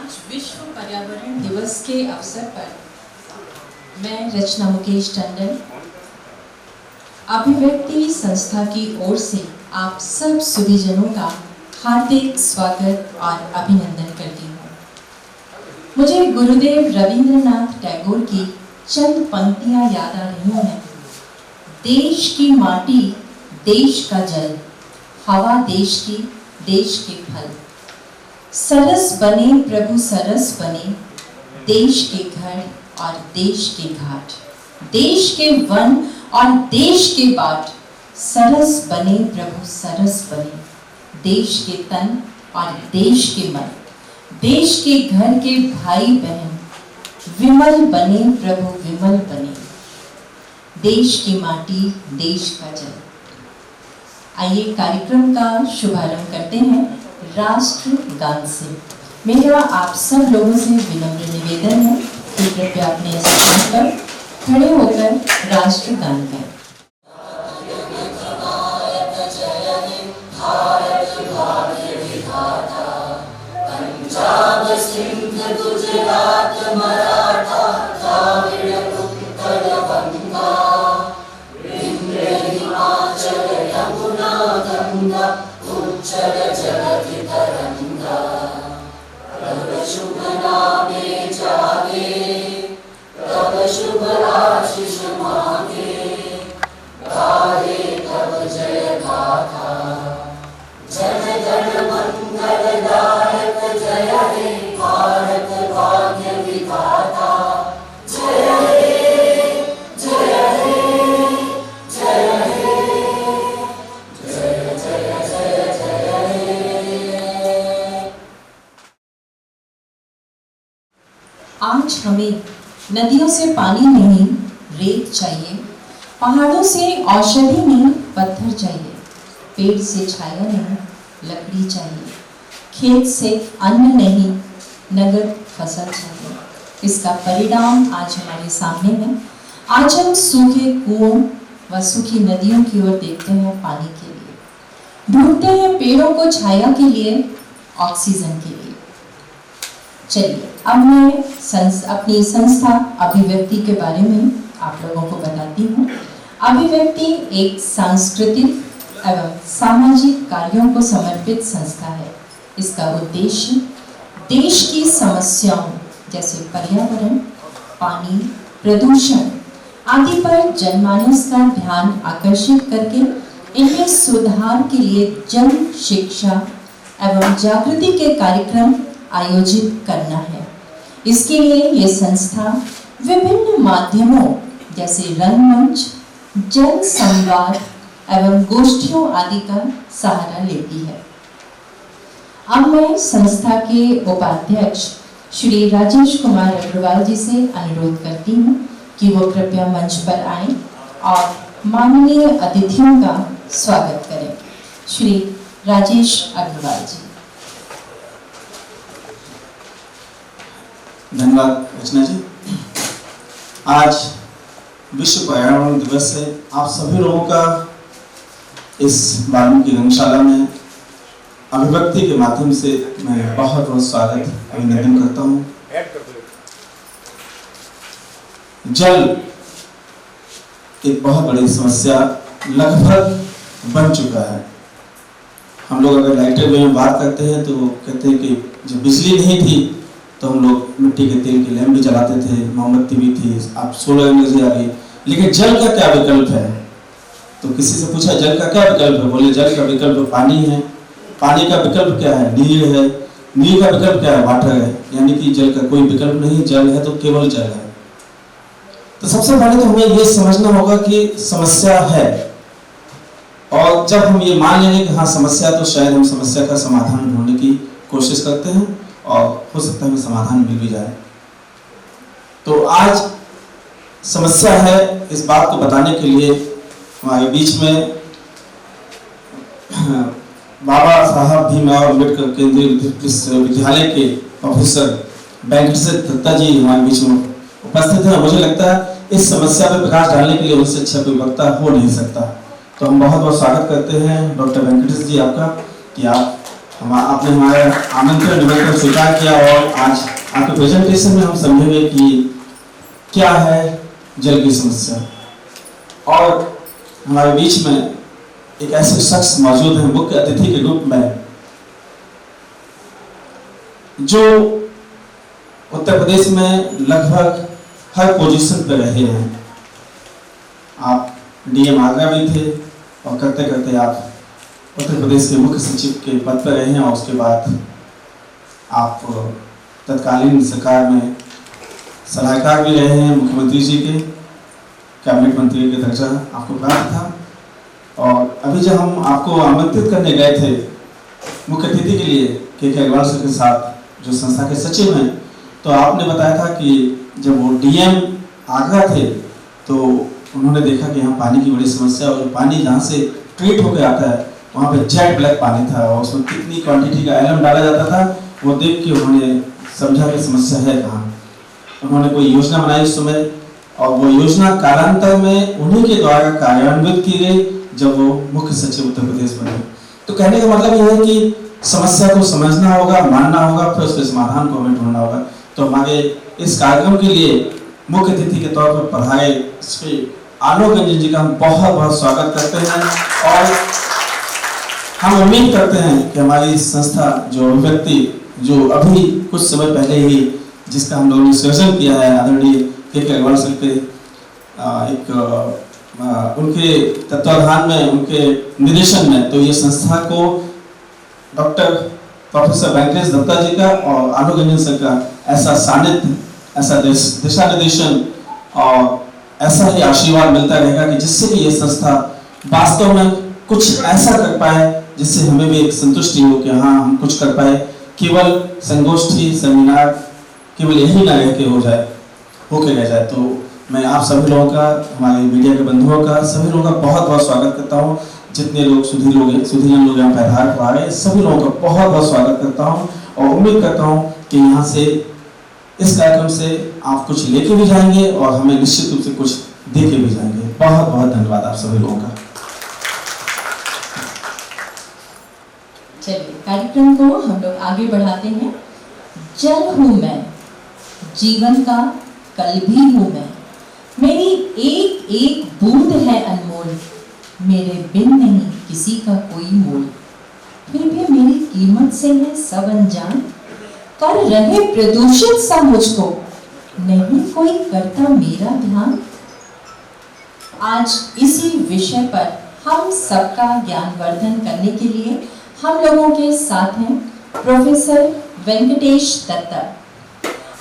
आज विश्व पर्यावरण दिवस के अवसर पर मैं रचना मुकेश टंडन अभिव्यक्ति संस्था की ओर से आप सब सुधीजनों का हार्दिक स्वागत और अभिनंदन करती हूँ। मुझे गुरुदेव रवींद्रनाथ टैगोर की चंद पंक्तियां याद आ रही हैं। देश की माटी, देश का जल, हवा देश की, देश के फल, सरस बने प्रभु सरस बने, देश के घर और देश के घाट, देश के वन और देश के बाट, सरस बने प्रभु सरस बने, देश के तन और देश के मन, देश के घर के भाई बहन, विमल बने प्रभु विमल बने, देश की माटी, देश का जल। आइए कार्यक्रम का शुभारंभ करते हैं राष्ट्र गान से। मेरा आप सब लोगों से विनम्र निवेदन है कि कृपया अपने स्थान पर खड़े होकर राष्ट्र गान गाएं। पंजाब सिंध गुजरात मराठा द्राविड़ उत्कल बंगा, विंध्य हिमाचल यमुना गंगा, उज्जल जलधि तरंगा, तब शुभ नामे जागे, तब शुभ आशीष मांगे, गाहे तब जय गाथा, जन गण मंगल दायक जय हे भारत भाग्य विधाता, जय हे जय हे जय हे जय जय जय जय हे। आज हमें नदियों से पानी नहीं रेत चाहिए, पहाड़ों से औषधि नहीं पत्थर चाहिए, पेड़ से छाया नहीं लकड़ी चाहिए, खेत से अन्न नहीं नगद फसल चाहिए। इसका परिणाम आज हमारे सामने है। आज हम सूखे कुओं व सूखी नदियों की ओर देखते हैं पानी के लिए, ढूंढते हैं पेड़ों को छाया के लिए, ऑक्सीजन के लिए। चलिए अब मैं अपनी संस्था अभिव्यक्ति के बारे में आप लोगों को बताती हूँ। अभिव्यक्ति एक सांस्कृतिक एवं सामाजिक कार्यों को समर्पित संस्था है। इसका उद्देश्य देश की समस्याओं जैसे पर्यावरण, पानी, प्रदूषण आदि पर जनमानस का ध्यान आकर्षित करके इनमें सुधार के लिए जन शिक्षा एवं जागृति के कार्यक्रम आयोजित करना है। इसके लिए ये संस्था विभिन्न माध्यमों जैसे रंगमंच, जन संवाद एवं गोष्ठियों आदि का सहारा लेती है। अब मैं संस्था के उपाध्यक्ष श्री राजेश कुमार अग्रवाल जी से अनुरोध करती हूँ कि वो कृपया मंच पर आएं और माननीय अतिथियों का स्वागत करें। श्री राजेश अग्रवाल जी। धन्यवाद रचना जी। आज विश्व पर्यावरण दिवस है। आप सभी लोगों का इस वाल्मीकि रंगशाला में अभिव्यक्ति के माध्यम से मैं बहुत बहुत स्वागत अभिनंदन करता हूँ। जल एक बहुत बड़ी समस्या लगभग बन चुका है। हम लोग अगर लाइटर में बात करते हैं तो कहते हैं कि जब बिजली नहीं थी तो हम लोग मिट्टी के तेल के लैंप भी जलाते थे, मोमबत्ती भी थी, अब सोलर एनर्जी आ गई। लेकिन जल का क्या विकल्प है? तो किसी से पूछा जल का क्या विकल्प है? बोले जल का विकल्प पानी है। पानी का विकल्प क्या है? नीर है। नीर का विकल्प क्या है? वाटर है। यानी कि जल का कोई विकल्प नहीं, जल है तो केवल जल है। तो सबसे पहले तो हमें ये समझना होगा कि समस्या है, और जब हम ये मान लेंगे कि हाँ समस्या, तो शायद हम समस्या का समाधान ढूंढने की कोशिश करते हैं और हो सकता है हमें समाधान मिल भी जाए। तो आज समस्या है, इस बात को बताने के लिए हमारे बीच में बाबा साहब भीमराव अम्बेडकर केंद्रीय विश्वविद्यालय के प्रोफेसर वेंकटेश दत्ता जी हमारे बीच में उपस्थित हैं। मुझे लगता है इस समस्या पर प्रकाश डालने के लिए उनसे अच्छा कोई वक्ता हो नहीं सकता। तो हम बहुत बहुत स्वागत करते हैं डॉक्टर वेंकटेश जी आपका, कि आप आपने हमारा आमंत्रण निमंत्रण स्वीकार किया और आज आपके प्रेजेंटेशन में हम समझेंगे कि क्या है जल की समस्या। और हमारे बीच में एक ऐसे शख्स मौजूद हैं मुख्य अतिथि के रूप में, जो उत्तर प्रदेश में लगभग हर पोजीशन पर रहे हैं। आप डीएम आगरा भी थे और करते करते आप उत्तर प्रदेश के मुख्य सचिव के पद पर रहे हैं और उसके बाद आप तत्कालीन सरकार में सलाहकार भी रहे हैं। मुख्यमंत्री जी के कैबिनेट मंत्री के दर्जा आपको प्राप्त था। और अभी जब हम आपको आमंत्रित करने गए थे मुख्य अतिथि के लिए के अग्रवाल सर के साथ, जो संस्था के सचिव हैं, तो आपने बताया था कि जब वो डीएम आगरा थे तो उन्होंने देखा कि यहाँ पानी की बड़ी समस्या, और पानी जहाँ से ट्रीट होकर आता है वहाँ पे जेट ब्लैक पानी था और उसमें कितनी क्वांटिटी का एलम डाला जाता था, वो देख के उन्होंने समझा कि समस्या है कहाँ। उन्होंने कोई योजना बनाई उस समय, और वो योजना कालांतर में उन्हीं के द्वारा कार्यान्वित की गई जब वो मुख्य सचिव उत्तर प्रदेश बने। तो कहने का मतलब ये है कि समस्या को समझना होगा, मानना होगा, फिर उसके समाधान को हमें ढूंढना होगा। तो हमारे इस कार्यक्रम के लिए मुख्य अतिथि के तौर पर पधारे श्री आलोक रंजन जी का हम बहुत बहुत स्वागत करते हैं। और हम उम्मीद करते हैं कि हमारी संस्था जो अभिव्यक्ति जो अभी कुछ समय पहले ही जिसका हम लोगों ने सृजन किया है आदरणीय के अग्रवाल सर के उनके तत्वाधान में, उनके निर्देशन में, तो ये संस्था को डॉक्टर प्रोफेसर वेंकटेश दत्ता जी का और आलोक रंजन सर का ऐसा सानिध्य, ऐसा दिशा निर्देशन और ऐसा ही आशीर्वाद मिलता रहेगा कि जिससे कि ये संस्था वास्तव में कुछ ऐसा कर पाए जिससे हमें भी एक संतुष्टि हो कि हाँ हम कुछ कर पाए। केवल संगोष्ठी सेमिनार केवल यही ना रह के हो जाए, होके रह जाए। तो मैं आप सभी लोगों का, हमारे मीडिया के बंधुओं का, सभी लोगों का बहुत बहुत स्वागत करता हूँ। जितने लोग सुधीर लोग यहाँ पैदार को आ रहे हैं, सभी लोगों का बहुत बहुत स्वागत करता हूँ और उम्मीद करता हूँ कि यहाँ से इस कार्यक्रम से आप कुछ लेके भी जाएंगे और हमें निश्चित रूप से कुछ दे के भी जाएंगे। बहुत बहुत धन्यवाद आप सभी लोगों का। चलिए कार्यक्रम को हम लोग आगे बढ़ाते हैं। जल हूँ मैं, जीवन का कल भी हूँ मैं, मेरी एक एक बूंद है अनमोल, मेरे बिन नहीं किसी का कोई मोल, फिर भी मेरी कीमत से है सब अनजान, कर रहे प्रदूषित सा मुझको, नहीं कोई करता मेरा ध्यान। आज इसी विषय पर हम सबका ज्ञानवर्धन करने के लिए हम लोगों के साथ हैं प्रोफेसर वेंकटेश दत्ता।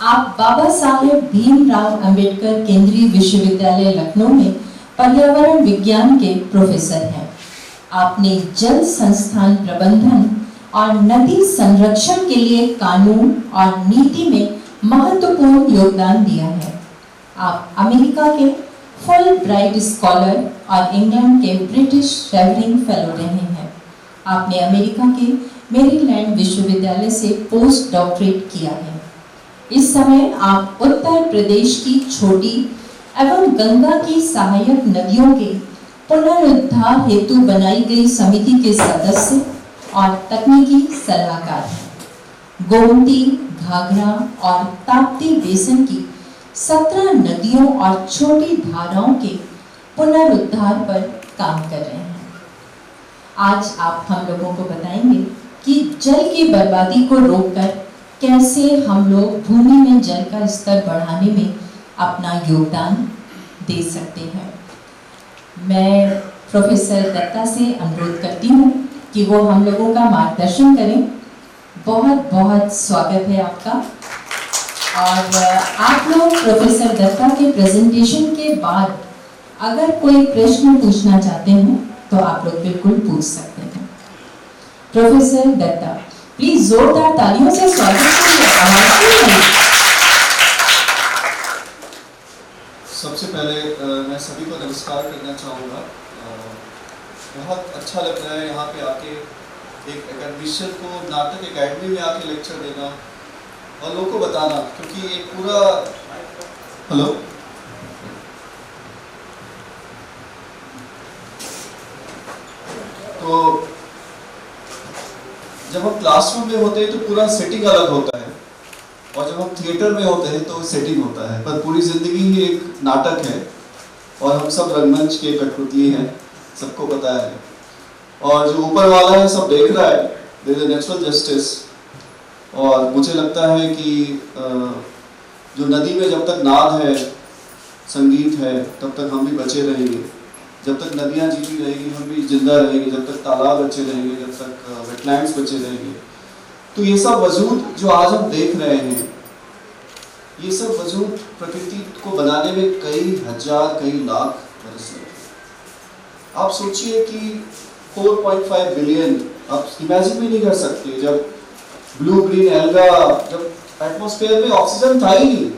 आप बाबा साहेब भीमराव अंबेडकर केंद्रीय विश्वविद्यालय लखनऊ में पर्यावरण विज्ञान के प्रोफेसर हैं। आपने जल संस्थान प्रबंधन और नदी संरक्षण के लिए कानून और नीति में महत्वपूर्ण योगदान दिया है। आप अमेरिका के फुल ब्राइट स्कॉलर और इंग्लैंड के ब्रिटिश ट्रैवलिंग फेलो रहे हैं। आपने अमेरिका के मेरीलैंड विश्वविद्यालय से पोस्ट डॉक्टरेट किया है। इस समय आप उत्तर प्रदेश की छोटी एवं गंगा की सहायक नदियों के पुनरुद्धार हेतु बनाई गई समिति के सदस्य और तकनीकी सलाहकार हैं। गोमती, घाघरा और ताप्ती बेसिन की 17 नदियों और छोटी धाराओं के पुनरुद्धार पर काम कर रहे हैं। आज आप हम लोगों को बताएंगे कि जल की बर्बादी को रोककर कैसे हम लोग भूमि में जल का स्तर बढ़ाने में अपना योगदान दे सकते हैं। मैं प्रोफेसर दत्ता से अनुरोध करती हूँ कि वो हम लोगों का मार्गदर्शन करें। बहुत बहुत स्वागत है आपका। और आप लोग प्रोफेसर दत्ता के प्रेजेंटेशन के बाद अगर कोई प्रश्न पूछना चाहते हैं तो आप लोग बिल्कुल पूछ सकते हैं। प्रोफेसर दत्ता, प्लीज जोरदार तालियों से स्वागत कीजिए। सबसे पहले मैं सभी को नमस्कार करना चाहूँगा। बहुत अच्छा लग रहा है यहाँ पे आके एक एकेडमिशियन को नाटक एकेडमी में आके लेक्चर देना और लोगों को बताना, क्योंकि एक पूरा हेलो तो जब हम क्लासरूम में होते हैं तो पूरा सेटिंग अलग होता है, और जब हम थिएटर में होते हैं तो सेटिंग होता है, पर पूरी जिंदगी ही एक नाटक है और हम सब रंगमंच के कठपुतली हैं, सबको पता है। और जो ऊपर वाला है सब देख रहा है, there is a natural justice. और मुझे लगता है कि जो नदी में जब तक नाद है, संगीत है, तब तक हम भी बचे रहेंगे। जब तक नदियाँ जीती रहेंगी हम भी जिंदा रहेंगे, जब तक तालाब बचे रहेंगे, जब तक वेटलैंड्स बचे रहेंगे। तो ये सब वजूद जो आज हम देख रहे हैं, ये सब वजूद प्रकृति को बनाने में कई हजार कई लाख बरस लगे। आप सोचिए कि 4.5 बिलियन, आप इमेजिन भी नहीं कर सकते, जब ब्लू ग्रीन एल्गा, जब एटमॉस्फेयर में ऑक्सीजन था ही नहीं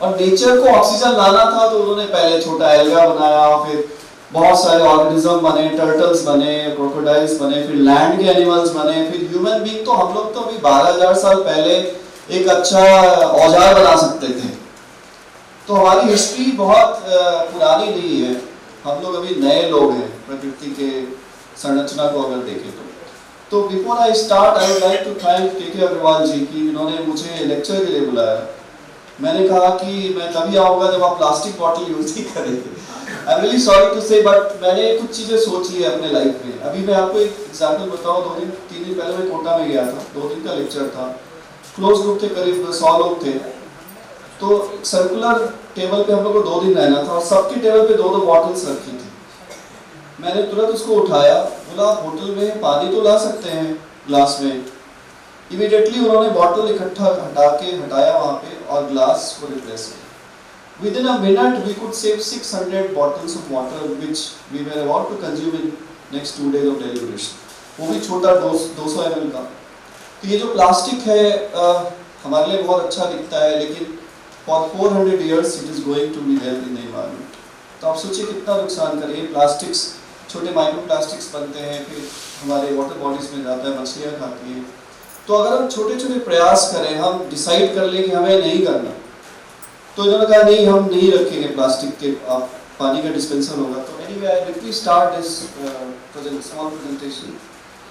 और नेचर को ऑक्सीजन लाना था, तो उन्होंने पहले छोटा एल्गा बनाया, फिर बहुत सारे ऑर्गेनिज्म बने, टर्टल्स बने, क्रोकोडाइल्स बने, फिर लैंड के एनिमल्स बने, फिर ह्यूमन बीइंग। तो हम लोग तो अभी 12,000 साल पहले एक अच्छा औजार बना सकते थे। तो हमारी हिस्ट्री बहुत पुरानी नहीं है, हम लोग अभी नए लोग हैं प्रकृति के संरचना को अगर देखें तो before I start I would like to thank K Agrawal जी कि इन्होंने मुझे लेक्चर के लिए बुलाया। मैंने कहा कि मैं तभी आऊँगा जब आप प्लास्टिक बॉटल यूज ही करेंगे। I am really sorry to say, but मैंने कुछ चीज़ें सोची है अपने लाइफ में। अभी मैं आपको एक एग्जाम्पल बताऊँ, 2-3 दिन पहले मैं कोटा में गया था, 2 दिन का लेक्चर था, क्लोज ग्रुप थे, करीब 100 लोग थे। तो सर्कुलर टेबल पे हम लोग को 2 दिन रहना था और सबके टेबल पे 2-2 बॉटल्स रखी थी। मैंने तुरंत उसको उठाया, बोला आप होटल में पानी तो ला सकते हैं ग्लास में। इमीडिएटली उन्होंने बॉटल इकट्ठा हटाया वहाँ पे और ग्लास को रिप्लेस किया। Within a minute we could save 600 bottles of water which we were about to consume in next 2 days of deliberation. वो भी छोटा 200 ml का। तो ये जो प्लास्टिक है हमारे लिए बहुत अच्छा दिखता है, लेकिन for 400 years it is going to be there in the environment. तो आप सोचिए कितना नुकसान करें। प्लास्टिक्स, छोटे माइक्रो प्लास्टिक्स बनते हैं, फिर हमारे वाटर बॉडीज में जाता है, मछलियाँ खाती हैं। तो अगर हम छोटे छोटे प्रयास करें, हम डिसाइड कर लें कि हमें नहीं करना, तो इन्होंने कहा नहीं हम नहीं रखेंगे प्लास्टिक के, आप पानी का डिस्पेंसर होगा। तो anyway I let start this small presentation.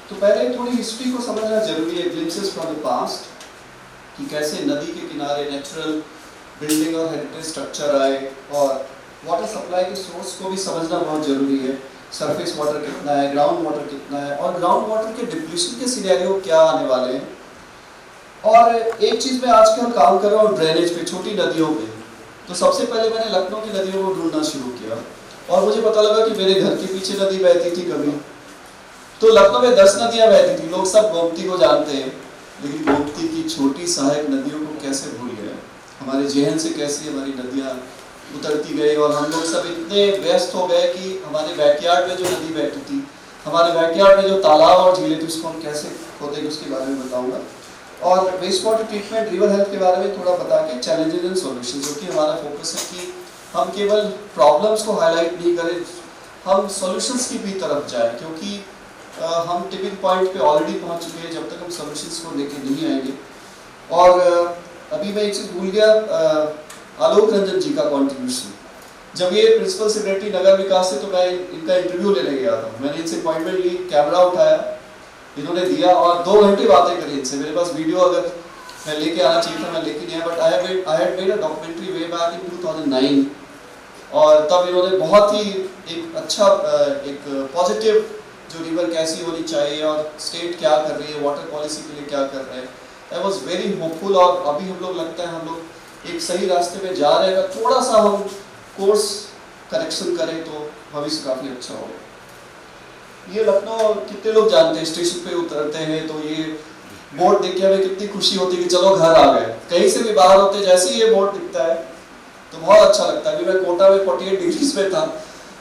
तो पहले थोड़ी हिस्ट्री को समझना जरूरी है, ग्लिम्पसेस फ्रॉम द पास्ट, कि कैसे नदी के किनारे नेचुरल बिल्डिंग और हेरिटेज स्ट्रक्चर आए, और वाटर सप्लाई के सोर्स को भी समझना बहुत जरूरी है। सरफेस वाटर कितना है, ग्राउंड वाटर कितना है, और ग्राउंड वाटर के डिप्लीशन के सिनेरियो क्या आने वाले हैं। और एक चीज़ मैं आजकल काम कर रहा हूँ ड्रेनेज पे, छोटी नदियों पे। तो सबसे पहले मैंने लखनऊ की नदियों को ढूंढना शुरू किया और मुझे पता लगा कि मेरे घर के पीछे नदी बहती थी कभी। तो लखनऊ में 10 नदियाँ बहती थी, लोग सब गोमती को जानते हैं, लेकिन गोमती की छोटी सहायक नदियों को कैसे भूल गए। हमारे जहन से कैसी हमारी नदियाँ उतरती गई और हम लोग सब इतने व्यस्त हो गए कि हमारे बैकयार्ड में जो नदी बहती थी, हमारे बैकयार्ड में जो तालाब और झीलें थी, उसको हम कैसे खोदेंगे उसके बारे में बताऊंगा। और waste water treatment, river health के बारे में थोड़ा बता के चैलेंजेस एंड सॉल्यूशंस, जो कि हमारा फोकस है कि हम केवल प्रॉब्लम्स को हाईलाइट नहीं करें, हम सॉल्यूशंस की भी तरफ जाएं, क्योंकि हम टिपिंग पॉइंट पे ऑलरेडी पहुंच चुके हैं जब तक हम सॉल्यूशंस को लेके नहीं आएंगे। और अभी मैं एक चीज़ भूल गया, आलोक रंजन जी का कॉन्ट्रीब्यूशन। जब ये प्रिंसिपल सेक्रेटरी नगर विकास से, तो मैं इनका इंटरव्यू लेने गया था, मैंने इनसे अपॉइंटमेंट ली, कैमरा उठाया, इन्होंने दिया और 2 घंटे बातें करी इनसे। मेरे पास वीडियो अगर मैं लेके आना चाहिए था, मैं लेके नहीं आया, but I had made a documentary way back in 2009। और तब इन्होंने बहुत ही एक अच्छा एक पॉजिटिव जो रिवर कैसी होनी चाहिए और स्टेट क्या कर रही है, वाटर पॉलिसी के लिए क्या कर रहे हैं, आई वॉज वेरी होपफुल। और अभी हम लोग लगता है हम लोग एक सही रास्ते में जा रहे हैं। अगर थोड़ा सा हम कोर्स करेक्शन करें तो भविष्य काफ़ी अच्छा होगा। ये लखनऊ कितने लोग जानते हैं, स्टेशन पे उतरते हैं तो ये बोर्ड देख के हमें कितनी खुशी होती है कि चलो घर आ गए। कहीं से भी बाहर होते जैसे ही ये बोर्ड दिखता है तो बहुत अच्छा लगता है। अभी मैं कोटा में 48 डिग्रीज पे था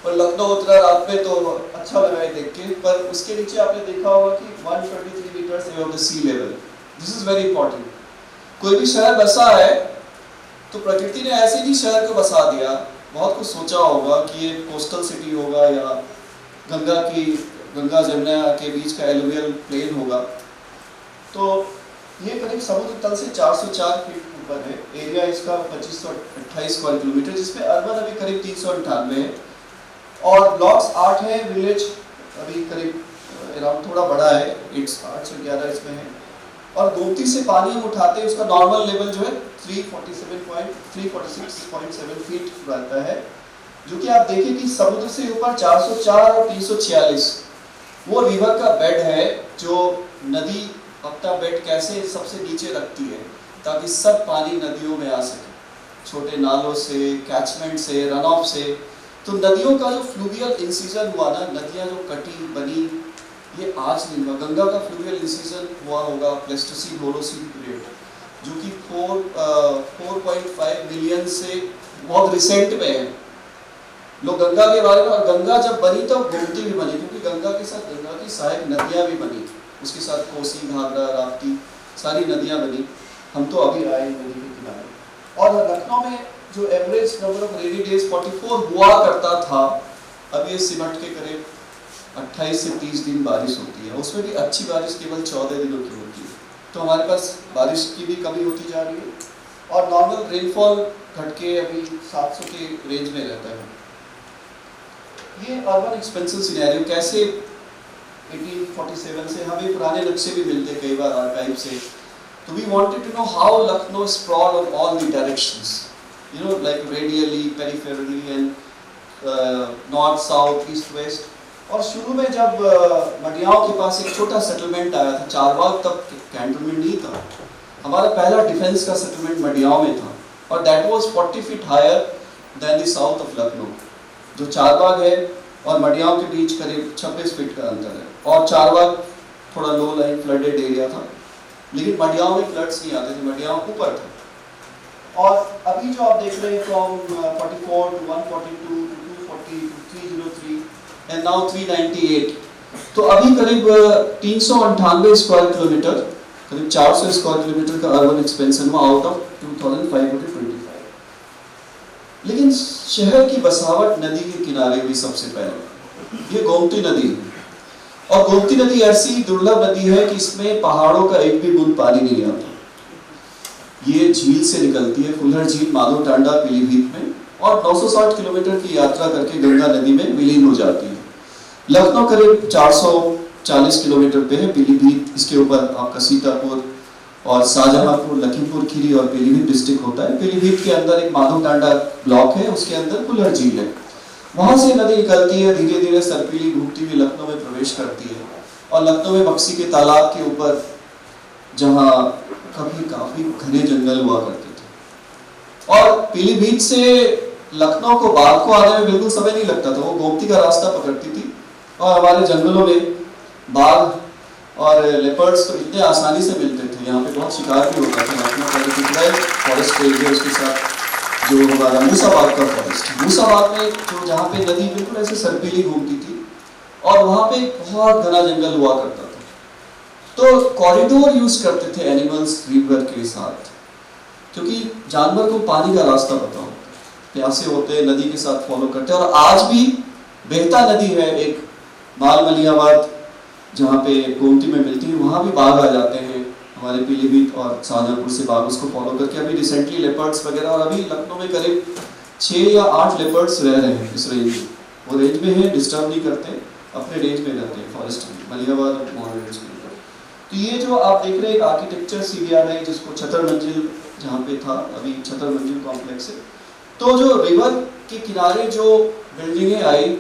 और लखनऊ उतरा रात में, तो अच्छा लगा ये देख के। पर उसके नीचे आपने देखा होगा कि 123 metres above the sea level, this is very important. कोई भी शहर बसा है तो प्रकृति ने ऐसे नहीं शहर को बसा दिया, बहुत कुछ सोचा होगा कि ये कोस्टल सिटी होगा या गंगा जमुना के बीच का एलुवियल प्लेन होगा। तो ये करीब समुद्र तल से 404 फीट ऊपर है। एरिया इसका 2528 स्क्वायर किलोमीटर, जिसमें अर्बन अभी करीब 398 है और ब्लॉक्स 8 है, विलेज अभी करीब बैकग्राउंड थोड़ा बड़ा है, 811 इसमें है। और गोमती से पानी हम उठाते हैं, उसका नॉर्मल लेवल जो है 346.7 फीट रहता है, जो कि आप देखिए कि समुद्र से ऊपर 404 और 346 वो रिवर का बेड है, जो नदी अपना बेड कैसे सबसे नीचे रखती है ताकि सब पानी नदियों में आ सके, छोटे नालों से, कैचमेंट से, रन ऑफ से। तो नदियों का जो फ्लूवियल इंसीजन हुआ ना, नदियाँ जो कटी बनी, ये आज नहीं हुआ। गंगा का फ्लूवियल इंसीजन हुआ होगा प्लेस्टोसीन होलोसीन पीरियड, जो कि 4.5 मिलियन से बहुत रिसेंट में है। लोग गंगा के बारे में, और गंगा जब बनी तो गोमती भी बनी, क्योंकि गंगा के साथ गंगा की सहायक नदियाँ भी बनी, उसके साथ कोसी, घाघरा, राप्ती, सारी नदियाँ बनी। हम तो अभी आए नदी के किनारे। और लखनऊ में जो average number of rainy days 44 हुआ करता था, अब ये सिमट के करीब 28 से 30 दिन बारिश होती है, उसमें भी अच्छी बारिश केवल 14 दिनों की होती है। तो हमारे पास बारिश की भी कमी होती जा रही है, और नॉर्मल रेनफॉल घट के अभी 700 के रेंज में रहता है। ये अर्बन एक्सपेंशन सिनेरियो कैसे 1847 से हमें पुराने नक्शे भी मिलते कई बार आर्काइव से। तो we wanted to know how Lucknow sprawled on all the directions, you know, like radially, peripherally and north, south, east, west. और शुरू में जब मडियाओं के पास एक छोटा सेटलमेंट आया था, चारबाग तक कैंटोनमेंट नहीं था, हमारा पहला डिफेंस का सेटलमेंट मडियाओं में था, और that was 40 feet higher than the south of Lucknow. जो चारबाग है और मडियाओं के बीच करीब 26 फीट का अंतर है, और चारबाग थोड़ा लो लाइन फ्लडेड एरिया था, लेकिन मडियाओं में फ्लड्स नहीं आते थे, मडियाओं ऊपर था। और अभी जो आप देख रहे हैं from 44 to 142 to 240 to 303 and now 398, तो अभी करीब 398 स्क्वायर किलोमीटर, करीब 400 स्क्वायर किलोमीटर का अर्बन एक्सपेंशन हुआ आउट ऑफ 2525। लेकिन शहर की बसावट नदी के किनारे हुई सबसे पहले। ये गोमती नदी है, और गोमती नदी ऐसी दुर्लभ नदी है कि इसमें पहाड़ों का एक भी बूंद पानी नहीं आता। ये झील से निकलती है, फुलहर झील, माधव टांडा, पीलीभीत में, और 960 किलोमीटर की यात्रा करके गंगा नदी में विलीन हो जाती है। लखनऊ करीब 440 किलोमीटर पे है, पीलीभीत, इसके ऊपर आपका सीतापुर और शाहजहांपुर, लखीमपुर खीरी और पीलीभीत डिस्ट्रिक्ट होता है। पीलीभीत के अंदर एक माधव टांडा ब्लॉक है, उसके अंदर फुलहर झील है, वहां से नदी निकलती है, धीरे धीरे सरपीली घूमती हुई लखनऊ में प्रवेश करती है। और लखनऊ में बक्सी के तालाब के ऊपर, जहां कभी काफी घने जंगल हुआ करते थे, और पीलीभीत से लखनऊ को बाघ को आने में बिल्कुल समय नहीं लगता था, वो गोमती का रास्ता पकड़ती थी, और हमारे जंगलों में बाघ और लेपर्ड्स तो इतने आसानी से मिलते थे, यहाँ पे बहुत शिकार भी होता था। लखनऊ का जो फॉरेस्ट एरिया, उसके साथ जो हमारा मूसाबाग का फॉरेस्ट, मूसाबाग में जो जहाँ पे नदी बिल्कुल ऐसे सरपीली घूमती थी, और वहाँ पे बहुत घना जंगल हुआ करता था। तो कॉरिडोर यूज करते थे एनिमल्स रिवर के साथ, क्योंकि जानवर को पानी का रास्ता पता होता है, प्यासे होते हैं, नदी के साथ फॉलो करते हैं। और आज भी बेहता नदी है एक, माल मलियाबाद, जहाँ पे गोमती में मिलती है, वहाँ भी बाघ आ जाते हैं हमारे पीलीभीत और शाहजहांपुर से बाघ उसको फॉलो करके। अभी रिसेंटली लेपर्ड्स वगैरह, और अभी लखनऊ में करीब 6 या 8 लेपर्ड्स रह रहे हैं इस रेंज में। वो रेंज में है, डिस्टर्ब नहीं करते, अपने रेंज में रहते हैं, फॉरेस्ट में, मलियाबाद और मॉल रेंज में। तो ये जो आप देख रहे हैं एक आर्किटेक्चर CBRI, जिसको छतर मंजिल जहाँ पे था, अभी छतर मंजिल कॉम्प्लेक्स है। तो जो रिवर के किनारे जो बिल्डिंगें आई,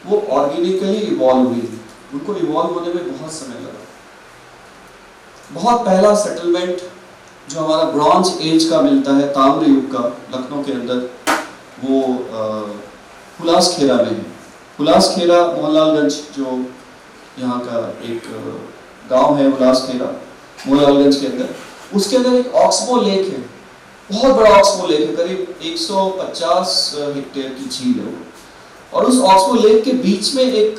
वो ऑर्गेनिकली इवॉल्व हुई, उनको इवॉल्व होने में बहुत समय लगा। बहुत पहला सेटलमेंट जो हमारा ब्रॉन्ज एज का मिलता है, ताम्र युग का, लखनऊ के अंदर, वो हुलास खेरा में है। हुलास खेरा मोहनलालगंज, जो यहाँ का एक गांव है, हुलास खेरा मोहनलालगंज के अंदर, उसके अंदर एक ऑक्सबो लेक है, बहुत बड़ा ऑक्सबो लेक है, करीब 150 हेक्टेयर की झील है वो। और उस ऑक्सबो लेक के बीच में एक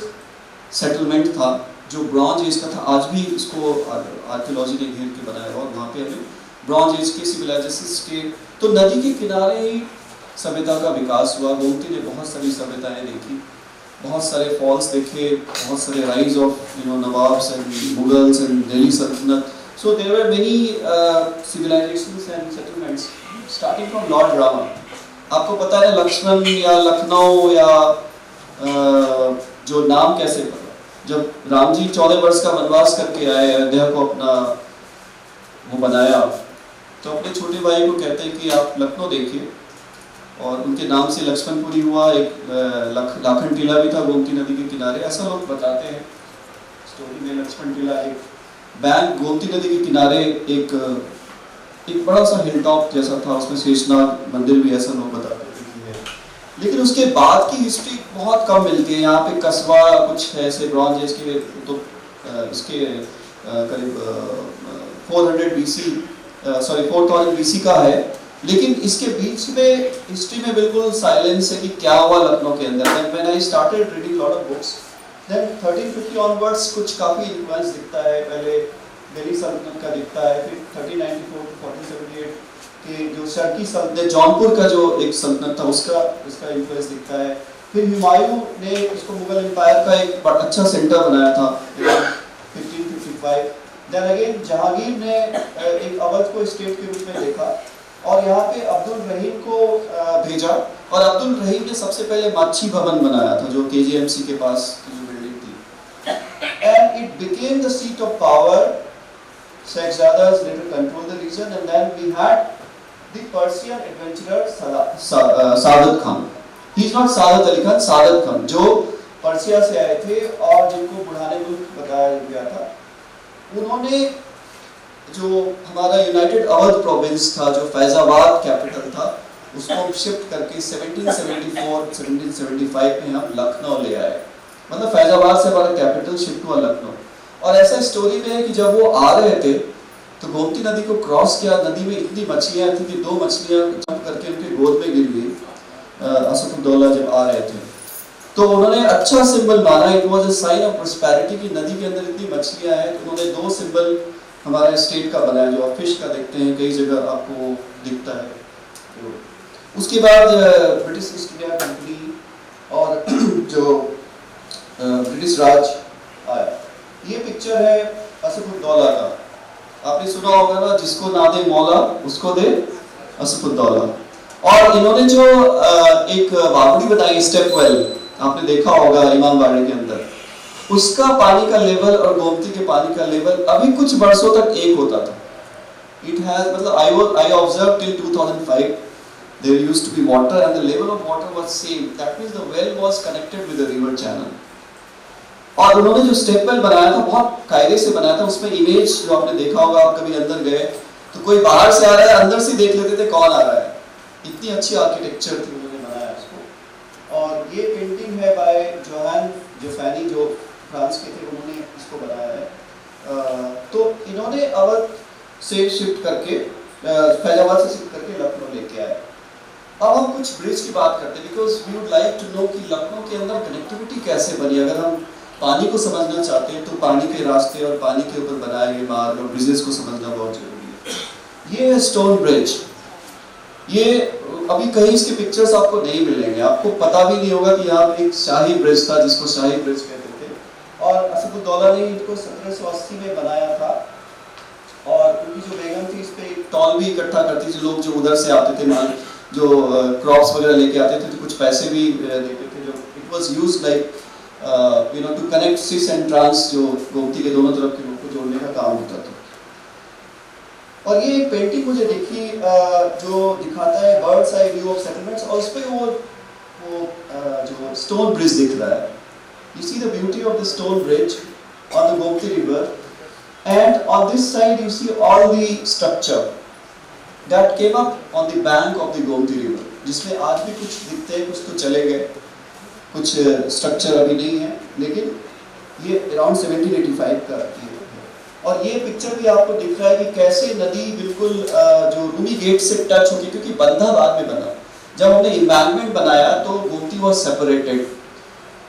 सेटलमेंट था जो ब्रॉन्ज एज का था। आज भी उसको आर्कियोलॉजी ने घेर के बनाया, और वहाँ पे हमें ब्रॉन्ज एज के सिविलाइजेशंस के, तो नदी के किनारे ही सभ्यता का विकास हुआ। गोमती ने बहुत सारी सभ्यताएं देखी, बहुत सारे फॉल्स देखे, बहुत सारे rise of nawabs and Mughals and Delhi sultanate. So there were many civilizations and settlements starting from lord Rama. आपको पता है लक्ष्मण या लखनऊ या जो नाम कैसे पता, जब राम जी 14 वर्ष का वनवास करके आए, अयोध्या को अपना वो बनाया, तो अपने छोटे भाई को कहते हैं कि आप लखनऊ देखिए, और उनके नाम से लक्ष्मणपुरी हुआ। एक लाखन टीला भी था गोमती नदी के किनारे, ऐसा लोग बताते हैं स्टोरी में। लक्ष्मण टीला एक बैंक गोमती नदी के किनारे एक बड़ा सा हिल टॉप जैसा था, उसमें शेषनाग मंदिर भी, ऐसा लोग बताते थे कि है। लेकिन उसके बाद की हिस्ट्री बहुत कम मिलती है। यहाँ पे कस्बा कुछ है ऐसे ब्रॉन्ज एज के, तो इसके करीब 400 BC, सॉरी 4000 BC का है। लेकिन इसके बीच में हिस्ट्री में बिल्कुल साइलेंस है कि क्या हुआ लखनऊ के अंदर। Then when I started reading lot of books, then 1350 onwards कुछ काफ़ी इन्फ्लुएंस दिखता है। पहले दिल्ली सल्तनत का दिखता है, फिर 1394 to 1478 के जो शर्की सल्तनत, जौनपुर का जो एक सल्तनत था उसका इन्फ्लुएंस दिखता है। फिर हुमायूं ने इसको मुगल एम्पायर का एक अच्छा सेंटर बनाया था 1555। देन अगेन जहांगीर ने एक अवध को स्टेट के रूप में देखा और यहाँ पे अब्दुल रहीम को भेजा, और अब्दुल रहीम ने सबसे पहले माछी भवन बनाया था जो KGMC के पास की जो बिल्डिंग थी। And it became the seat of power. Shahzadas later controlled the region, and then we had the Persian adventurer Saadat Khan. He is not Saadat Ali Khan, Saadat Khan, जो Persia से आए थे और जिनको बुढ़ाने मुल्क बताया गया था। उन्होंने जो हमारा यूनाइटेड अवध प्रोविंस था, जो फैजाबाद कैपिटल था, उसको शिफ्ट करके 1774-1775 में हम लखनऊ ले आए। मतलब फैजाबाद से हमारा कैपिटल शिफ्ट हुआ लखनऊ। और ऐसा स्टोरी में है कि जब वो आ रहे थे तो गोमती नदी को क्रॉस किया, नदी में इतनी मछलियाँ थी कि 2 मछलियाँ जंप करके उनके गोद में गिर गई असफुद्दौला जब आ रहे थे। तो उन्होंने अच्छा सिंबल माना, it was a sign of prosperity कि नदी के अंदर इतनी मछलियाँ हैं। तो उन्होंने 2 सिंबल हमारे स्टेट का बनाया, जो आप फिश का देखते हैं कई जगह आपको दिखता है। तो उसके बाद ब्रिटिश ईस्ट इंडिया कंपनी और जो ब्रिटिश राज आया। ये पिक्चर है असफुद्दौला का। आपने सुना होगा ना, जिसको ना दे मौला उसको दे असफुद्दौला। और इन्होंने जो एक बावड़ी बनाई स्टेप वेल, आपने देखा होगा इमामबाड़े के अंदर, उसका पानी का लेवल और गोमती के पानी का लेवल अभी कुछ वर्षों तक एक होता था। इट हैज, मतलब I observed till 2005 there used to be water and the level of water was same. That means the well was connected with the river channel. और उन्होंने जो स्टेप वेल बनाया था बहुत कायदे से बनाया था। उसमें इमेज जो आपने देखा होगा, आप कभी अंदर गए तो कोई बाहर से आ रहा है, अंदर से देख लेते थे कौन आ रहा है। इतनी अच्छी आर्किटेक्चर थी, उन्होंने बनाया इसको। और ये पेंटिंग है बाय जोहान जोफैनी, जो फ्रांस के थे, उन्होंने इसको बनाया है। तो इन्होंने अवध से शिफ्ट करके, फैजाबाद से शिफ्ट करके लखनऊ लेके आए। अब हम कुछ ब्रिज की बात करते हैं, because we would like to know कि लखनऊ के अंदर कनेक्टिविटी कैसे बनी। अगर हम पानी को समझना चाहते हैं तो पानी के रास्ते और पानी के ऊपर बनाए गए मार्ग और ब्रिजेस को समझना बहुत जरूरी है। ये है स्टोन ब्रिज। ये अभी कहीं इसके पिक्चर्स आपको नहीं मिलेंगे, आपको पता भी नहीं होगा कि यहाँ पे एक शाही ब्रिज था जिसको शाही ब्रिज कहते थे। और असफुद्दौला ने इनको 1780 में बनाया था। और उनकी जो बेगम थी, इस पे एक टॉल भी इकट्ठा करती थी। लोग जो उधर से आते थे, माल जो क्रॉप्स वगैरह लेके आते थे, तो कुछ पैसे भी देते थे। जो it was used like to connect cis and trans, जो गोमती के दोनों तरफ के लोगों को जोड़ने का काम होता था। और ये एक पेंटिंग मुझे दिखी जो दिखाता है birds eye view of settlements, और उस पे वो जो स्टोन ब्रिज दिख रहा है। You see the beauty of the stone bridge on the Gomti river, and on this side you see all the structure that came up on the bank of the Gomti river, जिसमें आज भी कुछ दिखते हैं, कुछ तो चले गए, कुछ स्ट्रक्चर अभी नहीं है। लेकिन ये अराउंड 1785 का है। और ये पिक्चर भी आपको दिख रहा है कि कैसे नदी बिल्कुल जो रूमी गेट से टच होती है, क्योंकि बंधा बाद में बना। जब हमने एम्बैंकमेंट बनाया तो Gomti was separated,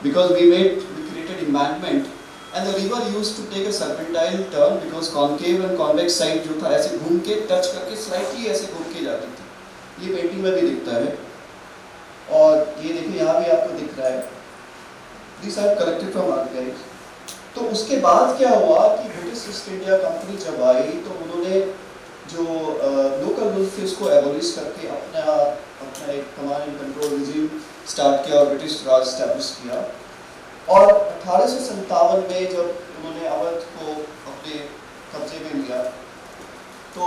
because we created embankment and the river used to take a serpentine turn because concave and convex side जो था ऐसे घूम के टच करके स्लाइटली ऐसे घूम के जाती थी। ये पेंटिंग में भी दिखता है। और ये देखिए यहाँ भी आपको दिख रहा है। These are collected from archives। तो उसके बाद क्या हुआ कि ब्रिटिश ईस्ट इंडिया कंपनी जब आई तो उन्होंने जो लोकल रूल्स थे उसको एबोलिश करके अपना एक command and control regime start किया और ब्रिटिश राज एस्टैब्लिश किया। और 1857 में जब उन्होंने अवध को अपने कब्जे में लिया तो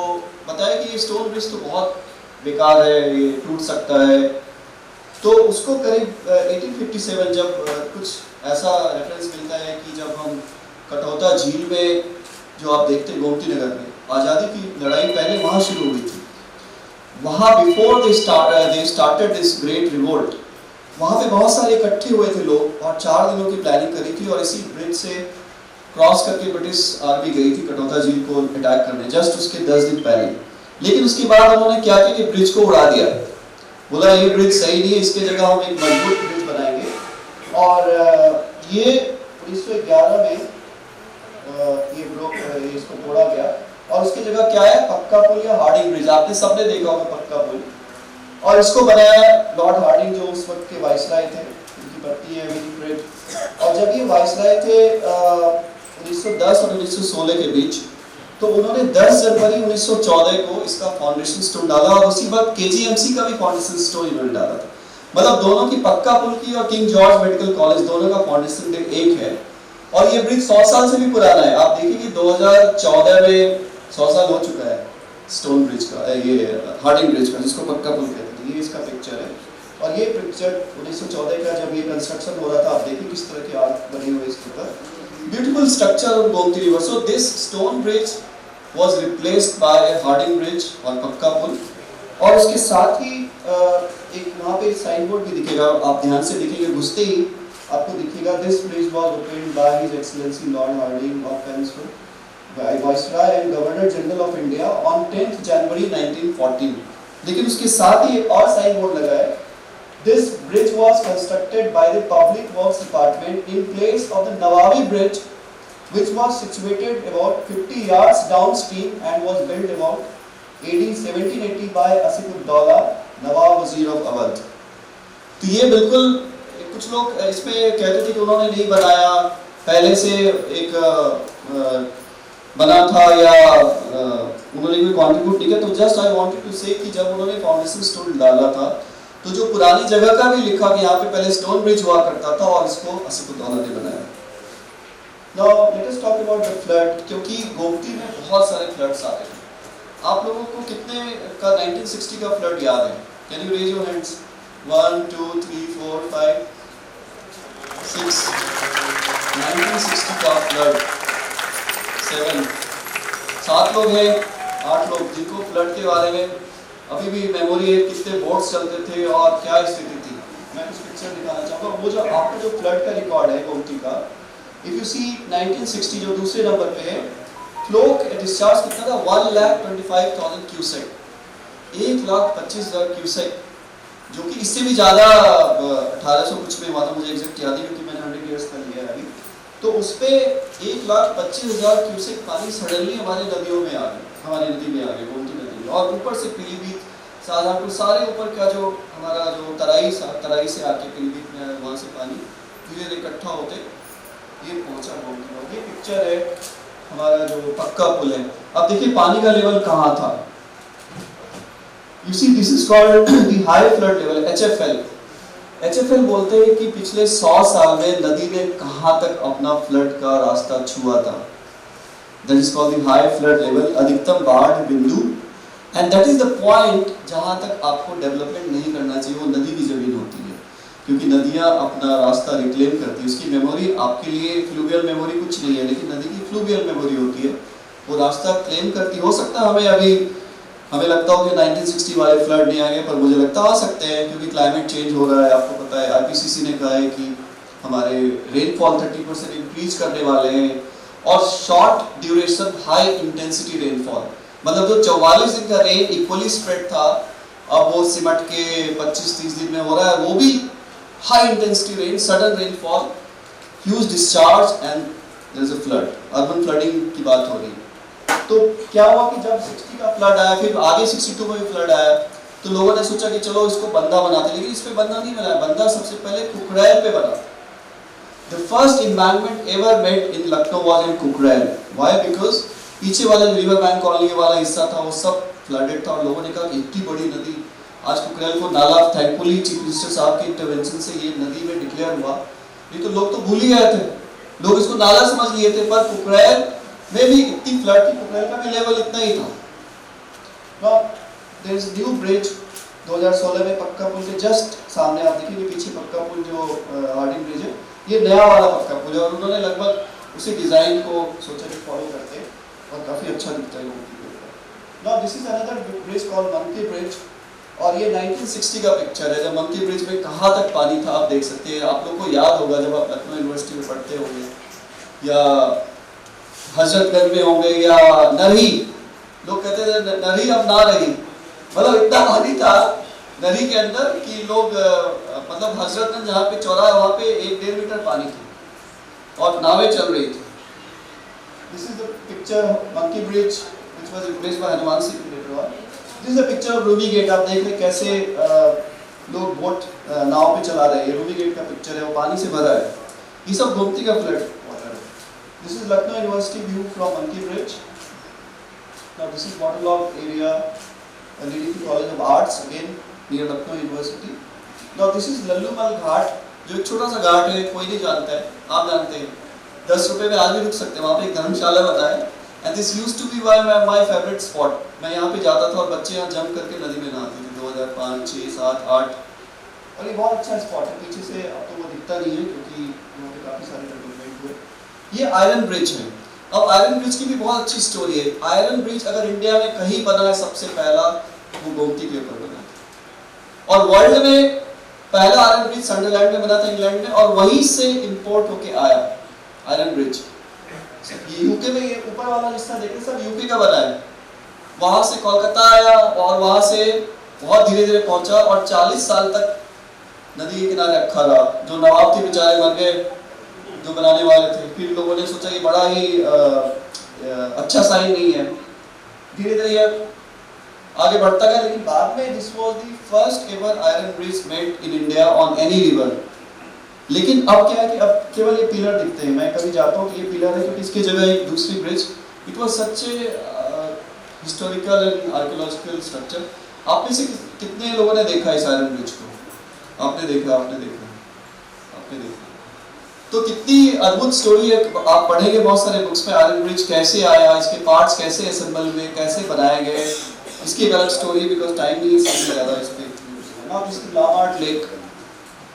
बताया कि ये स्टोन ब्रिज तो बहुत बेकार है, ये टूट सकता है। तो उसको करीब 1857 जब कुछ ऐसा रेफरेंस मिलता है कि जब हम कटौता झील में, जो आप देखते हैं गोमती नगर में, आज़ादी की लड़ाई पहले वहाँ शुरू हुई थी। वहाँ before they started this great revolt, वहाँ पे बहुत सारे इकट्ठे हुए थे लोग और 4 दिनों की प्लानिंग करी थी और इसी ब्रिज से क्रॉस करके ब्रिटिश आर्मी गई थी कटौता झील को अटैक करने, जस्ट उसके 10 दिन पहले। लेकिन उसके बाद उन्होंने क्या किया कि ब्रिज को उड़ा दिया, बोला ये ब्रिज सही नहीं है, इसके जगह हम एक मजबूत ब्रिज बनाएंगे। और ये 1911 में ये इसको तोड़ा गया और उसकी जगह क्या है, पक्का पुल या हार्डिंग ब्रिज। आपने सबने देखा होगा पक्का पुल, और इसको बनाया लॉर्ड हार्डिंग जो उस वक्त के वाइसराय थे, उनकी पत्नी है विनीफ्रेड। और जब ये वाइसराय थे 1910 और 1916 के बीच, तो उन्होंने 10 जनवरी 1914 को इसका फाउंडेशन स्टोन डाला और उसी वक्त केजीएमसी का भी फाउंडेशन स्टोन इन्होंने डाला था। मतलब दोनों की, पक्का पुल की और किंग जॉर्ज मेडिकल कॉलेज, दोनों का फाउंडेशन एक है। और ये ब्रिज 100 साल से भी पुराना है। आप देखिए कि 2014 में 100 साल हो चुका है स्टोन ब्रिज का, ये हार्डिंग ब्रिज का, जिसको पक्का पुल कहते हैं। ये इसका पिक्चर है और ये पिक्चर 1914 का जब ये कंस्ट्रक्शन हो रहा था, आप देखिए किस तरह के आर्ट बने हुए इसके ऊपर, beautiful structure on Gomti river. So this stone bridge was replaced by a Harding bridge और पक्का पुल। और उसके साथ ही एक वहाँ पे साइन बोर्ड भी दिखेगा, आप ध्यान से देखेंगे, घुसते ही आपको दिखेगा, this bridge was opened by his excellency lord Hardinge of Penshurst, viceroy and governor general of India on 10 January 1914। लेकिन उसके साथ ही एक और साइन बोर्ड लगा है, this bridge was constructed by the public works department in place of the नवाबी bridge which was situated about 50 yards downstream and was built about AD 1780 by Asif-ud-Daula, नवाब वजीर of Awadh. तो ये बिल्कुल, कुछ लोग इसमें कहते थे कि उन्होंने नहीं बनाया, पहले से एक बना था या उन्होंने कोई कंट्रीब्यूट नहीं किया। तो जस्ट आई वांटेड टू से कि जब उन्होंने फाउंडेशन स्टोन डाला था तो जो पुरानी जगह का भी लिखा कि यहाँ पे पहले स्टोन ब्रिज हुआ करता था और इसको आसिफ-उद-दौला ने बनाया। Now let us talk about the flood, क्योंकि गोमती में बहुत सारे फ्लड्स आ रहे हैं। आप लोगों को कितने का 1960 का फ्लड याद है? Can you raise your hands? 1 2 3 4 5 6 1960 का फ्लड 7 लोग हैं, 8 लोग जिनको फ्लड के बारे में अभी भी मेमोरी है, कितने बोट्स चलते थे और क्या स्थिति थी। मैं कुछ पिक्चर दिखाना चाहूँगा। वो जो आपका जो फ्लड का रिकॉर्ड है गोमती का, इफ यू सी 1960 जो दूसरे नंबर पे है, फ्लो डिस्चार्ज कितना था, 1,25,000 क्यूसेक, 1,25,000 क्यूसेक, जो कि इससे भी ज़्यादा 1800 कुछ में हुआ था, मुझे एग्जैक्ट याद नहीं क्योंकि मैंने 100 ईयर्स का लिया है अभी। तो उस पे 1,25,000 क्यूसेक पानी सडनली हमारे नदियों में आ गए, हमारी नदी में आ गए, गोमती नदी में। और ऊपर से पीलीभीत, शाहजहांपुर, सारे ऊपर का जो हमारा जो तराई से आके पीलीभीत में वहाँ से पानी धीरे धीरे इकट्ठा होते ये पहुंचा गोमती। ये पिक्चर है हमारा जो पक्का पुल है। अब देखिए पानी का लेवल कहाँ था। You see, this is called the high flood level, HFL. HFL बोलते हैं कि पिछले 100 साल में नदी ने कहाँ तक अपना फ्लड का रास्ता छुआ था। That is called the high flood level, अधिकतम बाढ़ बिंदु, and that is the point जहाँ तक आपको डेवलपमेंट नहीं करना चाहिए, वो नदी की जमीन होती है, क्योंकि नदियाँ अपना रास्ता रिक्लेम करती है। उसकी मेमोरी आपके लिए फ्लूवियल मेमोरी कुछ नहीं है, लेकिन नदी की फ्लूवियल मेमोरी होती है, वो रास्ता क्लेम करती। हो सकता है हमें लगता हो कि 1960 वाले फ्लड नहीं आ गए, पर मुझे लगता आ सकते हैं क्योंकि क्लाइमेट चेंज हो रहा है। आपको पता है IPCC ने कहा है कि हमारे रेनफॉल 30% इंक्रीज करने वाले हैं, और short duration high intensity rainfall, मतलब जो 44 दिन का रेन इक्वली स्प्रेड था, अब वो सिमट के 25-30 दिन में हो रहा है। वो भी high intensity rain, sudden rainfall, huge discharge and there is a flood, urban flooding की बात हो रही है। तो क्या हुआ कि जब 60 का फ्लड आया, फिर आगे 62 में भी फ्लड आया, तो लोगों ने सोचा कि चलो इसको बंदा बनाते, लेकिन इस पे बंदा नहीं बना। बंदा सबसे पहले कुकरैल पे बना। The first embankment ever made in Lucknow was in Kukrel. Why? Because पीछे वाला जो रिवर बैंक कॉलोनी वाला हिस्सा था वो सब फ्लडेड था, और लोगों ने कहा कि इतनी बड़ी नदी, आज कुकरैल को नाला, थैंकफुली चीफ मिनिस्टर साहब के इंटरवेंशन से ये नदी में डिक्लेयर हुआ, नहीं तो लोग तो भूल ही गए थे। लोग इसको नाला समझ लिए थे, पर पोखरैल में भी इतनी फ्लड थी, पोखरैल का भी लेवल इतना ही था। Now there is new bridge 2016 में पक्का पुल के जस्ट सामने आप देखिए पीछे पक्का पुल जो हार्डिंग ब्रिज है, ये नया वाला पक्का पुल है और उन्होंने लगभग उसी डिजाइन को सोचा कि फॉलो करते और काफी अच्छा दिखता है लोगों के ऊपर। Now this is another bridge called Monkey Bridge और ये 1960 का पिक्चर है जब मंकी ब्रिज में कहाँ तक पानी था आप देख सकते हैं। आप लोग को याद होगा जब आप लखनऊ यूनिवर्सिटी में पढ़ते होंगे या हजरतगंज में होंगे या नरही, लोग कहते थे नरही अब ना रही, मतलब इतना पानी था नदी के अंदर कि लोग मतलब हजरतगंज जहाँ पे चौराहा वहाँ पे 1-1.5 मीटर पानी था और नावें चल रही थी। This is the picture of Monkey Bridge which was replaced by Hanuman Setu later on. This is a picture of Ruby Gate। आप देख रहे कैसे लोग बोट नाव पे चला रहे हैं, ये रूबी गेट का पिक्चर है, वो पानी से भरा है, ये सब गोमती का फ्लड वाटर है। This is Lucknow University view from Monkey Bridge। Now this is waterlogged area leading to College of Arts again near Lucknow University। Now this is लल्लूमल घाट, जो एक छोटा सा घाट है, कोई नहीं जानता है, आप जानते हैं, 10 रुपए में आज भी रुक सकते हैं, वहाँ पे एक धर्मशाला बना है। And this used to be my favorite spot। मैं यहाँ पे जाता था और बच्चे यहाँ जंप करके नदी में नहाते थे 2005, 6, 7, 8 और ये बहुत अच्छा स्पॉट है। पीछे से अब तो वो दिखता नहीं है क्योंकि यहाँ पे काफी सारे डेवलपमेंट हुए। ये आयरन ब्रिज है। अब आयरन ब्रिज की भी बहुत अच्छी स्टोरी है। आयरन ब्रिज अगर इंडिया में कहीं बना है सबसे पहला, वो गोमती के ऊपर बना था और वर्ल्ड में पहला आयरन ब्रिज सनडरलैंड में बना था इंग्लैंड में और वहीं से इंपोर्ट होके आया आयरन ब्रिज। ये यूके में, ये ऊपर वाला हिस्सा देखिए सब यूके का बना है, वहां से कोलकाता आया और वहां से बहुत धीरे धीरे पहुंचा और 40 साल तक नदी के किनारे रखा रहा। जो नवाब थे बेचारे मर गए, जो बनाने वाले थे, फिर लोगों ने सोचा ये बड़ा ही अच्छा साइन नहीं है, धीरे धीरे आगे बढ़ता गया। लेकिन बाद में this was the first ever iron bridge made in India on any river. लेकिन अब क्या है कि अब केवल ये पिलर दिखते हैं। मैं कभी जाता हूँ कि ये पिलर है क्योंकि इसके जगह एक दूसरी bridge, it was such a historical and archaeological structure. आप में से कितने लोगों ने देखा इस आयरन ब्रिज को? आपने देखा। तो कितनी अद्भुत स्टोरी है। आप पढ़ेंगे बहुत सारे बुक्स में आयरन ब्रिज कैसे आया, इसके पार्ट्स कैसे असेंबल हुए, कैसे बनाए गए, इसकी एक अलग स्टोरी, बिकॉज टाइम नहीं है ज़्यादा इस पे। नाउ दिस इज लामार्ट लेक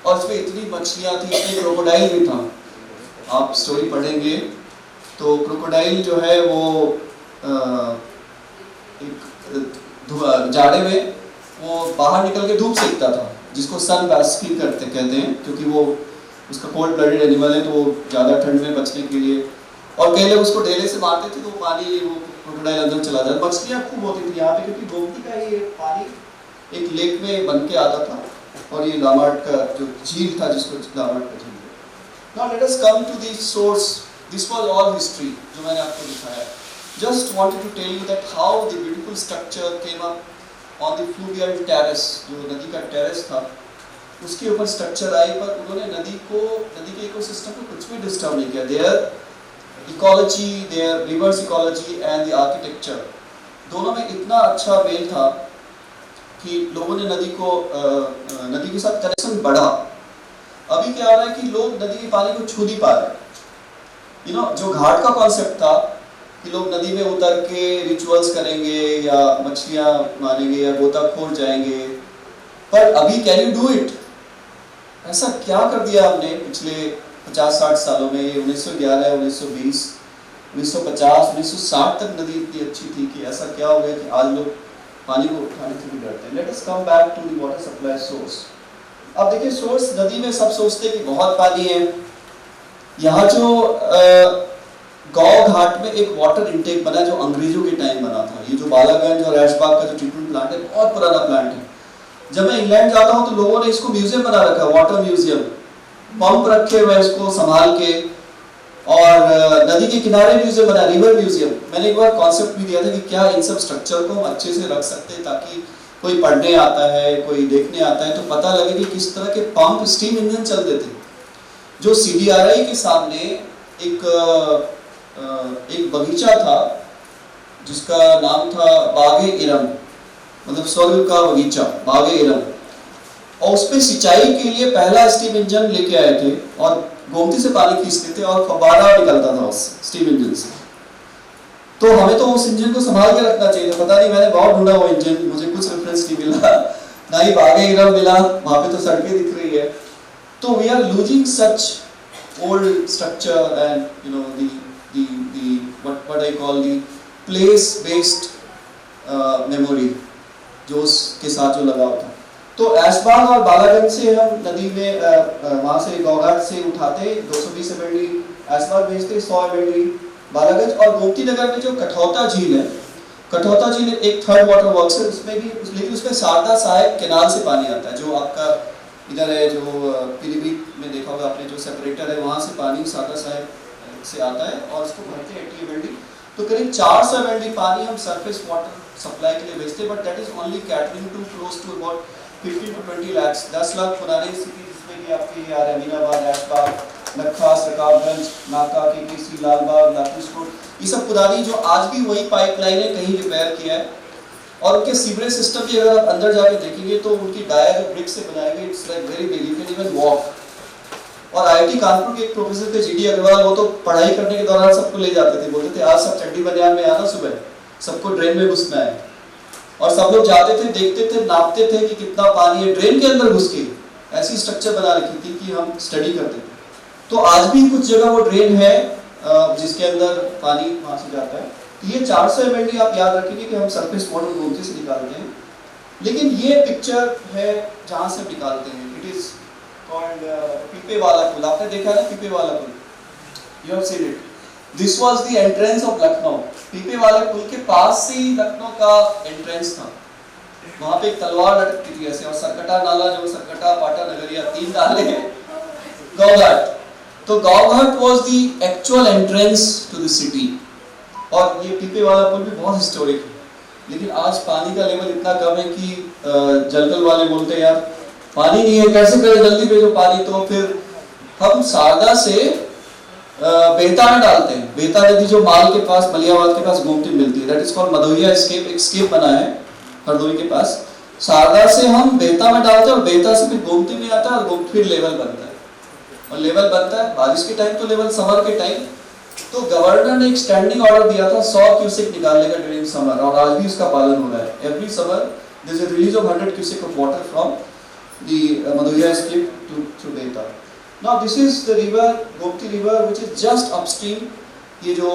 और इसमें इतनी मछलियाँ थी, इसमें क्रोकोडाइल भी था। आप स्टोरी पढ़ेंगे तो क्रोकोडाइल जो है वो एक जाड़े में वो बाहर निकल के धूप सेकता था, जिसको सन बास्किंग कहते हैं, क्योंकि वो उसका कोल्ड ब्लडेड एनिमल है तो वो ज़्यादा ठंड में बचने के लिए, और कई लोग उसको ढेले से मारते थे तो पानी वो क्रोकोडाइल अंदर चला जाता। मछलियाँ खूब होती थी यहाँ पे क्योंकि गोमती का ये पानी एक लेक में बन के आता था और ये लामार्ट का जो झील था जिसको लामार्ट का झील। Now let us come to the source। This was all history जो मैंने आपको दिखाया। Just wanted to tell you that how the beautiful structure came up on the fluvial terrace। जो नदी का टेरेस था उसके ऊपर स्ट्रक्चर आई, पर उन्होंने नदी के इकोसिस्टम को कुछ भी डिस्टर्ब नहीं किया। Their ecology, their rivers ecology and the architecture दोनों में इतना अच्छा मेल था कि लोगों ने नदी के साथ कनेक्शन बढ़ा। अभी क्या हो रहा है कि लोग नदी के पानी को छू नहीं पा रहे। जो घाट का कॉन्सेप्ट था कि लोग नदी में उतर के रिचुअल्स करेंगे या मछलियां मारेंगे या गोताखोर जाएंगे, पर अभी कैन यू डू इट? ऐसा क्या कर दिया आपने पिछले 50-60 सालों में? 1911, 1920, 1950, 1960 तक नदी इतनी अच्छी थी कि ऐसा क्या हो गया कि आज लोग पानी को उठाने से भी डरते हैं। Let us come back to the water supply source. अब देखिए सोर्स नदी में सब सोचते हैं कि बहुत पानी है। यहाँ जो गांव घाट में एक वाटर इनटेक बना जो अंग्रेजों के टाइम बना था। ये जो बालागंज और ऐशबाग का जो ट्रीटमेंट प्लांट है बहुत पुराना प्लांट है। जब मैं इंग्लैंड जाता हूँ तो लोगों ने इसको म्यूजियम बना रखा है, वाटर म्यूजियम, पंप रखे हुए इसको संभाल के, और नदी के किनारे म्यूजियम बना, रिवर म्यूजियम। मैंने एक बार कॉन्सेप्ट भी दिया था कि क्या इन सब स्ट्रक्चर को हम अच्छे से रख सकते हैं ताकि कोई पढ़ने आता है, कोई देखने आता है तो पता लगे कि किस तरह के पंप स्टीम इंजन चलते थे। जो CDRI के सामने एक बगीचा था जिसका नाम था बागे इरम, मतलब स्वर्ग का बगीचा, बागे इरम। और उसमें सिंचाई के लिए पहला स्टीम इंजन लेके आए थे और गोमती से पानी खींचते थे और फव्वारा निकलता था उस स्टीम इंजन से। तो हमें तो उस इंजन को संभाल के रखना चाहिए। पता नहीं, मैंने बहुत ढूंढा वो इंजन, मुझे कुछ रेफरेंस नहीं मिला, ना ही बागे हीरा मिला, वहां पे तो सड़कें दिख रही है। तो we are losing such old structure and the what I call the place based memory जो उसके साथ जो लगा होता। तो ऐशबाग और बालागंज से हम नदी में वहाँ से गौघाट से उठाते 220 MLD ऐशबाग भेजते 100 MLD बालागंज। और गोमती नगर में जो कठौता झील है, कठौता झील एक थर्ड वाटर वर्क्स है, उसमें भी लेकिन उसमें शारदा सहायक कैनाल से पानी आता है, जो आपका इधर है, जो पीलीभीत में देखा होगा आपने, जो सेपरेटर है वहाँ से पानी शारदा सहायक से आता है और उसको भरते हैं 80 MLD। तो करीब 400 MLD पानी हम सरफेस वाटर सप्लाई के लिए भेजते हैं, but that is only catering to close to about 15 to 20 lakhs, 10 lakh पुरानी सिटी जिसमें कि आपके यार अमीनाबाद, ऐशबाग, नक्खास, रकाबगंज, नाका, केकेसी, लालबाग, लाखीसरोड, ये सब पुरानी जो आज भी वही पाइपलाइन है, कहीं रिपेयर किया है। और उनके सीवरेज सिस्टम भी अगर आप अंदर जाके देखेंगे तो उनकी डाया जो ब्रिक से बनाई गई, it's like very big, you can even walk. और IIT कानपुर के एक प्रोफेसर थे GD अग्रवाल, वो तो पढ़ाई करने के दौरान सबको ले जाते थे, बोलते थे आज सब चड्डी बनियान में आना, सुबह सबको ड्रेन में घुसना है। और सब लोग जाते थे, देखते थे, नापते थे कि कितना पानी है ड्रेन के अंदर घुस के, ऐसी स्ट्रक्चर बना रखी थी कि हम स्टडी करते थे। तो आज भी कुछ जगह वो ड्रेन है जिसके अंदर पानी वहां से जाता है। तो ये 400 MLD आप याद रखेंगे कि हम सरफेस वाटर गोमती से निकालते हैं। लेकिन ये पिक्चर है जहां से निकालते हैं, इट इज कॉल्ड पीपे वाला पुल। आपने देखा ना पीपे वाला पुल, you have seen it. This was the entrance of Lucknow. पीपे वाले पुल के पास से ही लखनऊ का एंट्रेंस था, वहां पे एक तलवार लटकती थी ऐसे, और सरकटा नाला, जो सरकटा, पाटा, नगरिया, 3 नाले हैं, गौघाट। तो Gaughat was the actual entrance to the city. और ये पीपे वाला पुल भी बहुत हिस्टोरिक है। लेकिन आज पानी का लेवल इतना कम है कि जलकल वाले बोलते हैं यार पानी नहीं है, कैसे करें, जल्दी भेजो पानी। तो फिर हम शारदा से बेहता में डालते हैं। बेहता नदी जो माल के पास, मलियाबाद के पास गोमती मिलती है, दैट इज कॉल्ड मधोइया स्केप, एक स्केप बना है हरदोई के पास। शारदा से हम बेहता में डालते हैं और बेहता से फिर गोमती में आता है और गोमती फिर लेवल बनता है। और लेवल बनता है बारिश के टाइम, तो लेवल समर के टाइम। तो गवर्नर ने एक स्टैंडिंग ऑर्डर दिया था 100 क्यूसेक निकालने का ड्यूरिंग समर, और आज भी उसका पालन हो रहा है। Every summer there is a release of 100 cusec of water from the Madhoiya scape to through Behta. Now this is the river Gomti river which is just upstream. ये जो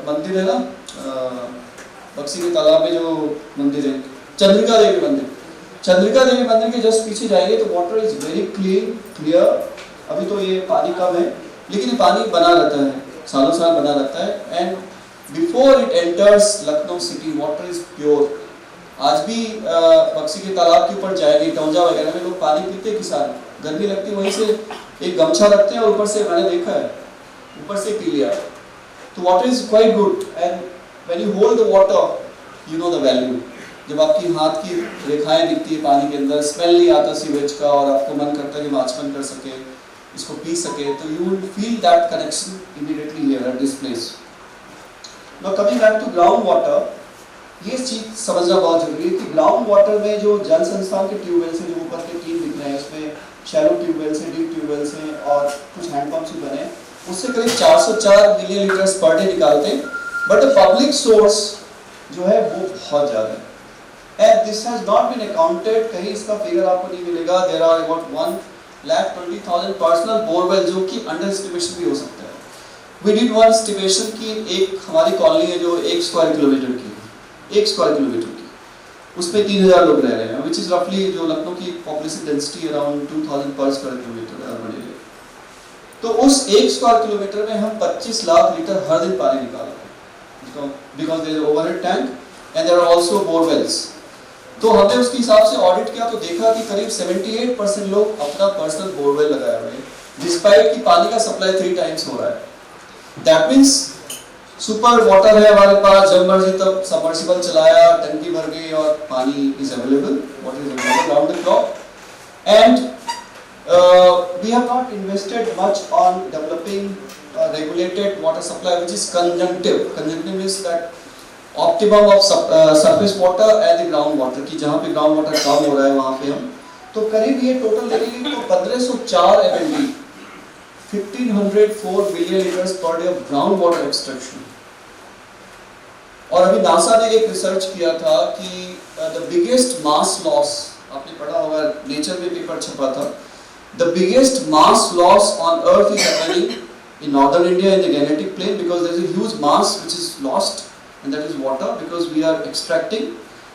मंदिर है ना बक्सी के तालाब में जो मंदिर है, चंद्रिका देवी मंदिर, चंद्रिका देवी मंदिर के जस्ट पीछे जाएंगे तो वाटर इज वेरी क्लियर। अभी तो ये पानी कम है, लेकिन पानी बना रहता है, सालों साल बना रहता है। And before it enters Lucknow city water is pure. आज भी बक्सी के तालाब के ऊपर जाएंगे, टौंजा वगैरह में लोग पानी पीते, किसान गर्मी लगती है वहीं से एक गमछा रखते हैं और ऊपर से, मैंने देखा है, ऊपर से पी लिया। तो water is quite good and when you hold the water you know the value. जब आपकी हाथ की रेखाएं दिखती है पानी के अंदर, स्मेल नहीं आता सीवेज का, और आपको मन करता है कि आचमन कर सके, इसको पी सके, तो you will feel that connection immediately here at this place. Now coming back to ground water, ये चीज समझना बहुत जरूरी है कि ग्राउंड वाटर में जो जल संस्थान के ट्यूबवेल्स हैं, जो ऊपर के 3 दिख रहे हैं, उसमें शैलो ट्यूबवेल्स हैं, डीप ट्यूबवेल्स हैं और कुछ हैंडपंप्स भी बने हैं, उससे करीब 404 मिलियन लीटर्स पर डे निकालते हैं। बट द पब्लिक सोर्स जो है वो बहुत ज्यादा है, and this has not been accounted. कहीं इसका फिगर आपको नहीं मिलेगा। There are about 1,20,000 personal borewell, जो कि अंडर एस्टिमेशन भी हो सकता है। वी डिड वन एस्टिमेशन की एक हमारी कॉलोनी है जो 1 स्क्वायर किलोमीटर की, 1 स्क्वायर किलोमीटर की, उसमें 3000 लोग रह रहे हैं, विच इज रफली जो लखनऊ की पॉपुलेशन डेंसिटी अराउंड 2000 पर स्क्वायर किलोमीटर अर्बन एरिया। तो उस 1 स्क्वायर किलोमीटर में हम 25 लाख लीटर हर दिन पानी निकाल रहे हैं, because there is overhead tank and there are also borewells. तो हमने उसके हिसाब से ऑडिट किया तो देखा कि करीब 78% लोग अपना पर्सनल बोरवेल लगाए हुए हैं, डिस्पाइट कि पानी का सप्लाई 3 टाइम्स हो रहा है। दैट मींस सुपर वाटर है हमारे पास, जब मर्जी तब सबमर्सिबल चलाया, टंकी भर गई और पानी is available, water is available round the clock. And we have not invested much on developing regulated water supply which is conjunctive. Conjunctive means that optimum of surface water and the ground water, कि जहाँ पे ground water कम हो रहा है वहाँ पे हम तो करीब ये टोटल देखेंगे तो 1504 MLD 1504 billion litres per day of ground water extraction. और अभी नासा ने एक रिसर्च किया था कि द बिगेस्ट मास लॉस, आपने पढ़ा होगा नेचर में पेपर छपा था, the biggest mass loss on earth is happening in northern India in the Gangetic Plain because there is a huge mass which is lost, and that is water, because we are extracting,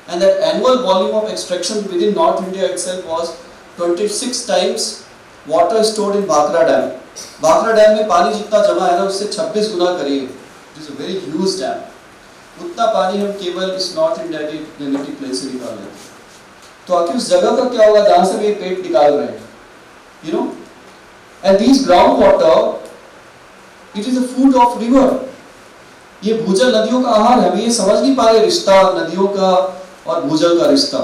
and that annual volume of extraction within North India itself was 26 times water stored in Bhakra Dam. Bhakra Dam में पानी जितना जमा है ना उससे 26 गुना करिए, it is a very huge dam. उतना पानी हम केवल इस नॉर्थ इंडिया के Gangetic Plain से निकाल लेते हैं। तो आखिर उस जगह का क्या होगा जहाँ से वे पेट निकाल रहे हैं, you know, and these ground water It is the food of river. ये भूजल नदियों का आहार है। हम ये समझ नहीं पा रहे रिश्ता नदियों का और भूजल का रिश्ता।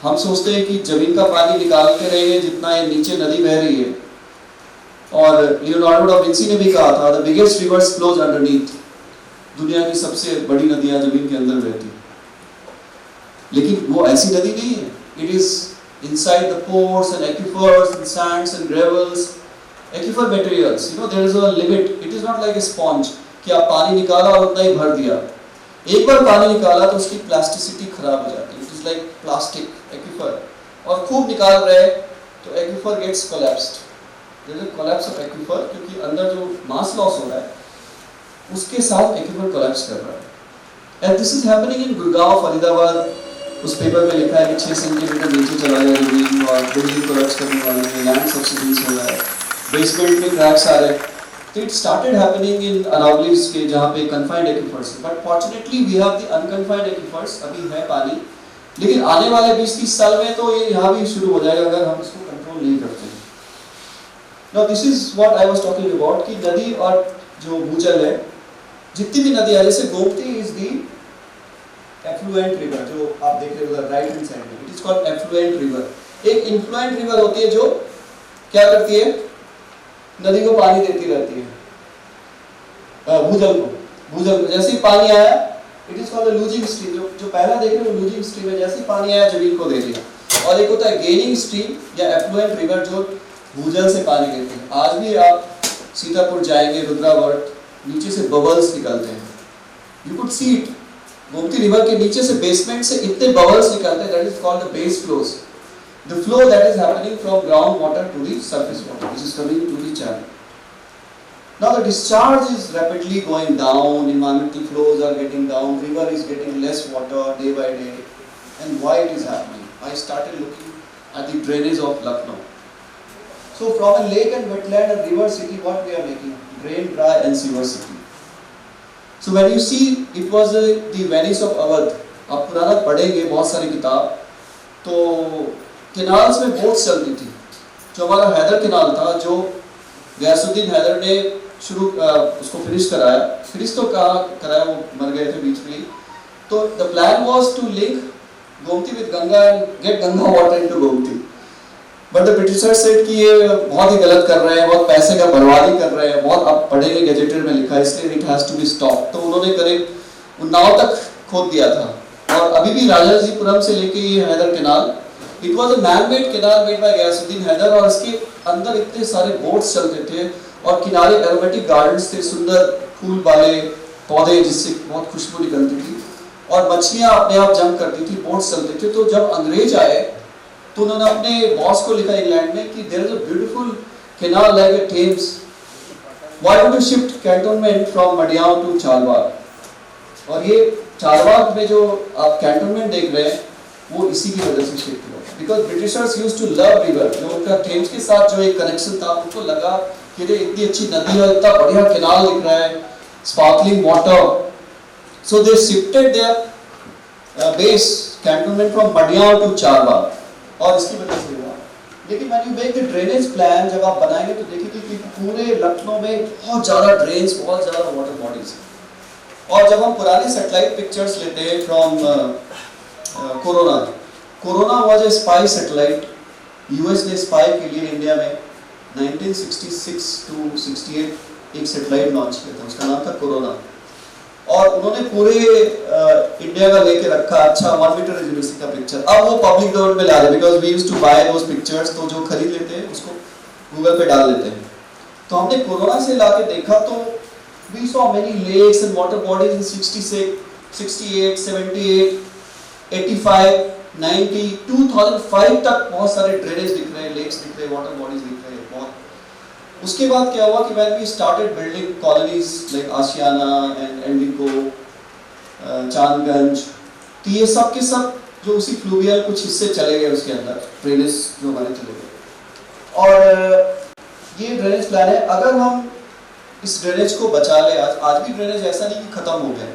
हम सोचते हैं कि जमीन का पानी निकालते रहेंगे जितना ये नीचे नदी बह रही है, और लियोनार्डो डा विंसी ने भी कहा था the biggest reverse flows underneath, दुनिया की सबसे बड़ी नदियां जमीन के अंदर बहती, लेकिन वो ऐसी नदी नहीं है। It is inside the pores and aquifers and sands and gravels, aquifer materials, you know there is a limit. It is not like a sponge कि आप पानी निकाला और उतना ही भर दिया। एक बार पानी निकाला तो उसकी प्लास्टिसिटी खराब हो जाती है। It is like plastic aquifer, और खूब निकाल रहे तो aquifer gets collapsed, there is a collapse of aquifer, क्योंकि अंदर जो मास लॉस हो रहा है उसके साथ एक्विफर कोलैप्स कर रहा है। And this is happening in Gurgaon, Faridabad. उस पेपर में लिखा है कि 6 सेंटीमीटर नीचे चला गया जमीन और बिल्डिंग कोलैप्स करने वाले में लैंड सब्सिडीज हो रहा है, बेसमेंट में क्रैक्स आ रहे हैं। तो it started happening in Aravallis के जहाँ पे confined aquifers, but fortunately we have the unconfined aquifers, अभी है पानी, लेकिन आने वाले 20-30 साल में तो ये यहाँ भी शुरू हो जाएगा अगर हम इसको कंट्रोल नहीं करते हैं। Now this is what I was talking about कि नदी और जो भूजल है, जितनी भी नदी है, जैसे Gomti is the effluent river, जो आप देख रहे हो राइट हैंड साइड में, it is called effluent river. एक इन्फ्लुएंट रिवर होती है जो क्या करती है, नदी को पानी देती रहती है, भूजल को जैसे ही पानी आया, it is called losing stream. जो पहला देख रहे हो लूजिंग स्ट्रीम है, जैसे ही पानी आया जमीन को दे दिया। और एक होता है गेनिंग स्ट्रीम या एफ्लुएंट रिवर जो भूजल से पानी देती है। आज भी आप सीतापुर जाएंगे, रुद्रावर्त, नीचे से बबल्स निकलते हैं, you could see it. Gomti river के नीचे से बेसमेंट से इतने बबल्स निकलते हैं, that is called the base flows, the flow that is happening from ground water to the surface water, which is coming to the channel. Now the discharge is rapidly going down, environmental flows are getting down, river is getting less water day by day. And why it is happening? I started looking at the drainage of Lucknow. So from a lake and wetland and river city, what we are making? Drain, dry and sewer city. So when you see, it was the Venice of Awadh. आप पुराना पढ़ेंगे बहुत सारी किताब, तो canals में boats चलती थी। जो हमारा हैदर केनाल था, जो गयासुद्दीन हैदर ने उसको फिनिश कराया, फिनिश तो कराया, वो मर गए थे बीच में। तो the plan was to link Gomti with Ganga and get Ganga water into Gomti, but the Britishers said कि ये बहुत ही गलत कर रहे हैं, बहुत पैसे का बर्बादी कर रहे हैं, बहुत, आप पढ़ेंगे गजेटेड में लिखा है, इसलिए it has to be stop. तो उन्होंने करीब उन्नाव तक खोद दिया था, और अभी भी राजाजीपुरम से लेके ये Haider canal, it was a man-made canal made by Ghayasuddin Haider, और इसके अंदर इतने सारे बोट्स चलते थे और किनारे एरोमेटिक गार्डन्स थे, सुंदर फूल वाले पौधे जिससे बहुत खुशबू निकलती थी, और मछलियां अपने आप जंप करती थी, बोट्स चलते थे। तो जब अंग्रेज आए तो उन्होंने अपने बॉस को लिखा इंग्लैंड में कि there is a beautiful canal like a Thames, why don't you shift cantonment from Madiaon to Charbagh. और ये चारबाग में जो आप कैंटोनमेंट देख रहे हैं वो इसी की वजह से शिफ्ट हुआ, because Britishers used to love river. जो उनका थेम्स के साथ जो एक कनेक्शन था, उनको लगा कि ये इतनी अच्छी नदी है, इतना बढ़िया केनाल दिख रहा है, sparkling water, so they shifted their base cantonment from Madiaon to Charbagh, और इसकी वजह से हुआ। लेकिन when you make the drainage plan, जब आप बनाएंगे तो देखिए कि पूरे लखनऊ में बहुत ज़्यादा ड्रेन्स, बहुत ज़्यादा वाटर बॉडीज। और जब हम पुराने सैटेलाइट पिक्चर्स लेते हैं from corona was a spy satellite, US ने स्पाई के लिए इंडिया में 1966 to 68 एक सैटेलाइट लॉन्च किया था, उसका नाम था कोरोना। और उन्होंने पूरे इंडिया का लेके रखा अच्छा 1 मीटर रेजोल्यूशन का पिक्चर। अब वो पब्लिक डोमेन में ला रहे because we used to buy those pictures, तो जो खरीद लेते हैं उसको गूगल पे डाल लेते हैं। तो हमने कोरोना से लाके देखा तो we saw many lakes and water bodies in 66, 68, 78, 85, 90, 2005 तक बहुत सारे ड्रेनेज दिख रहे हैं, लेक्स दिख रहे हैं, वाटर बॉडीज दिख रहे हैं बहुत। उसके बाद क्या हुआ कि when we started building colonies like Ashiana and एंडिको, Chandganj, तो ये सब के सब जो उसी फ्लूवियल कुछ हिस्से चले गए उसके अंदर, ड्रेनेज जो हमारे चले गए। और ये ड्रेनेज प्लान है, अगर हम इस ड्रेनेज को बचा ले, आज भी ड्रेनेज ऐसा नहीं कि खत्म हो गए।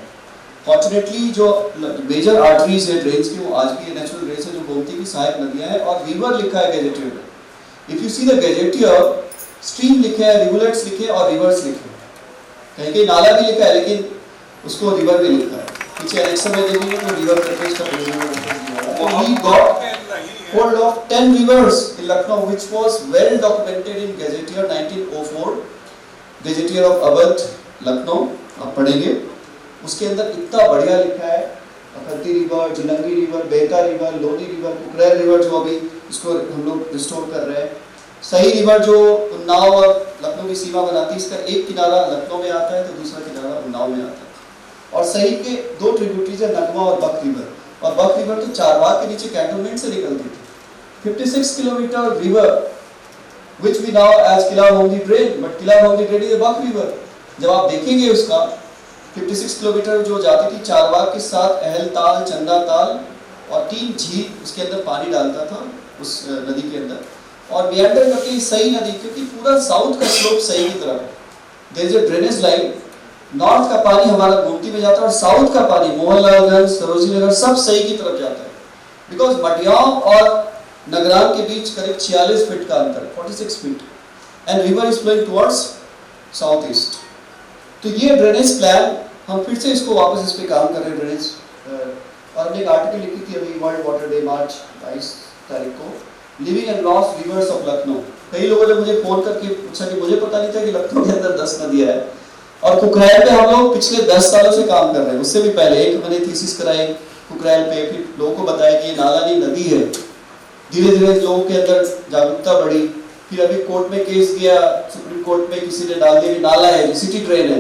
फॉर्चुनेटली जो मेजर आर्टरीज है ड्रेन्स की वो आज भी नेचुरल ड्रेन्स है जो गोमती की सहायक नदियां हैं, और रिवर लिखा है गैजेटियर में। If you see the gazetteer, stream लिखे हैं, रिवुलेट्स लिखे और रिवर्स लिखे हैं, कहीं कहीं नाला भी लिखा है लेकिन उसको रिवर भी लिखा है। पीछे एनेक्सर में देखेंगे तो रिवर करके इसका तो he got hold of 10 rivers in Lucknow, which was well documented in Gazetteer 1904, Gazetteer of Awadh Lucknow, आप पढ़ेंगे उसके अंदर इतना बढ़िया लिखा है। अखंती रिवर, जिलंगी रिवर, बेहता river, Loni river, Kukrail river जो अभी इसको हम लोग रिस्टोर कर रहे हैं, सही रिवर जो उन्नाव और लखनऊ की सीमा बनाती है, इसका एक किनारा लखनऊ में आता है तो दूसरा किनारा उन्नाव में आता है। और सही के दो ट्रिब्यूटरीज है, नगमा और बक रिवर, और बक रिवर तो चारबाग के नीचे कैंटोनमेंट से निकलती थी। 56 kilometre river which we now as Kila Mohamdi Drain, but Kila Mohamdi Drain is a Bak river। जब आप देखेंगे उसका 56 किलोमीटर जो जाती थी चारबाग के साथ अहल ताल, चंदा ताल और 3 झील उसके अंदर पानी डालता था उस नदी के अंदर, और मियांडर करके सही नदी, क्योंकि पूरा साउथ का स्लोप सही की तरफ है। There is a drainage line, north का पानी हमारा गोमती में जाता है और साउथ का पानी मोहनलालगंज, सरोजनी नगर सब सही की तरफ जाता है। बिकॉज मटियाव और नगरान के बीच करीब 46 फीट का अंतर, 46 feet, and river is flowing towards south east. तो ये ड्रेनेज प्लान हम फिर से इसको वापस इस पे काम कर रहे हैं ड्रेनेज। और हमने एक आर्टिकल लिखी थी अभी वर्ल्ड वाटर डे मार्च 22 तारीख को, living and lost reverse of Lucknow. कई लोगों ने मुझे फोन करके पूछा कि मुझे पता नहीं था कि लखनऊ के अंदर 10 नदियां हैं, और कुकरैल पे हम लोग पिछले 10 सालों से काम कर रहे हैं। उससे भी पहले एक मैंने थीसिस कराई कुकरैल पे, फिर लोगों को बताया कि ये नाला नहीं नदी है। धीरे धीरे लोगों के अंदर जागरूकता बढ़ी, फिर अभी कोर्ट में केस गया, सुप्रीम कोर्ट में किसी ने डाल दिया कि नाला है, सिटी ड्रेन है।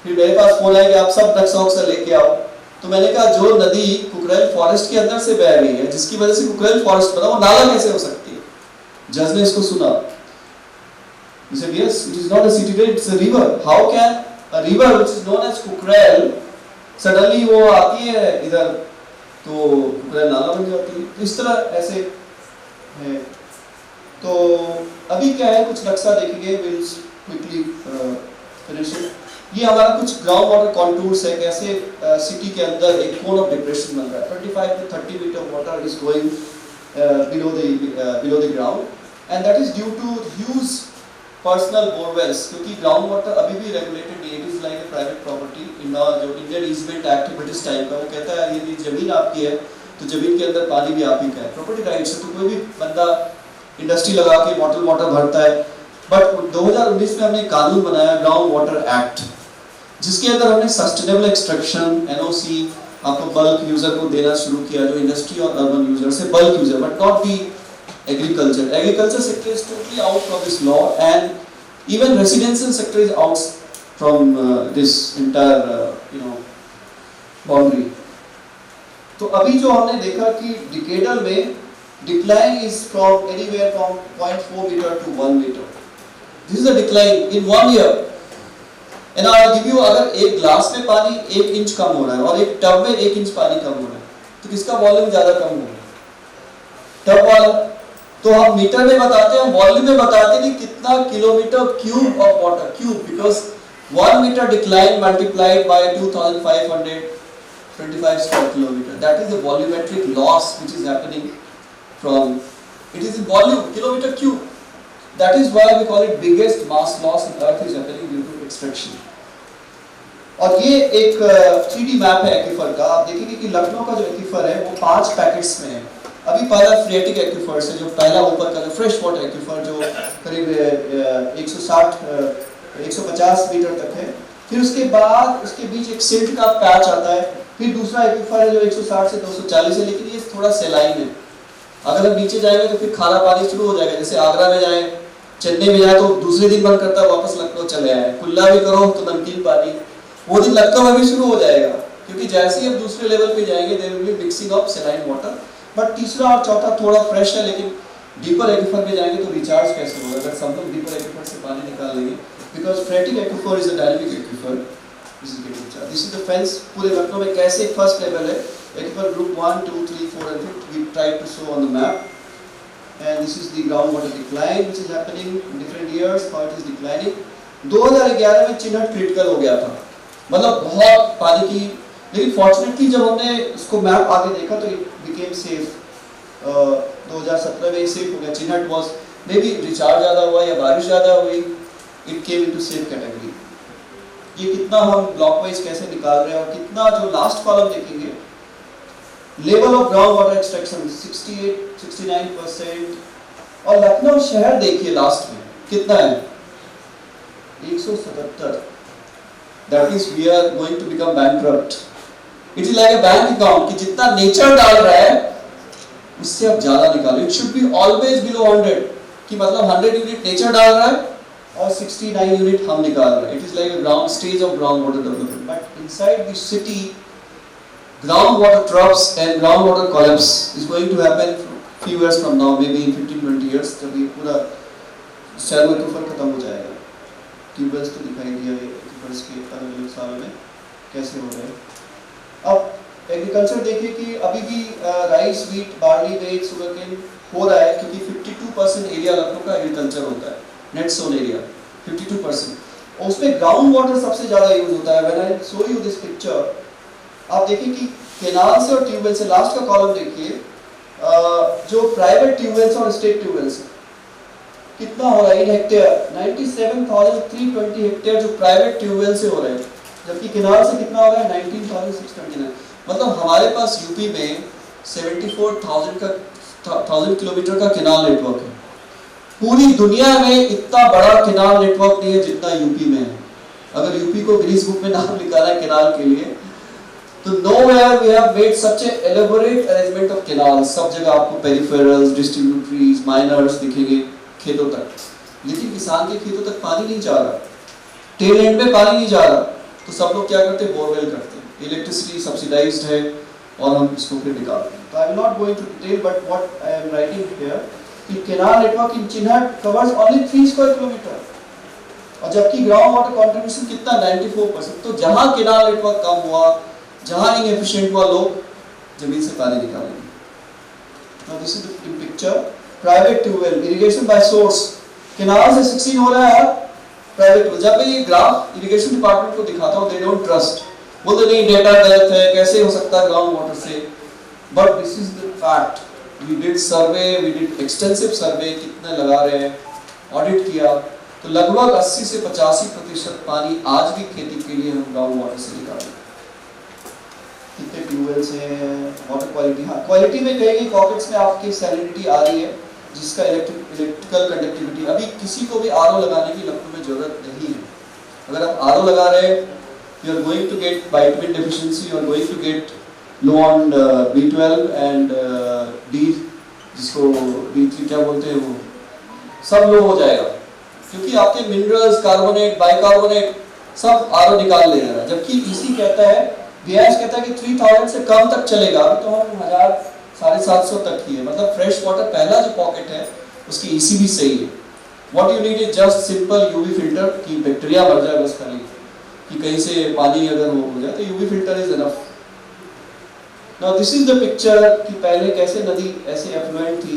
फिर मेरे पास फोन आया कि आप सब नक्शा उक्सा लेके आओ, तो मैंने कहा जो नदी कुकरैल फॉरेस्ट के अंदर से बह रही है, जिसकी वजह से कुकरैल फॉरेस्ट बना, वो नाला कैसे हो सकती है? जज ने इसको सुना, he said yes, it is not a city drain, it's a river. How can a river which is known as Kukrail suddenly वो आती है इधर तो कुकरैल नाला बन जाती है? तो इस तरह ऐसे है। तो अभी क्या है, कुछ नक्शा देखेंगे, विल क्विकली फिनिश इट। ये हमारा कुछ ग्राउंड वाटर कॉन्टूर्स है, कैसे सिटी के अंदर एक कोन ऑफ डिप्रेशन बन रहा है। 25 to 30 metre water is going below the ground and that is due to huge personal borewells, क्योंकि ग्राउंड वाटर अभी भी रेगुलेटेड नहीं है, it is like a private property. जो Indian easement act British time का, वो कहता है यदि जमीन आपकी है तो जमीन के अंदर पानी भी आप ही का है, प्रॉपर्टी राइट्स है। तो कोई भी बंदा इंडस्ट्री लगा के बॉटल वाटर भरता है। बट 2019 में हमने कानून बनाया ग्राउंड वाटर एक्ट, जिसके अंदर हमने सस्टेनेबल एक्सट्रैक्शन एनओसी आपको बल्क यूजर को देना शुरू किया, जो इंडस्ट्री और अर्बन यूजर से bulk user, but not the agriculture. Agriculture sector is totally out from this law and even residential sector is out from this entire boundary. तो अभी जो हमने देखा कि डिकेडल में decline is from anywhere from 0.4 metre to 1 metre. This is the decline in 1 year. And I will give you, अगर एक glass में पानी 1 इंच कम हो रहा है और एक टब में 1 इंच पानी कम हो रहा है, तो किसका वॉल्यूम ज्यादा कम हो रहा है? टब वाला। तो हम मीटर में बताते हैं, वॉल्यूम में बताते नहीं कितना kilometre cube of water, cube, because 1 metre decline multiplied by 2525 square kilometre, that is the volumetric loss which is happening from, it is in volume kilometre cube. That is why we call it biggest mass loss in earth is happening due to extraction. और ये एक 3D map है aquifer का। आप देखेंगे कि लखनऊ का जो एक्विफर है वो 5 पैकेट्स में है। अभी पहला फ्रिएटिक एक्विफर से, जो पहला ऊपर का जो फ्रेश वाटर एक्विफर जो करीब 150 मीटर तक है, फिर उसके बाद उसके बीच एक सिल्ट का पैच आता है, फिर दूसरा एक्वीफर है जो 160 से 240 है, लेकिन ये थोड़ा सेलाइन है। अगर हम नीचे जाएंगे तो फिर खारा पानी शुरू हो जाएगा, जैसे आगरा में जाए, चेन्नई में जाए तो दूसरे दिन मन करता है वापस लखनऊ चले आए, कुल्ला भी करो तो नमकीन पानी, वो दिन लखनऊ में भी शुरू हो जाएगा, क्योंकि जैसे ही हम दूसरे लेवल पे जाएंगे there will be mixing of saline water. But तीसरा और चौथा थोड़ा फ्रेश है, लेकिन डीपर एक्वीफर में जाएंगे तो रिचार्ज कैसे होगा अगर सब लोग डीपर एक्वीफर से पानी निकाल लेंगे, because phreatic aquifer is a dynamic aquifer. This is the fence पूरे लखनऊ में कैसे फर्स्ट लेवल है aquifer group 1 2 3 4 and 5 we tried to show on the map, and this is the groundwater decline which is happening in different years, how it is declining। 2011 में चिन्हट critical हो गया था, मतलब बहुत पानी की, लेकिन फॉर्चुनेटली जब हमने इसको मैप आके देखा तो इट बिकेम सेफ। 2017 में सेफ हो गया, चिन्हट वाज मे बी रिचार्ज ज़्यादा हुआ या बारिश ज़्यादा हुई, it came into safe category. ये कितना हम ब्लॉक वाइज कैसे निकाल रहे हैं और कितना, जो लास्ट कॉलम देखेंगे level of ground water extraction 68-69%, और लखनऊ शहर देखिए लास्ट में कितना है 177। That means we are going to become bankrupt. It is like a bank account कि जितना नेचर डाल रहा है उससे आप ज्यादा निकालो। It should be always below 100 कि मतलब 100 यूनिट नेचर डाल रहा है और 69 यूनिट हम निकाल रहे हैं। It is like a ground stage of ground water development, but inside the city groundwater troughs and groundwater collapse is going to happen few years from now, maybe in 15-20 years, जब ये पूरा shallow aquifer खत्म हो जाएगा। Tube wells तो दिखाई दिया है एक्वीफर्स के अलग-अलग सालों में कैसे हो रहे हैं। अब एग्रीकल्चर देखिए कि अभी भी राइस, व्हीट, बार्ली, वेट, सुगरकेन हो रहा है, क्योंकि 52% एरिया लखनऊ का एग्रीकल्चर होता है, नेट सोन एरिया 52%, और उसमें ग्राउंड वाटर सबसे ज़्यादा यूज होता है। When I show you this picture, आप देखिए कि केनाल से और ट्यूबवेल से, लास्ट का कॉलम देखिए, जो प्राइवेट ट्यूबवेल्स और स्टेट ट्यूबवेल्स कितना हो रहा है इन हेक्टेयर, 97,320 हेक्टेयर जो प्राइवेट ट्यूबवेल से हो रहे हैं, जबकि केनाल से कितना हो रहा है 19,629। मतलब हमारे पास यूपी में 74,000 किलोमीटर का केनाल नेटवर्क है। पूरी दुनिया में इतना बड़ा केनाल नेटवर्क नहीं है जितना यूपी में है। अगर यूपी को गिनीज बुक में नाम निकाला है केनाल के लिए, तो nowhere we have made such a elaborate arrangement of canals। सब जगह आपको पेरिफेरल्स, डिस्ट्रीब्यूटरीज, माइनर्स दिखेंगे खेतों तक, लेकिन किसान के खेतों तक पानी नहीं जा रहा, टेल एंड में पानी नहीं जा रहा, तो सब लोग क्या करते हैं, बोरवेल करते हैं। इलेक्ट्रिसिटी सब्सिडाइज्ड है और हम इसको फिर निकालते हैं। तो I will not go into detail, but what I am writing here कि canal network in Chinhat covers only 3 square kilometre, और जबकि ग्राउंड वाटर कंट्रीब्यूशन कितना 94%। तो जहां कैनाल नेटवर्क कम हुआ, जहां इनएफिशिएंट हुआ, लोग जमीन से पानी निकालेंगे। Now this is the picture, private tubewell, irrigation by source, canal से 16 हो रहा है प्राइवेट। जब मैं ये ग्राफ इरिगेशन डिपार्टमेंट को दिखाता हूं, दे डोंट ट्रस्ट, बोलते नहीं डेटा गलत है, कैसे हो सकता है ग्राउंड वाटर से, but this is the fact. We did survey, we did extensive survey, कितने लगा रहे हैं, ऑडिट किया, तो लगभग 80 से 85% पानी आज भी खेती के लिए हम ग्राउंड वाटर से निकाल रहे हैं। कितने ट्यूबवेल्स हैं, वाटर क्वालिटी, हाँ क्वालिटी में कई पॉकेट्स में आपकी सैलिनिटी आ रही है, जिसका इलेक्ट्रिकल कंडक्टिविटी, अभी किसी को भी आरओ लगाने की लखनऊ में जरूरत नहीं है। अगर आप आरओ लगा रहे हैं, you are going to get vitamin deficiency, you are going to get low on B12 and D, जिसको D3 क्या बोलते हैं, वो सब लो हो जाएगा, क्योंकि आपके मिनरल्स, कार्बोनेट, बाइकार्बोनेट सब आरओ निकाल ले रहा है। जबकि इसी कहता है, बीआईएस कहता है कि 3000 से कम तक चलेगा, अभी तो हम 1000-750 तक ही है। मतलब फ्रेश वाटर पहला जो पॉकेट है उसकी ईसी भी सही है। What you need is just simple UV filter, कि बैक्टीरिया मर जाए बस खाली, कि कहीं से पानी अगर वो हो जाए तो UV filter is enough. Now this is the picture कि पहले कैसे नदी ऐसे एफ्लुएंट थी,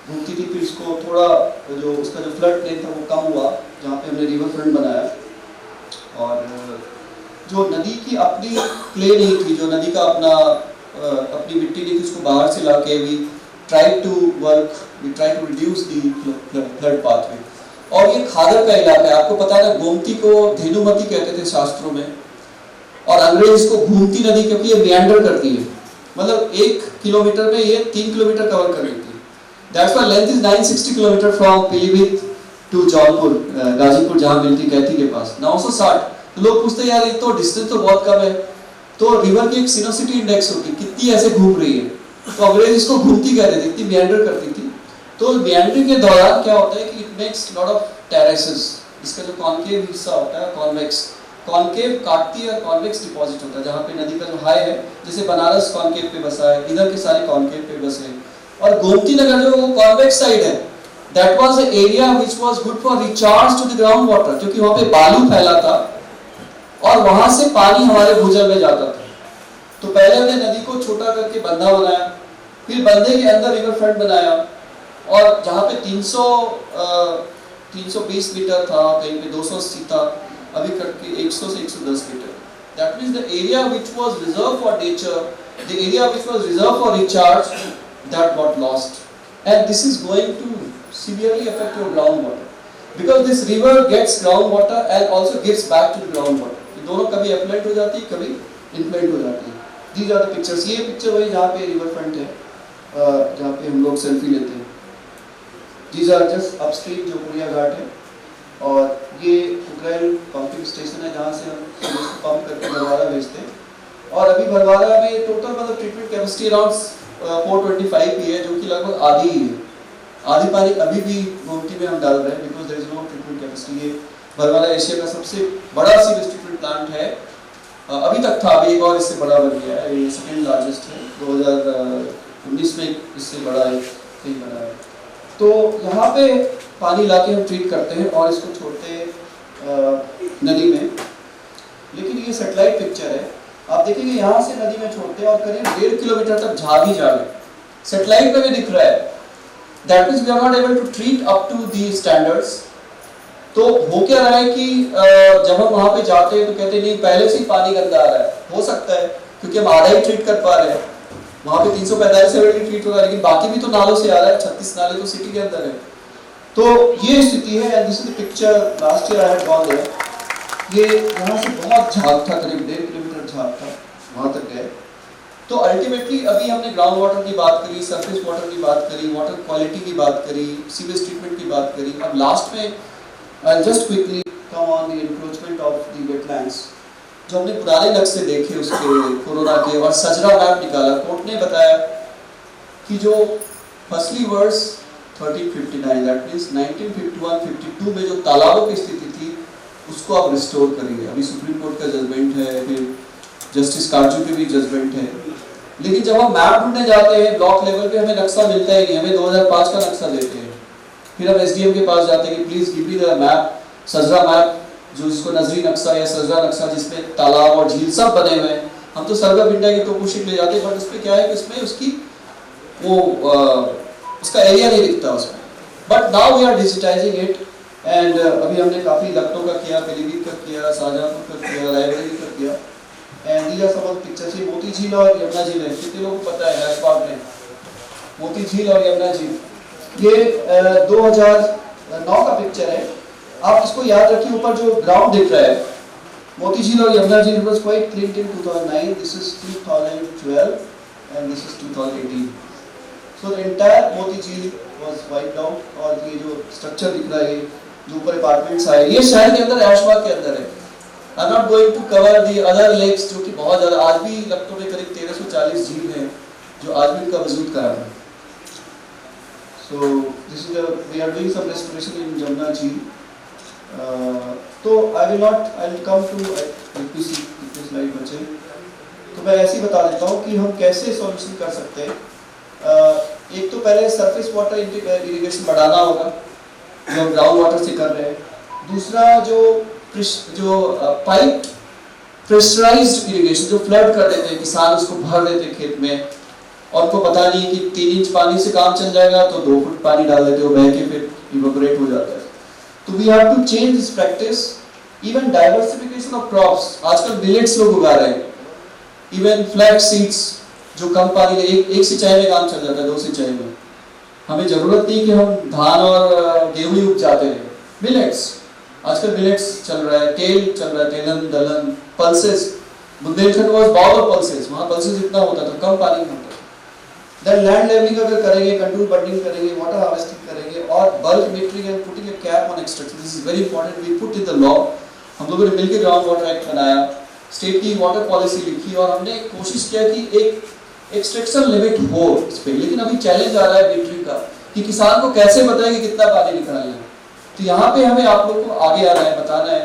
घूमती थी, फिर इसको थोड़ा जो उसका जो फ्लड प्लेन था वो कम हुआ, जहाँ पे हमने रिवर फ्रंट बनाया, और जो नदी की अपनी प्ले नहीं थी, जो नदी का अपना अपनी मिट्टी नहीं थी, उसको बाहर से लाके we try to reduce the flood pathway. और ये खादर का इलाका है, आपको पता है ना, गोमती को धेनुमती कहते थे शास्त्रों में, और अंग्रेज इसको घूमती नदी, क्योंकि ये मेंडर करती है, मतलब 1 किलोमीटर में ये 3 किलोमीटर कवर कर लेती है। That's why length is 960 kilometre from Pilibhit to Jaunpur, Ghazipur जहां मिलती कैथी के पास 960। तो लोग पूछते हैं यार ये तो डिस्टेंस तो बहुत कम है, तो रिवर की एक सिनोसिटी इंडेक्स होती है, कितनी ऐसे घूम रही है, तो अंग्रेज इसको घूमती कह रहे थे, इतनी मियांडर करती थी। तो मियांडरिंग के दौरान क्या होता है कि it makes lot of terraces, इसका जो कॉन्केव हिस्सा होता है, कॉन्वेक्स, कॉन्केव काटती है और कॉन्वेक्स डिपॉजिट होता है, जहाँ पे नदी का जो हाई है, जैसे बनारस कॉन्केव पे बसा है, इधर के सारे कॉन्केव पे बसे हैं, और गोमती नगर जो कॉन्वेक्स साइड है, that was a area which was good for recharge to the ground water, क्योंकि वहाँ पे बालू फैला था और वहां से पानी हमारे भूजल में जाता था। तो पहले हमने नदी को छोटा करके बंधा बनाया, फिर बंधे के अंदर रिवर फ्रंट बनाया, और जहाँ पे 320 मीटर था, कहीं पे 280 था, अभी करके 100 से 110 metre. That means the area which was reserved for nature, the area which was reserved for recharge, that got lost, and this is going to severely affect your groundwater, because this river gets groundwater and also gives back to the groundwater. ये दोनों कभी अपलेट हो जाती है, कभी inflate हो जाती है। These are the pictures. ये पिक्चर वही जहाँ पे रिवर फ्रंट है, जहाँ पे हम लोग सेल्फी लेते हैं। These are just upstream जो पुरिया घाट है, और ये उक्रेन पंपिंग स्टेशन है जहाँ से हम सीवेज को पंप करके भरवारा भेजते हैं। और अभी भरवारा में टोटल मतलब ट्रीटमेंट कैपेसिटी अराउंड 425 ही है, जो कि लगभग आधी ही है। आधी पानी अभी भी गोमती में हम डाल रहे हैं, because there is no treatment capacity. ये भरवारा एशिया का सबसे बड़ा सीवेज ट्रीटमेंट प्लांट है, अभी तक था, अभी एक और इससे बड़ा बन गया है, ये सेकेंड लार्जेस्ट है, 2019 में इससे बड़ा है, कहीं बड़ा है। तो यहाँ पे पानी लाके हम ट्रीट करते हैं और इसको छोड़ते हैं नदी में। लेकिन ये सैटेलाइट पिक्चर है, आप देखेंगे यहाँ से नदी में छोड़ते हैं और करीब 1.5 किलोमीटर तक झाग ही झाग है, सैटेलाइट में भी दिख रहा है। That means we are not able to treat up to the standards. तो हो क्या रहा है कि जब हम वहाँ पे जाते हैं तो कहते हैं नहीं पहले से ही पानी गंदा आ रहा है, हो सकता है क्योंकि हम आधा ही ट्रीट कर पा रहे हैं, वहाँ पे 345 से ट्रीट होगा, लेकिन बाकी भी तो नालों से आ रहा है, 36 नाले तो सिटी के अंदर है। तो ये स्थिति है, and this is the picture last year I had gone there. ये यहाँ से बहुत झाग था, करीब 1.5 किलोमीटर झाग था, वहाँ तक गए। तो अल्टीमेटली अभी हमने ग्राउंड वाटर की बात करी, सरफेस वाटर की बात करी, वाटर क्वालिटी की बात करी, सीवेज ट्रीटमेंट की बात करी। अब लास्ट में I'll just quickly come on the encroachment of the wetlands. जो हमने पुराने नक्शे देखे उसके कोरोना के और सजरा मैप निकाला, कोर्ट ने बताया कि जो फसली वर्ष 1359 दैट मींस 1951-52 में जो तालाबों की स्थिति थी उसको आप रिस्टोर करिए। अभी सुप्रीम कोर्ट का जजमेंट है, फिर जस्टिस काजू के भी जजमेंट है। लेकिन जब हम मैप ढूंढने जाते हैं ब्लॉक लेवल पे हमें नक्शा मिलता ही नहीं, हमें 2005 का नक्शा देते हैं, फिर हम एसडीएम के पास जाते हैं कि please give me the map, सजरा मैप, जो इसको नजरी नक्शा या सजरा नक्शा जिसमें तालाब और झील सब बने हुए हैं। हम तो सर्वे ऑफ इंडिया की टोपोशीट ले जाते हैं, बट उसमें क्या है कि उसमें उसकी वो उसका एरिया नहीं दिखता उसमें। But now we are digitizing it, एंड अभी हमने काफी लखनऊ का किया, पीलीभीत का किया, शाहजहांपुर का किया, रायबरेली का किया, and these are some of pictures. ये मोती झील और यमुना झील है, कितने लोगों को पता है हैशबाग में मोती झील और यमुना झील। ये 2009 का पिक्चर है, आप इसको याद रखिए, ऊपर जो ग्राउंड दिख रहा है मोती झील और यमुना झील was quite cleaned in 2009, this is 2012 and this is 2018। So the entire मोती झील वाज वाइप्ड आउट, और ये जो स्ट्रक्चर दिख रहा है जो ऊपर अपार्टमेंट्स आए, ये शहर के अंदर ऐशबाग के अंदर है। I am not going to cover the other lakes जो कि बहुत ज्यादा, आज भी लखनऊ में करीब 1340 झील हैं जो आज भी उनका वजूद कर रहा है। So this is we are doing some restoration in Jamna Jheel. तो I will come to कितने स्लाइड बचे, तो मैं ऐसे ही बता देता हूँ कि हम कैसे सॉल्यूशन कर सकते हैं। एक तो पहले सरफेस वाटर इरिगेशन बढ़ाना होगा जो हम ग्राउंड वाटर से कर रहे हैं। दूसरा जो पाइप प्रेशराइज्ड इरिगेशन जो फ्लड कर देते हैं, किसान उसको भर देते हैं खेत में और उनको पता नहीं कि 3 इंच पानी से काम चल जाएगा, तो 2 फुट पानी डाल देते हो, बह के फिर इवेपोरेट हो जाता है। तो we have to change this practice. Even diversification of crops, आजकल मिलेट्स लोग उगा रहे हैं, इवन फ्लैक्स सीड्स जो कम पानी ले, एक सिंचाई में काम चल जाता है, 2 सिंचाई में। हमें जरूरत नहीं कि हम धान और गेहूं ही उपजाते हैं, मिलेट्स, आजकल मिलेट्स चल रहा है, टेल चल रहा है, टेलन दलहन, pulses. Bundelkhand was bowl of pulses, वहां पल्सेस इतना होता था, कम पानी में होता। देन लैंड लेवलिंग अगर करेंगे, कंट्रोल बर्डिंग करेंगे, वाटर हार्वेस्टिंग करेंगे, और bulk metering and putting a cap on extraction, this is very important, we put in the law हम लोगों ने मिलकर ग्राउंड वाटर एक्ट बनाया, स्टेट की वाटर पॉलिसी लिखी और हमने कोशिश किया कि एक एक्सट्रैक्शन लिमिट हो इस पे। लेकिन अभी चैलेंज आ रहा है मीटरिंग का कि किसान को कैसे पता है कि कितना पानी निकालना है। तो यहाँ पे हमें आप लोग को आगे आना है, बताना है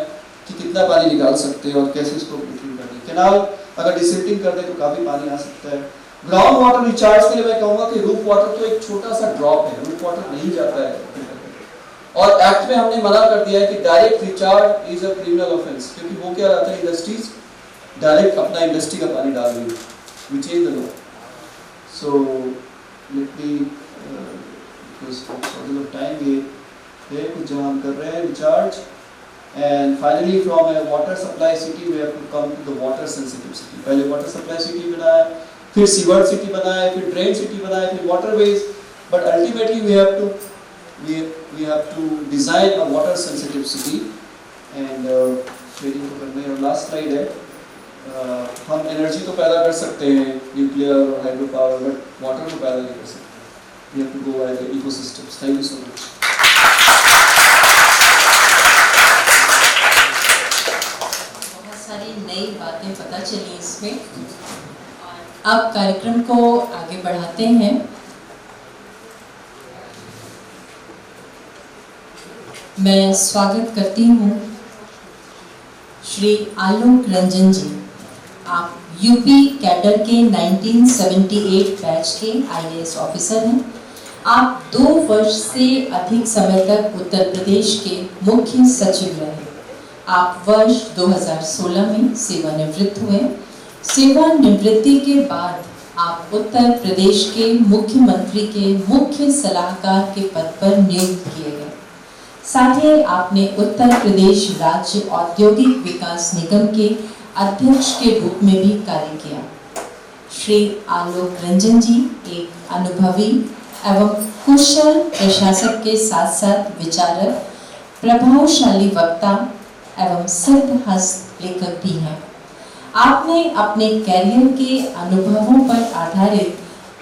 कि कितना पानी निकाल सकते हैं और कैसे इसको मीटरिंग करनी है। कैनाल अगर डिसिल्टिंग कर दे तो काफी पानी आ सकता है। ग्राउंड वाटर रिचार्ज के लिए मैं कहूँगा कि रूफ वाटर तो एक छोटा सा ड्रॉप है, रूफ वाटर नहीं जाता है। और एक्ट में हमने मना कर दिया है कि direct recharge is a criminal offence, क्योंकि वो क्या रहता है इंडस्ट्रीज डायरेक्ट अपना इंडस्ट्री का पानी डाल रही है। We change the law. So let me because of time ये कुछ जहाँ हम कर रहे हैं recharge. And finally from a water supply city we have to come to the water sensitive city. पहले वाटर सप्लाई सिटी बनाया, फिर सीवर सिटी बनाया, फिर ड्रेन सिटी बनाया, फिर waterways, but ultimately we have to design a water sensitive city and last slide है। हम energy तो पैदा कर सकते हैं न्यूक्लियर और हाइड्रो पावर, बट वाटर को पैदा नहीं कर सकते। we have to go by the ecosystems. Thank you so much. बहुत सारी नई बातें पता चली इसमें। अब कार्यक्रम को आगे बढ़ाते हैं। मैं स्वागत करती हूँ श्री आलोक रंजन जी। आप यूपी कैडर के 1978 बैच के IAS ऑफिसर हैं। आप 2 वर्ष से अधिक समय तक उत्तर प्रदेश के मुख्य सचिव रहे। आप वर्ष 2016 में सेवानिवृत्त हुए। सेवानिवृत्ति के बाद आप उत्तर प्रदेश के मुख्यमंत्री के मुख्य सलाहकार के पद पर नियुक्त किए गए। साथ ही आपने उत्तर प्रदेश राज्य औद्योगिक विकास निगम के अध्यक्ष के रूप में भी कार्य किया। श्री आलोक रंजन जी एक अनुभवी एवं कुशल प्रशासक के साथ साथ विचारक, प्रभावशाली वक्ता एवं सिद्धहस्त लेखक भी हैं। आपने अपने कैरियर के अनुभवों पर आधारित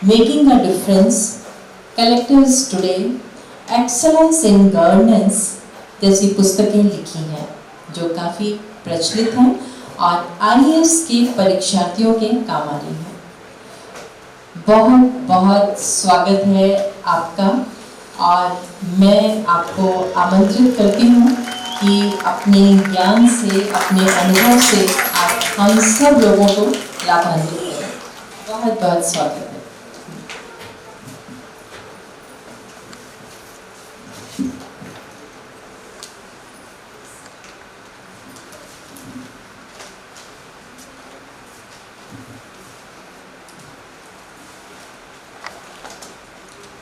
making a difference, collectors today, excellence in governance जैसी पुस्तकें लिखी हैं जो काफ़ी प्रचलित हैं और IAS के परीक्षार्थियों के काम आ रही हैं। बहुत बहुत स्वागत है आपका और मैं आपको आमंत्रित करती हूँ कि अपने ज्ञान से, अपने अनुभव से आप हम सब लोगों को लाभान्वित करें। बहुत बहुत स्वागत है।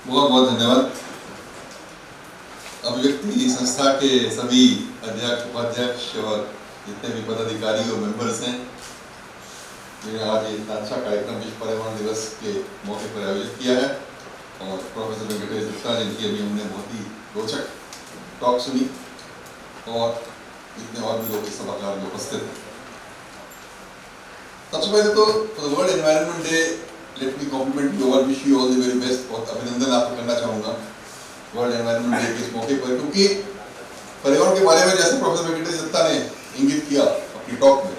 बहुत बहुत धन्यवाद। अभिव्यक्ति संस्था के सभी अध्यक्ष, उपाध्यक्ष और जितने भी पदाधिकारी और मेंबर्स हैं, मैंने आज ये इतना अच्छा कार्यक्रम विश्व पर्यावरण दिवस के मौके पर आयोजित किया है और प्रोफेसर वेंकटेश दत्ता जिनकी अभी हमने बहुत ही रोचक टॉक सुनी और इतने और भी लोग इस सभागार में उपस्थित हैं। सबसे पहले तो world environment day, let me compliment you और wish you all the very best. बहुत अभिनंदन आपको करना चाहूँगा वर्ल्ड एनवायरनमेंट डे के इस मौके पर, क्योंकि पर्यावरण के बारे में जैसे प्रोफेसर वेंकटेश दत्ता ने इंगित किया अपनी टॉक में,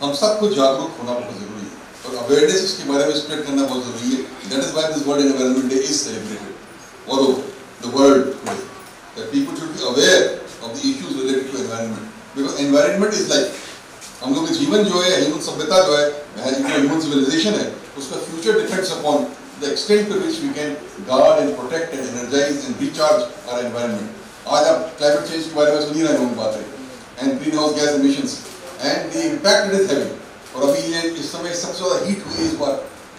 हम सबको जागरूक होना बहुत जरूरी है और अवेयरनेस इसके बारे में स्प्रेड करना बहुत जरूरी है। That is why this world environment day is celebrated all over the world today, that people should be aware of the issues related to environment, because environment is life. हम लोग का जीवन जो है, ह्यूमन सभ्यता जो है, ह्यूमन सिविलाइजेशन है, उसका future depends upon the extent to which we can guard and protect and energize and recharge our environment. आज आप climate change के बारे में सुनी रहे होंगे बातें and greenhouse gas emissions and the impact it is having। और अभी ये इस समय सबसे ज़्यादा हीट हुई है इस बार,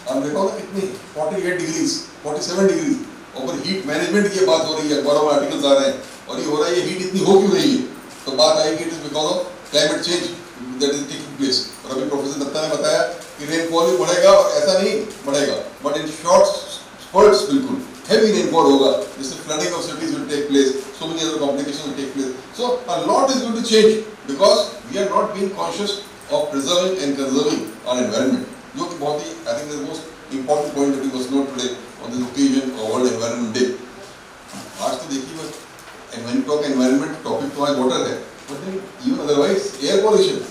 आप देखो ना कितनी 48 डिग्रीज 47 डिग्रीज, और हीट मैनेजमेंट की बात हो रही है, अखबारों में आर्टिकल्स आ रहे हैं और ये हो रहा है, ये हीट इतनी हो क्यों रही है, तो बात आएगी it is because of climate change that is taking place. और अभी प्रोफेसर दत्ता ने बताया कि रेनफॉल भी बढ़ेगा और ऐसा नहीं बढ़ेगा, बट इन शॉर्ट स्पर्ट्स बिल्कुल हेवी रेनफॉल होगा, जिससे flooding of cities will take place, so many other complications will take place. So a lot is going to change because we are not being conscious of preserving and conserving our environment, जो कि बहुत ही I think the most important point that we must note today on this occasion of world environment day. आज तो देखिए बस environment topic तो आज वाटर है, but then even otherwise, air pollution,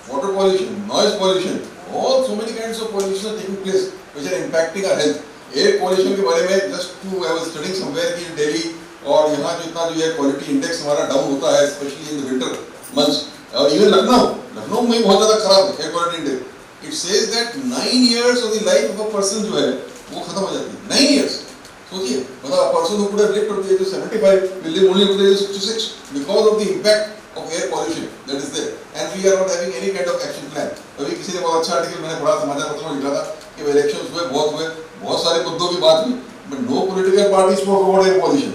water pollution, noise pollution, all so many kinds of pollution are taking place which are impacting our health. Air pollution के बारे में just to I was studying somewhere कि Delhi और यहाँ जो इतना जो air quality index हमारा down होता है, especially in the winter months, और even लखनऊ में बहुत ज़्यादा खराब है air quality index. It says that 9 years of the life of a person जो है वो खत्म हो जाती है. 9 years. सोचिए, मतलब a person who could have lived to the age of 75 will live only to the age of 66 because of the impact of air pollution that is there, and we are not having any kind of action plan. अभी किसी ने बहुत अच्छा article मैंने पढ़ा समाचार पत्रों में लिखा था कि इलेक्शंस हुए, बहुत सारे मुद्दों की बात हुई, but no political party spoke about air pollution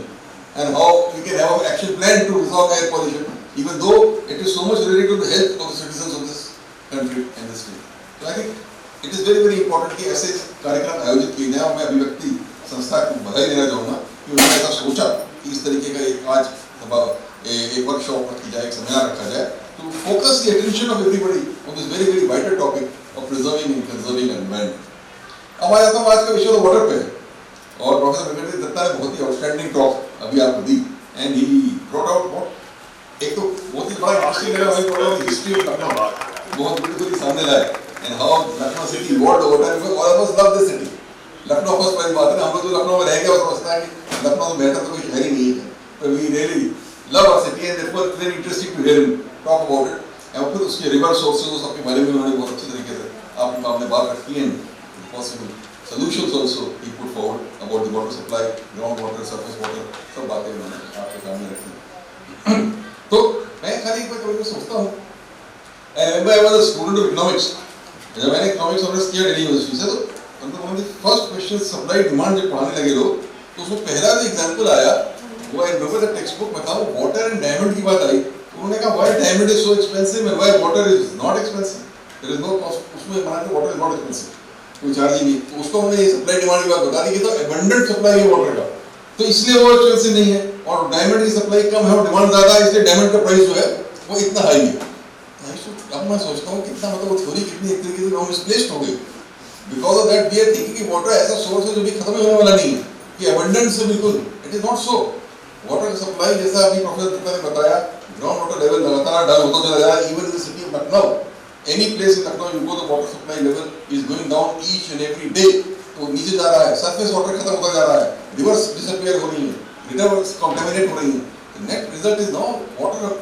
and how we can have an action plan to resolve air pollution, even though it is so much related to the health of the citizens of this country and this state. So I think it is very very important कि ऐसे कार्यक्रम आयोजित किए जाएं, और मैं अभिव्यक्ति संस्था को बधाई देना चाहूँगा कि उन्होंने ऐसा सोचा कि इस तरीके का एक वर्कशॉप रखी जाए, एक सेमिनार रखा जाए to focus the attention of everybody on this very very vital topic of preserving and conserving environment. अब आ जाता हूँ आज का विषय तो वाटर पे है, और प्रोफेसर वेंकटेश दत्ता ने बहुत ही आउटस्टैंडिंग टॉक अभी आपको दी, and he brought out what एक तो बहुत ही बड़ा इंटरेस्टिंग है, वही बड़ा हिस्ट्री ऑफ लखनऊ बहुत ब्यूटीफुली सामने लाए, and how Lucknow city evolved over time, because all of us love this city. Lucknow first पहली बात है, हम लोग जो लखनऊ में रह गए और समझते हैं कि लखनऊ तो बेहतर तो कोई शहर ही नहीं है, but we really love our city and therefore it's very interesting to hear him talk about it. और फिर उसके रिवर सोर्सेज सबके बारे में उन्होंने बहुत अच्छी तरीके से आपके सामने बात रखी है, possible solutions also he put forward about the water supply, ground water, surface water, सब बातें उन्होंने आपके सामने रखी. तो मैं खाली एक बार कभी सोचता हूँ, I remember I was a student of economics, जब मैंने इकोनॉमिक्स ऑनर्स किया दिल्ली यूनिवर्सिटी से, तो मतलब one of the first question supply demand जब पढ़ाने लगे लोग, तो उसमें पहला जो एग्जांपल आया वो I remember the text book में था, वो वाटर एंड डायमंड की बात आई. उन्होंने कहा why diamond is so expensive and why water is not expensive, there is no cost, उसमें माना कि water is not expensive, कोई चार्ज ही नहीं, तो उसको हमने ये सप्लाई डिमांड की बात बता दी कि तो abundant सप्लाई है वाटर का, तो इसलिए वो एक्सपेंसिव नहीं है, और डायमंड की सप्लाई कम है और डिमांड ज्यादा है, इसलिए डायमंड का प्राइस जो है वो इतना हाई है. अब मैं सोचता हूँ कितना मतलब वो थ्योरी कितनी एक तरीके से मिसप्लेस्ड हो गई, because of that we are thinking कि वाटर ऐसा सोर्स है जो भी खत्म होने वाला नहीं है, कि abundance है बिल्कुल, it is not so. Water supply जैसा अभी प्रोफेसर दत्ता ने बताया, ग्राउंड वाटर लेवल लगातार डाउन होता चला जा रहा है. Even in the city of Lucknow, any place in Lucknow you go the water supply level is going down each and every day, तो नीचे जा रहा है, सरफेस वाटर खत्म होता जा रहा है, रिवर्स डिसअपीयर हो रही है, रिवर्स कंटामिनेट हो रही है. Net result is now water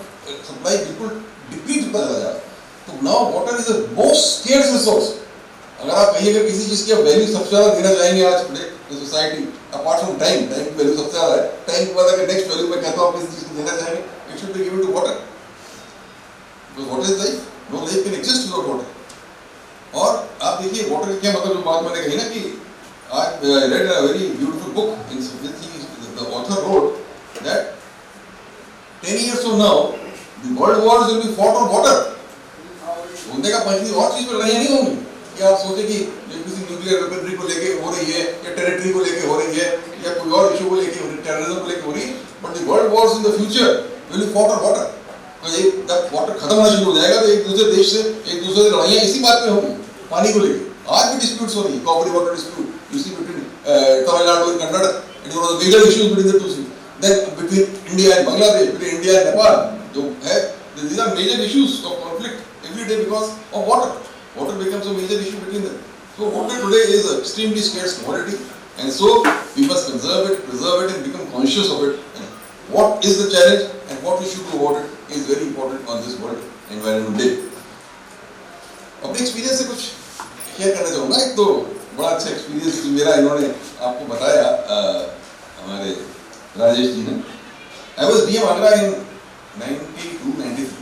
supply बिल्कुल डिप्लीट होता चला जा रहा है. तो now water is the most scarce resource. अगर आप कहिएगा किसी चीज की वैल्यू सबसे ज्यादा देना चाहेंगे आज today society, apart from time, time की वैल्यू सबसे ज्यादा है, टाइम के बाद अगर नेक्स्ट वैल्यू मैं कहता हूं किसी चीज को देना चाहेंगे, it should be given to water, because water is life, no life can exist without water. और आप देखिए वाटर का क्या मतलब, जो बात मैंने कही ना कि आज red a very beautiful book in the author wrote that 10 years from now the world wars will be fought on water. उनने का पंजी और चीज पर लड़ाई नहीं होंगी कि आप सोचे कि किसी न्यूक्लियर वेपनरी को लेके हो रही है, या टेरिटरी को लेके हो रही है, या कोई और इशू को लेके हो रही है, टेररिज्म को लेके हो रही है, but the world Wars in the future will be fought on water. तो ये जब वाटर खत्म होना शुरू हो जाएगा तो एक दूसरे देश से एक दूसरे से लड़ाइयां इसी बात पे होंगी, पानी को लेके. आज भी डिस्प्यूट्स हो रही है, Cauvery water dispute you see between Tamil Nadu and Karnataka, it is one of the major issues between the two seas. Then between India and Bangladesh, between India and Nepal, जो है these are major issues of conflict every day because of water. Water becomes a major issue between them. So water today is an extremely scarce commodity, and so we must conserve it, preserve it, and become conscious of it. And what is the challenge and what we should do about it is very important on this World Environment Day. अपने experience से कुछ share करना चाहूँगा. एक तो बड़ा अच्छा experience मेरा इन्होंने आपको बताया हमारे राजेश जी ने. I was BM Agra in 92-93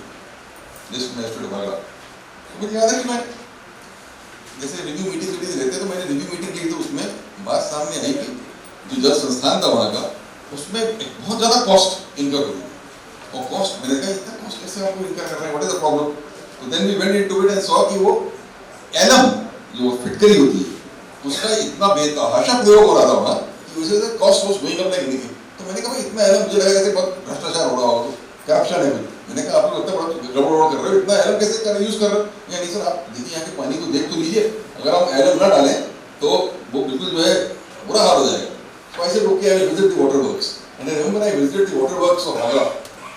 जिस मैं स्टूडेंट आगरा. मुझे याद है कि मैं जैसे रिव्यू मीटिंग रहते तो मैंने रिव्यू मीटिंग की, तो उसमें बात सामने आई कि जो जल संस्थान था वहाँ का, उसमें बहुत ज़्यादा कॉस्ट इनकर हुई. और कॉस्ट मैंने कहा इतना कॉस्ट कैसे आपको इनकर कर रहे हैं, व्हाट इज द प्रॉब्लम. तो then we went into it and saw कि वो एलम जो फिटकरी होती है उसका इतना बेतहाशा प्रयोग हो रहा था वहाँ कि वजह से cost was going up like anything. तो मैंने कहा इतना एलम, मुझे लगा जैसे बहुत भ्रष्टाचार हो रहा हो, करप्शन है. मैंने कहा आप लोग इतना बड़ा गड़बड़ कर रहे हो, इतना एलम कैसे कर यूज कर रहे हो. या नहीं सर, आप देखिए यहाँ के पानी को देख तो लीजिए, अगर हम एलम ना डालें तो वो बिल्कुल जो है बुरा हाल हो जाएगा. So I said okay, I will visit the water works, and I remember I visited the water works of Agra,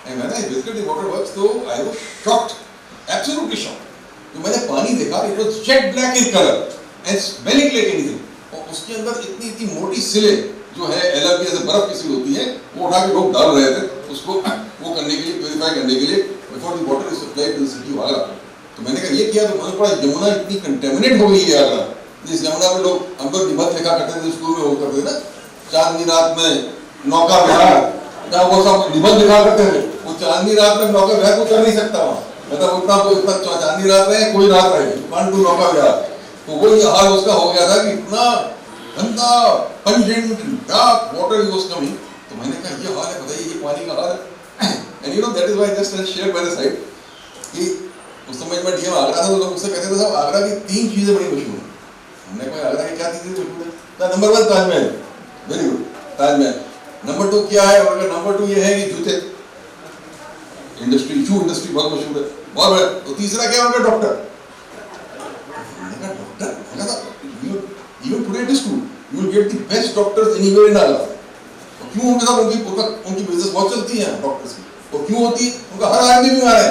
And when I visited the water works, so I was shocked, absolutely shocked. तो मैंने पानी देखा, it was jet black in color and smelling like anything. और उसके अंदर इतनी इतनी मोटी सिलें जो है LRP जैसे बर्फ की सिल होती है, वो उठा के लोग डाल रहे थे उसको वो करने के लिए, प्यूरिफाई करने के लिए, before the water is supplied to the city of Agra. तो मैंने कहा ये किया तो मैंने पढ़ा यमुना इतनी कंटेमिनेट हो गई है आगरा। जिस यमुना में लोग हम लोग निबंध लिखा करते थे स्कूल में, वो करते थे ना, चांदनी रात में नौका विहार, जहाँ वो सब निबंध लिखा करते थे, वो चांदनी रात में नौका विहार को कर नहीं सकता वहाँ, मतलब उतना चांदनी रात रहे कोई रात रहे, वन टू नौका विहार। तो वो ये हाल उसका हो गया था कि इतना गंदा pungent dark water was coming. तो मैंने कहा ये हाल है, बताइए ये पानी का हाल है। And you know that is why just share by the side कि उस समय मैं डीएम आगरा था तो लोग मुझसे कहते थे साहब आगरा की 3 चीजें बड़ी मशहूर हैं। हमने कहा आगरा की क्या 3 चीजें मशहूर है? Number 1 Taj Mahal, very good Taj Mahal. Number 2 क्या है? और नंबर 2 ये है कि जूते इंडस्ट्री, शू इंडस्ट्री बहुत मशहूर है, बहुत बड़ा। तो तीसरा क्या है? उनका doctor. Even today it is true. You will get the best doctors anywhere in Agra. और क्यों उनके साथ उनकी बिजनेस बहुत चलती है डॉक्टर्स की। और क्यों होती है? उनका हर आदमी बीमार है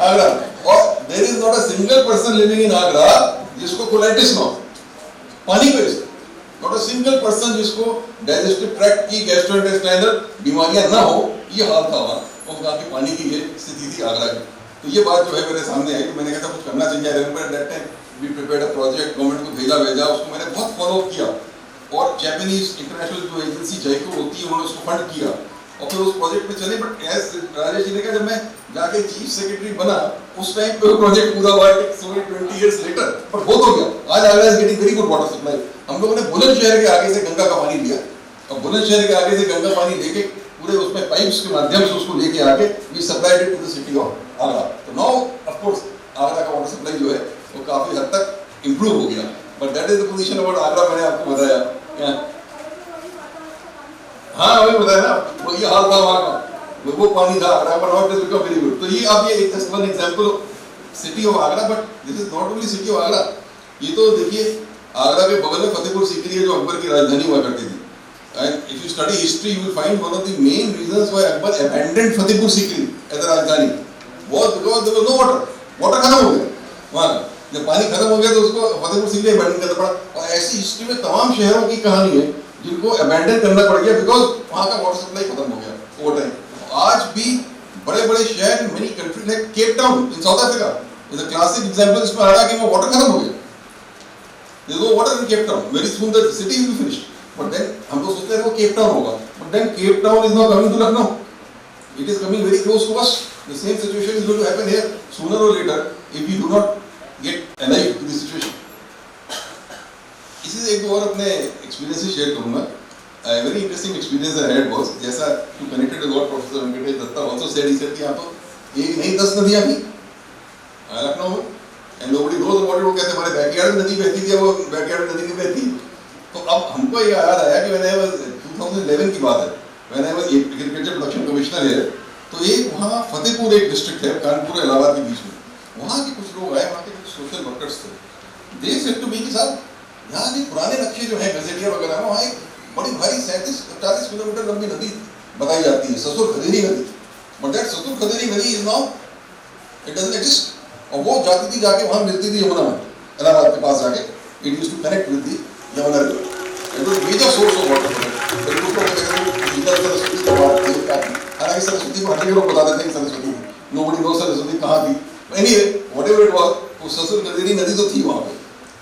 आगरा। और there is not a single person living in Agra जिसको कोलाइटिस ना हो, पानी पे not a single person जिसको डाइजेस्टिव ट्रैक्ट की, गैस्ट्रोइंटेस्टाइनल बीमारियां ना हो। ये हाल था वहाँ, और वहाँ की पानी की ये स्थिति थी आगरा की। तो ये बात जो है मेरे सामने आई, तो मैंने कहा कुछ करना चाहिए। Remember at that time we prepared a project, government को भेजा, उसको मैंने बहुत फॉलो किया, और जापानीज इंटरनेशनल जो एजेंसी जाइको होती है उन्होंने उसको फंड किया, और फिर उस प्रोजेक्ट पे चले। बट एज राजेश जी ने कहा, जब मैं जाके चीफ सेक्रेटरी बना उस टाइम पे वो प्रोजेक्ट पूरा हुआ 20 इयर्स लेटर, पर बहुत हो गया। आज Agra is getting very good water supply. हम लोगों ने बुलंदशहर के आगे से गंगा का पानी लिया, और बुलंदशहर के आगे से गंगा पानी लेके पूरे उसमें पाइप्स के माध्यम से उसको लेके आके we supplied it to the city of Agra. तो नाउ ऑफ कोर्स आगरा का वाटर सप्लाई जो है वो काफी हद तक इंप्रूव हो गया। But that is the position about Agra, मैंने आपको बताया। हाँ वही बताया ना, वो ये हाल था वहाँ का, वो पानी था आगरा का, not is become very good. तो ये आप ये एक just one example city of Agra, but this is not only city of Agra. ये तो देखिए आगरा के बगल में फतेहपुर सीकरी है जो अकबर की राजधानी हुआ करती थी। And if you study history, you will find one of the main reasons why Akbar abandoned Fatehpur Sikri as a राजधानी was because there was no water. Water खत्म हो गया वहाँ का, जब पानी खत्म हो गया तो उसको फतेहपुर सीकरी abandon करना पड़ा। और ऐसी हिस्ट्री में तमाम शहरों की कहानी है जिनको abandon करना पड़ गया because वहाँ का वाटर सप्लाई खत्म हो गया over time। आज भी बड़े-बड़े शहर many countries like Cape Town in South Africa is a classic example इसमें आ रहा है कि वो water खत्म हो गया। There is no water in Cape Town. Very soon the city will be finished. But then हम तो सोचते हैं वो केप टाउन होगा, but then Cape Town is now coming to Lucknow. It is coming very close to us. The same situation is going to happen here sooner or later if we do not get alive to this situation. इसी से एक दो और अपने experiences share करूँगा. A very interesting experience I had was जैसा to connected with what Professor Venkatesh Datta also said, he said कि यहाँ तो एक नहीं 10 नदियाँ थी लखनऊ में, and nobody knows about it। वो कहते हमारे बैकयार्ड में नदी बहती थी, वो बैकयार्ड में नदी नहीं बहती। तो अब हमको ये याद आया कि मैंने 2011 की बात है, मैंने एग्रीकल्चर प्रोडक्शन कमिश्नर है, तो एक वहाँ फतेहपुर एक डिस्ट्रिक्ट है कानपुर इलाहाबाद के बीच में, वहाँ के कुछ लोग आए, वहाँ के कुछ सोशल वर्कर्स थे। दे सेड टू मी कि साहब यहाँ के पुराने नक्शे जो है गजेटिया वगैरह में, वहाँ एक बड़ी भारी 37-40 किलोमीटर लंबी नदी बताई जाती है, ससुर खदेरी नदी। बट दैट ससुर खदेरी नदी is now it doesn't exist. और वो जाती थी जाके वहाँ मिलती थी यमुना में, इलाहाबाद के पास जाके, it used to connect with the Yamuna river. It was major source of water. फिर उसको इधर सरस्वती की बात थी, हालांकि सरस्वती को हर जगह लोग बता देते हैं सरस्वती, नोबडी नो सरस्वती कहाँ थी। एनीवे व्हाटएवर इट वाज, वो ससुर खदेरी नदी तो थी वहाँ पे।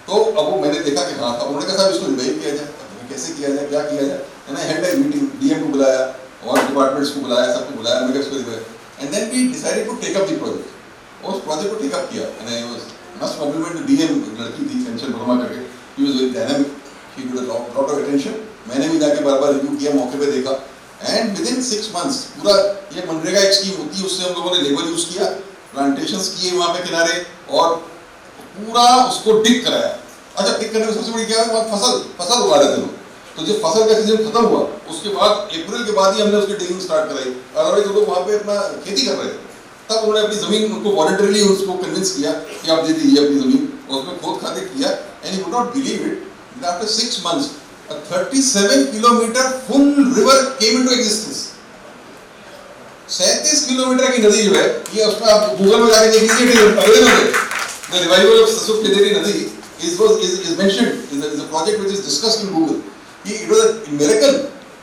तो अब वो मैंने देखा कि हाँ था, उन्होंने कहा साहब इसको रिवाइव किया जाए, कैसे किया जाए, क्या किया जाए। मैंने हैड अ मीटिंग, डीएम को बुलाया और डिपार्टमेंट्स को बुलाया, सबको बुलाया, मैंने इसको revive, and then we decided to take up the project. और उस प्रोजेक्ट को टेक अप किया, and I was must compliment DM, लड़की थी कंचन वर्मा करके, he was very dynamic, he give a lot of attention. मैंने भी जाके बार-बार रिव्यू किया, मौके पे देखा, एंड विद इन 6 मंथ्स पूरा ये मनरेगा एक स्कीम होती है, उससे हम लोगों ने लेबर यूज किया, प्लांटेशंस किए वहाँ पे किनारे, और पूरा उसको डिग कराया। अच्छा, डिग करने में सबसे बड़ी क्या है, फसल उगा रहे थे लोग। तो जब फसल का सीजन खत्म हुआ उसके बाद अप्रैल के बाद ही हमने उसकी डिगिंग स्टार्ट कराई, अदरवाइज वो लोग वहाँ पे अपना खेती कर रहे थे। तब उन्होंने अपनी जमीन, उनको वॉलंटरीली उसको कन्विंस किया कि आप दे दीजिए अपनी जमीन, और उसमें खोद खादे किया, and you would not believe it, after 6 months a 37 kilometer full river came into existence। 37 kilometre की नदी जो है, ये उसमें आप गूगल में जाके देख लीजिए, the revival of Sasuk Kederi Nadi is mentioned is a project which is discussed in Google. It was a miracle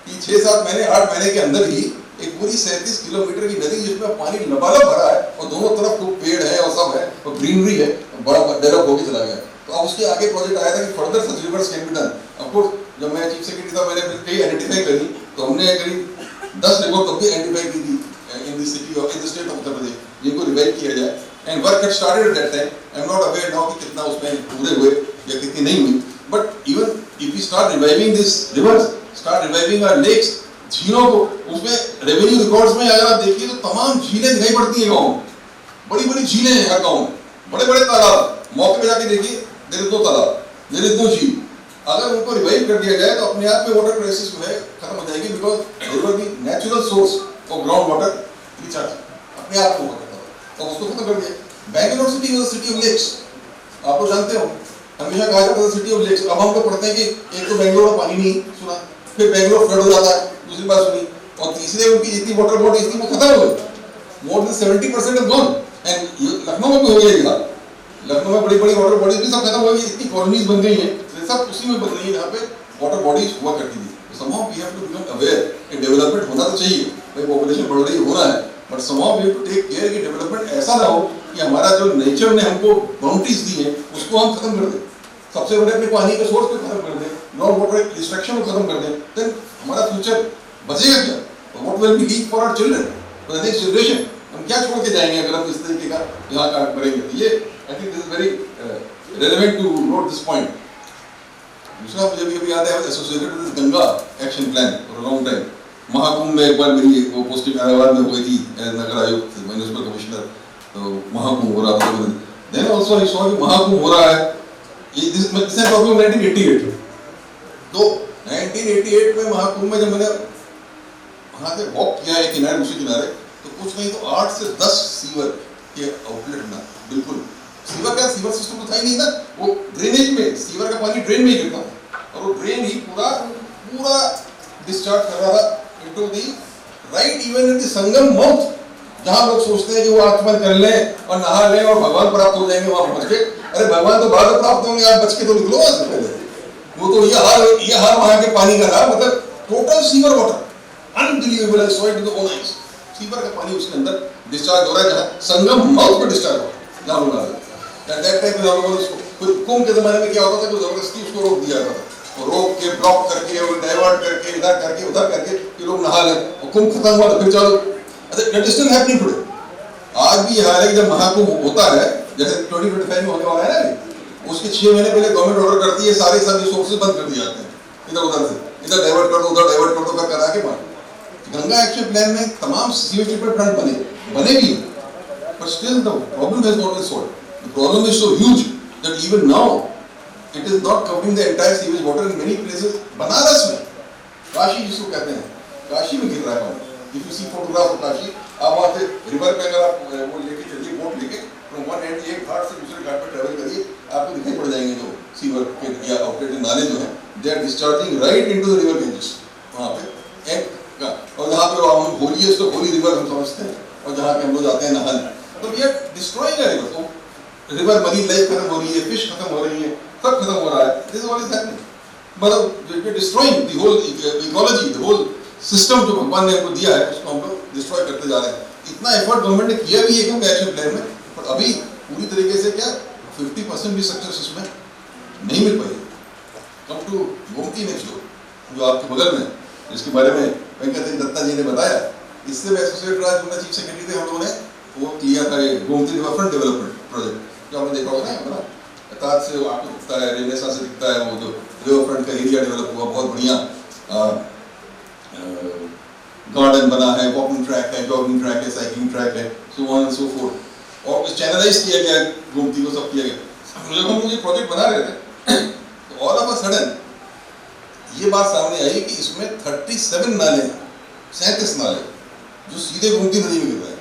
कि 6-7 महीने 8 महीने के अंदर ही एक पूरी 37 किलोमीटर की नदी जिसमें पानी लबालब भरा है और दोनों तरफ खूब पेड़ है और सब है और ग्रीनरी है, बड़ा डेवलप होकर चला गया। तो अब उसके आगे प्रोजेक्ट आया था कि further such reverse can be done. Of course जब मैं चीफ सेक्रेटरी था मैंने कई आइडेंटिफाई करी, तो हमने करीब 10 रिवर तब भी आइडेंटिफाई की थी in the city of in the state of Uttar Pradesh, जिनको रिवाइव किया जाए। And work had started at that time. I am not aware now कि कितना उसमें पूरे हुए या कितनी नहीं हुई, but even if we start reviving this rivers, start reviving our lakes, झीलों को, उसमें रेवेन्यू रिकॉर्ड्स में अगर आप देखिए तो तमाम झीलें दिखाई पड़ती है गाँव में, बड़ी बड़ी झीलें हैं हर गाँव में, बड़े बड़े तालाब, मौके पे जाके देखिए देयर इज नो तालाब, देयर इज नो झील। अगर उनको रिवाइव कर दिया जाए तो अपने आप में वाटर क्राइसिस जो है खत्म हो जाएगी, because there will be natural source of ground water recharge, अपने आप को तो उसको खत्म कर दिया। Bangalore city was a city of lakes, आप लोग जानते हो, हमेशा कहा जाता है सिटी ऑफ लेक्स। अब हम लोग पढ़ते हैं कि एक तो बैंगलोर में पानी नहीं सुना, फिर बैंगलोर फ्लड हो जाता है, दूसरी बात सुनी, और तीसरे उनकी जितनी वाटर बॉडीज थी वो खत्म हो गई, more than 70% is gone. And Lucknow में भी हो गया ये, लखनऊ में बड़ी बड़ी वाटर बॉडीज भी सब खत्म हो गई, इतनी कॉलोनीज बन गई हैं, सब उसी में बन रही है जहाँ पे वाटर बॉडीज हुआ करती थी। somehow we have to become aware कि डेवलपमेंट होना तो चाहिए, भाई पॉपुलेशन बढ़ रही होना है, but somehow we have to take care कि डेवलपमेंट ऐसा ना हो कि हमारा जो नेचर ने हमको बाउंड्रीज दी है उसको हम खत्म कर दें, सबसे बड़े अपने पानी के सोर्स को खत्म कर दें, ग्राउंड वाटर डिस्ट्रक्शन को खत्म कर दें, देन हमारा फ्यूचर बचेगा क्या? What will be leave for our children, for the next generation? हम क्या छोड़ के जाएंगे अगर हम इस तरीके का यहाँ काम करेंगे? ये I think this is very relevant to note this point. दूसरा मुझे भी अभी याद है associated with Ganga action plan for a long time. Mahakumbh में एक बार मेरी वो पोस्टिंग हैदराबाद में हुई थी एज नगर आयुक्त, म्युनिसिपल कमिश्नर, तो महाकुंभ हो रहा था। देन आल्सो आई सॉ कि महाकुंभ हो रहा है, ये दिस मैं टॉकिंग 1988। तो 1988 में महाकुंभ में जब मैंने वहाँ से वॉक किया है किनारे दूसरे किनारे, तो कुछ नहीं तो 8 से 10 सीवर के आउटलेट ना, बिल्कुल सीवर का सीवर सिस्टम तो था ही नहीं ना, वो ड्रेनेज में सीवर का पानी ड्रेन में ही गिरता था और वो ड्रेन ही पूरा डिस्चार्ज कर रहा था into the right even in the Sangam mouth, जहां लोग सोचते हैं कि वो आत्मन कर लें और नहा लें और भगवान प्राप्त हो जाएंगे वहां पहुंच के। अरे भगवान तो बाद में प्राप्त होंगे, आप बच के तो निकलो वहां से पहले। वो तो ये हाल वहां के पानी का रहा, मतलब total sewer water unbelievable, I saw it with own eyes. Sewer का पानी उसके अंदर डिस्चार्ज हो रहा है, जहां संगम माउथ पे डिस्चार्ज हो रहा है, जहां लोग आ रहे हैं। दैट टाइम में हम लोगों ने कुंभ के जमाने में क्या होता था कि जबरदस्ती उसको रोक दिया जाता था, और रोक के ब्लॉक करके और डाइवर्ट करके इधर करके उधर करके कि लोग नहा लें, और कुंभ खत्म हुआ तो फिर चलो। That is still happening today. आज भी हाल है कि जब महाकुंभ होता है, जैसे 2025 में होने वाला है ना, उसके 6 महीने पहले गवर्नमेंट ऑर्डर करती है सारे सब रिसोर्सेज बंद कर दिए जाते हैं, इधर उधर से, इधर डाइवर्ट कर दो उधर डाइवर्ट कर दो कर करा के मार। गंगा एक्शन प्लान में तमाम सीवेज ट्रीटमेंट प्लांट बने भी, but still the problem has not been solved. The problem is so huge that even now it is not covering the entire sewage water in many places. Banaras में, काशी जिसको कहते हैं, काशी में गिर रहा है पानी। If you see photograph of Kashi, आप वहाँ से रिवर पे अगर आप वो लेके चलिए, बोट लेके from one end एक घाट से दूसरे घाट पे ट्रैवल करिए, आपको दिखाई पड़ जाएंगे जो सीवर के या आउटलेट नाले जो हैं, they are discharging right into the river Ganges वहाँ पे एक का, और जहाँ पे हम होली है उसको होली रिवर हम समझते हैं, और जहाँ पे हम लोग जाते हैं नहाने, तो we are destroying a river। तो रिवर मरीन लाइफ खत्म हो रही है, फिश खत्म हो रही है, सब खत्म हो रहा है। This is what is happening, मतलब we are destroying the whole ecology, the whole system जो भगवान ने हमको दिया है उसको हम लोग डिस्ट्रॉय करते जा रहे हैं। इतना एफर्ट गवर्नमेंट ने किया भी है क्योंकि एक्शन प्लान में, पर अभी पूरी तरीके से क्या 50% भी सक्सेस इसमें नहीं मिल पाई। Come to Gomti next door जो आपके बगल में, जिसके बारे में वेंकट दत्ता जी ने बताया, इससे एसोसिएट रहा जो चीफ सेक्रेटरी थे, हम लोगों ने वो किया था ये गोमती रिवरफ्रंट डेवलपमेंट प्रोजेक्ट, जो आपने देखा होगा ना, है ना, ताज से आपको दिखता है, रेनेसा से दिखता है, वो जो रिवरफ्रंट का एरिया डेवलप हुआ, बहुत बढ़िया गार्डन बना है, वॉकिंग ट्रैक है, जॉगिंग ट्रैक है, साइकिलिंग ट्रैक है, so on and so fourth, और कुछ चैनलाइज किया गया गोमती को, सब किया गया। जब हम लोग ये प्रोजेक्ट बना रहे थे तो ऑल ऑफ अ सडन ये बात सामने आई कि इसमें 37 नाले हैं, 37 नाले जो सीधे गोमती नदी में गिर रहे हैं,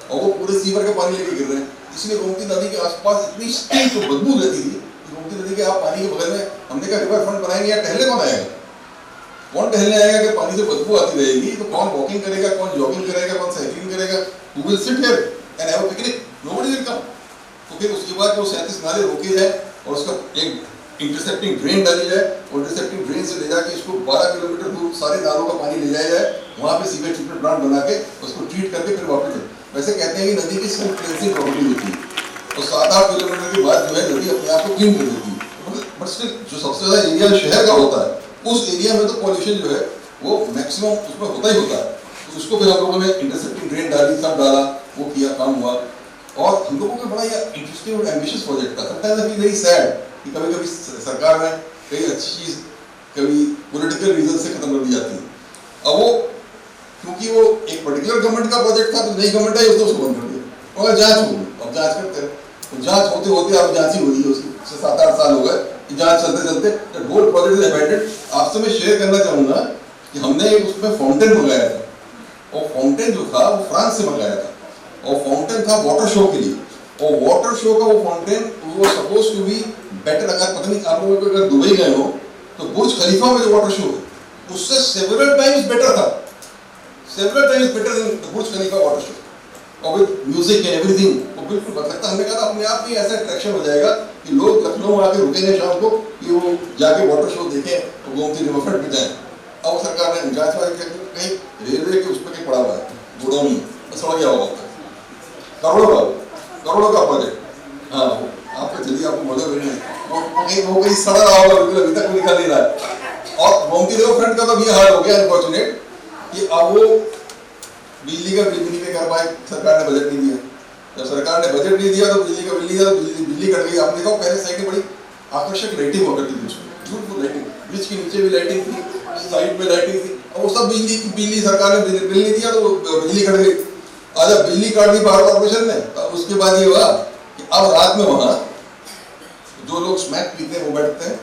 और वो पूरे सीवर का पानी लेके गिर रहे हैं। इसलिए गोमती नदी के आसपास इतनी स्टिंक तो बदबू रहती थी कि गोमती नदी के आप पानी के बगल में हमने कहा रिवर फ्रंट बनाएंगे या टहलने कौन आएगा? कौन टहलने आएगा कि पानी से बदबू आती रहेगी? तो कौन वॉकिंग करेगा, कौन जॉगिंग करेगा, कौन साइकिलिंग करेगा? Who will sit here and have a picnic? Nobody will come. तो फिर उसके बाद जो 37 नाले रोके जाए और उसका एक इंटरसेप्टिंग ड्रेन डाली जाए और इंटरसेप्टिंग ड्रेन से ले जाके इसको 12 किलोमीटर दूर सारे नालों का पानी ले जाया जाए, वहाँ पे सीवेज ट्रीटमेंट प्लांट बना के उसको ट्रीट करके फिर वापस। वैसे कहते हैं कि नदी की सेल्फ क्लींसिंग प्रॉपर्टी होती है और 7-8 किलोमीटर के बाद जो है नदी अपने आप को क्लीन कर देती है। बट स्टिल जो सबसे ज़्यादा एरिया शहर का होता है उस एरिया में तो पॉल्यूशन जो है वो मैक्सिमम उसमें होता ही होता है। तो उसको फिर हम लोगों ने इंटरसेप्टिंग ड्रेन डाली, सब डाला, वो किया, काम हुआ। और हम लोगों का बड़ा ये इंटरेस्टिंग और एम्बिशियस प्रोजेक्ट था। Sometimes I feel very sad कि कभी कभी सरकार में कई अच्छी चीज़ कभी पॉलिटिकल रीजन से खत्म कर दी जाती है। अब वो क्योंकि वो एक पर्टिकुलर गवर्नमेंट का प्रोजेक्ट था तो नई गवर्नमेंट आई उसने उसको बंद कर दिया और जाँच हो गई। अब जाँच करते हैं तो जाँच होते होते अब जाँच ही हो रही है उसकी 7-8 साल हो गए जांच चलते चलते होल प्रोजेक्ट इज अबैंडन्ड। आपसे मैं शेयर करना चाहूंगा कि हमने एक उसमें फाउंटेन मंगाया था और फाउंटेन जो था वो फ्रांस से मंगाया था और फाउंटेन था वाटर शो के लिए और वाटर शो का वो फाउंटेन वो सपोज टू बी बेटर। अगर पता नहीं आप लोग अगर दुबई गए हो तो बुर्ज खलीफा में जो वाटर शो है उससे सेवरल टाइम्स बेटर था, सेवरल टाइम्स बेटर देन बुर्ज खलीफा वाटर शो और विद म्यूजिक एंड एवरीथिंग। वो बिल्कुल बदल सकता। हमने कहा अपने आप में ऐसा अट्रैक्शन हो जाएगा कि लोग लखनऊ आके रुकेंगे शाम को कि वो जाके वाटर शो देखें और गोमती रिवर फ्रंट पे जाएं। अब सरकार ने जांच वाली कहीं रेलवे के उस पर कहीं पड़ा हुआ है गोडाउन में सड़ गया होगा करोड़ों का प्रोजेक्ट। हाँ आपको चलिए आपको मजा भी नहीं वो कहीं सड़ा रहा होगा बिल्कुल अभी तक वो निकल नहीं रहा है। और गोमती रिवर फ्रंट का तो ये हाल हो गया अनफॉर्चुनेट कि अब वो बिजली का बिल नहीं पे कर पाए, सरकार ने बजट नहीं दिया। जब सरकार ने बजट नहीं दिया तो बिजली का बिल नहीं दिया तो बिजली कट गई। आपने देखा पहले साइड में बड़ी आकर्षक लाइटिंग हुआ करती थी, ब्यूटीफुल लाइटिंग, ब्रिज के नीचे भी लाइटिंग थी, साइड में लाइटिंग थी और वो सब बिजली सरकार ने बिल नहीं दिया तो बिजली कट गई। और जब बिजली काट दी पावर कॉर्पोरेशन ने तो उसके बाद ये हुआ कि अब रात में वहाँ जो लोग स्मैक पीते हैं वो बैठते हैं,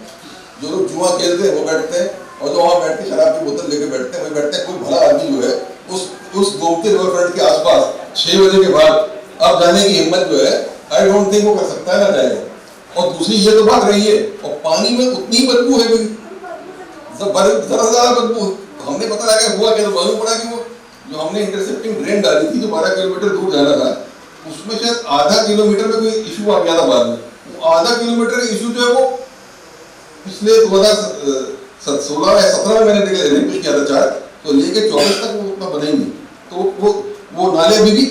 जो लोग जुआ खेलते हैं वो बैठते हैं और जो वहाँ बैठ के शराब की बोतल लेके बैठते हैं वही बैठते हैं। कोई भला आदमी जो है उस गोमती रिवर फ्रंट के आसपास 6 बजे के बाद अब जाने की हिम्मत जो है आई डोंट थिंक वो कर सकता है, ना जाएगा। और दूसरी ये तो बात रही है और पानी में उतनी बदबू है जरा ज्यादा बदबू। तो हमने पता लगा हुआ क्या तो मालूम पड़ा कि वो जो हमने इंटरसेप्टिंग ड्रेन डाली थी जो 12 किलोमीटर दूर जाना था उसमें शायद आधा किलोमीटर में कोई इशू आ गया था बाद में। वो आधा किलोमीटर इशू जो है वो पिछले 2016 या 17 में मैंने रिक्वेस्ट किया था चार्ज तो लेके 24 तक वो उतना बनेंगे तो वो नाले अभी भी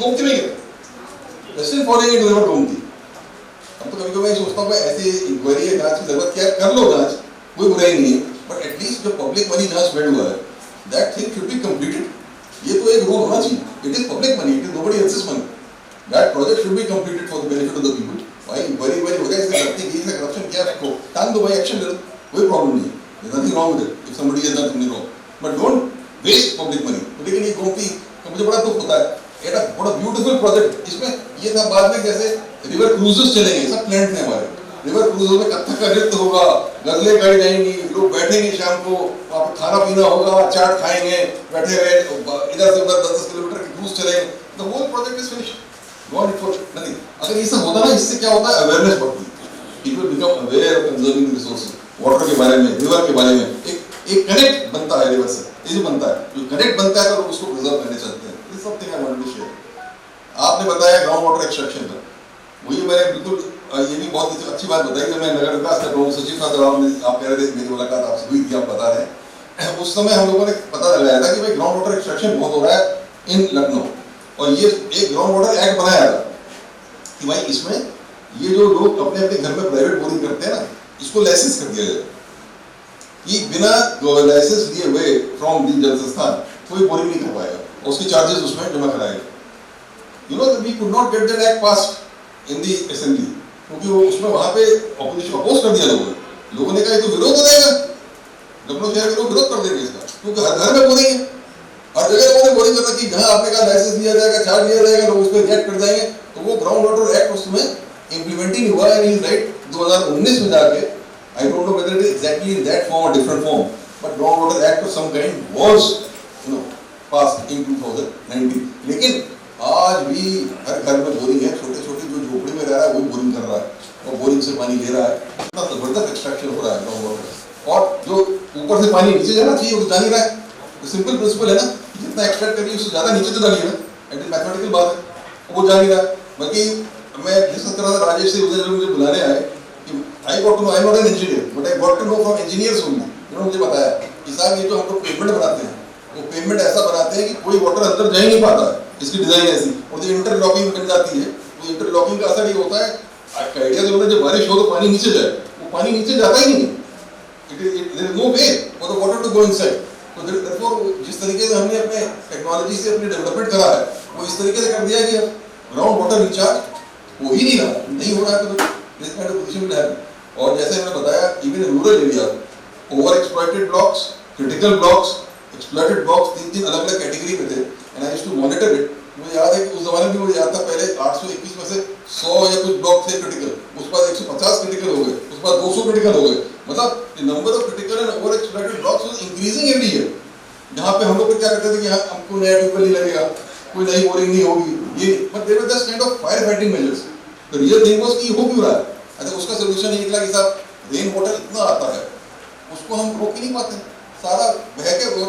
गोमती में गिरे still following it river Gomti. अब तो कभी-कभी मैं सोचता हूं ऐसे इंक्वायरी या जांच की जरूरत क्या कर लो जांच कोई बुराई नहीं है बट एटलीस्ट जो पब्लिक मनी जहां स्पेंड हुआ है that thing should be completed. ये तो एक रूल होना चाहिए, it is public money, it is nobody else's money, that project should be completed for the benefit of the people. भाई इंक्वायरी हो जाए इससे गलती की है करप्शन क्या है टांग दो भाई, एक्शन ले लो, कोई प्रॉब्लम नहीं, there nothing wrong with it if somebody has done something wrong but don't waste public money. लेकिन ये गोमती तो मुझे बड़ा दुख होता है, एक बड़ा ब्यूटीफुल प्रोजेक्ट इसमें ये था बाद में जैसे रिवर क्रूजेस चलेंगे सब प्लान थे हमारे, रिवर क्रूजेस में कथक का नृत्य होगा, गजलें गाई जाएंगी, लोग बैठेंगे शाम को वहाँ पर खाना पीना होगा, चाट खाएंगे, बैठे रहे इधर से उधर 10-10 किलोमीटर की क्रूज चलेंगे। The whole project is finished, gone it for nothing. अगर ये सब होता ना इससे क्या होता है अवेयरनेस बढ़ती है, people become aware of conserving resources, water के बारे में, रिवर के बारे में एक कनेक्ट बनता है रिवर से, ये बनता है जो कनेक्ट बनता है तो लोग उसको प्रिजर्व करने चलते हैं। This something I want to share. आपने बताया ग्राउंड वाटर एक्सट्रैक्शन का, वही मैंने बिल्कुल ये भी बहुत अच्छी बात बताई कि मैं नगर विकास का प्रमुख सचिव था जब आप कह रहे थे मेरी मुलाकात आपसे हुई थी, आप बता रहे हैं उस समय हम लोगों ने पता लगाया था कि भाई ग्राउंड वाटर एक्सट्रैक्शन बहुत हो रहा है इन लखनऊ और ये एक ग्राउंड वाटर एक्ट बनाया था कि भाई इसमें ये जो लोग अपने अपने घर में प्राइवेट बोरिंग करते हैं ना इसको लाइसेंस कर दिया जाए कि बिना लाइसेंस लिए हुए फ्रॉम दी जल संस्थान कोई बोरिंग नहीं कर पाएगा और उसके चार्जेस उसमें जमा कराएगा। You know we could not get that act passed in the assembly क्योंकि वो उसमें वहाँ पे ऑपोजिशन अपोज कर दिया लोगों ने कहा तो विरोध हो जाएगा, लखनऊ शहर के लोग विरोध कर देंगे इसका क्योंकि हर घर में बोरिंग है, हर जगह लोगों ने बोरिंग करता कि जहाँ आपने कहा लाइसेंस दिया जाएगा, चार्ज दिया जाएगा, लोग उस पर रिएक्ट कर जाएंगे। तो वो ग्राउंड वाटर एक्ट उसमें इम्प्लीमेंटिंग हुआ है इज राइट 2019 में जाके, I don't know whether it is exactly in that form और different form but ground water act of some kind was passed in 2019। लेकिन आज भी हर घर में बोरिंग है, छोटे छोटे जो झोपड़ी में रह रहा है वही बोरिंग कर रहा है और बोरिंग से पानी ले रहा है। इतना जबरदस्त एक्सट्रैक्शन हो रहा है ग्राउंड वाटर और जो ऊपर से पानी नीचे जाना चाहिए, वो तो जा नहीं रहा है। तो सिंपल प्रिंसिपल है ना, जितना एक्सट्रैक्ट करिए उससे ज्यादा नीचे तो डालिए ना, इट इज मैथमेटिकल बात है, वो जा नहीं रहा है। बल्कि मैं डिस्कस कर रहा था राजेश से, उधर मुझे बुलाने आए कि I got to know, I am not an engineer but I got to know from engineers only, उन्होंने मुझे बताया कि साहब ये जो हम लोग पेमेंट बनाते हैं, वो पेमेंट ऐसा बनाते हैं कि कोई वाटर अंदर जा ही नहीं पाता है, इसकी डिजाइन ऐसी, और जो इंटरलॉकिंग बन जाती है, वो इंटरलॉकिंग का असर ये होता है, आइडिया जो है जब बारिश हो तो पानी नीचे जाए, वो पानी नीचे जाता ही नहीं, there is no way for the water to go inside. तो therefore जिस तरीके से हमने अपने टेक्नोलॉजी से अपनी डेवलपमेंट करा है, वो इस तरीके से कर दिया कि ग्राउंड वाटर रिचार्ज हो ही नहीं रहा, नहीं हो रहा है, तो this kind of position will happen. और जैसे मैंने बताया, even in rural area, over exploited blocks, critical blocks, exploited blocks, तीन अलग-अलग कैटेगरी में थे, and I used to monitor it. मुझे याद है कि उस जमाने में मुझे याद था, पहले 821 में से 100 या कुछ ब्लॉक थे क्रिटिकल, उसके बाद 150 क्रिटिकल हो गए, उसके बाद 200 क्रिटिकल हो गए, मतलब the number of critical and over exploited blocks was increasing every year. जहाँ पे हम लोग क्या करते थे कि हाँ हमको नया ट्यूबवेल नहीं लगेगा, कोई नई बोरिंग नहीं होगी, ये but they were just kind of fire fighting measures. The real thing was कि हो क्यों रहा है? अच्छा उसका सोल्यूशन ये निकला कि साहब रेन वाटर इतना आता है, उसको हम रोक ही नहीं पाते, सारा बह के वो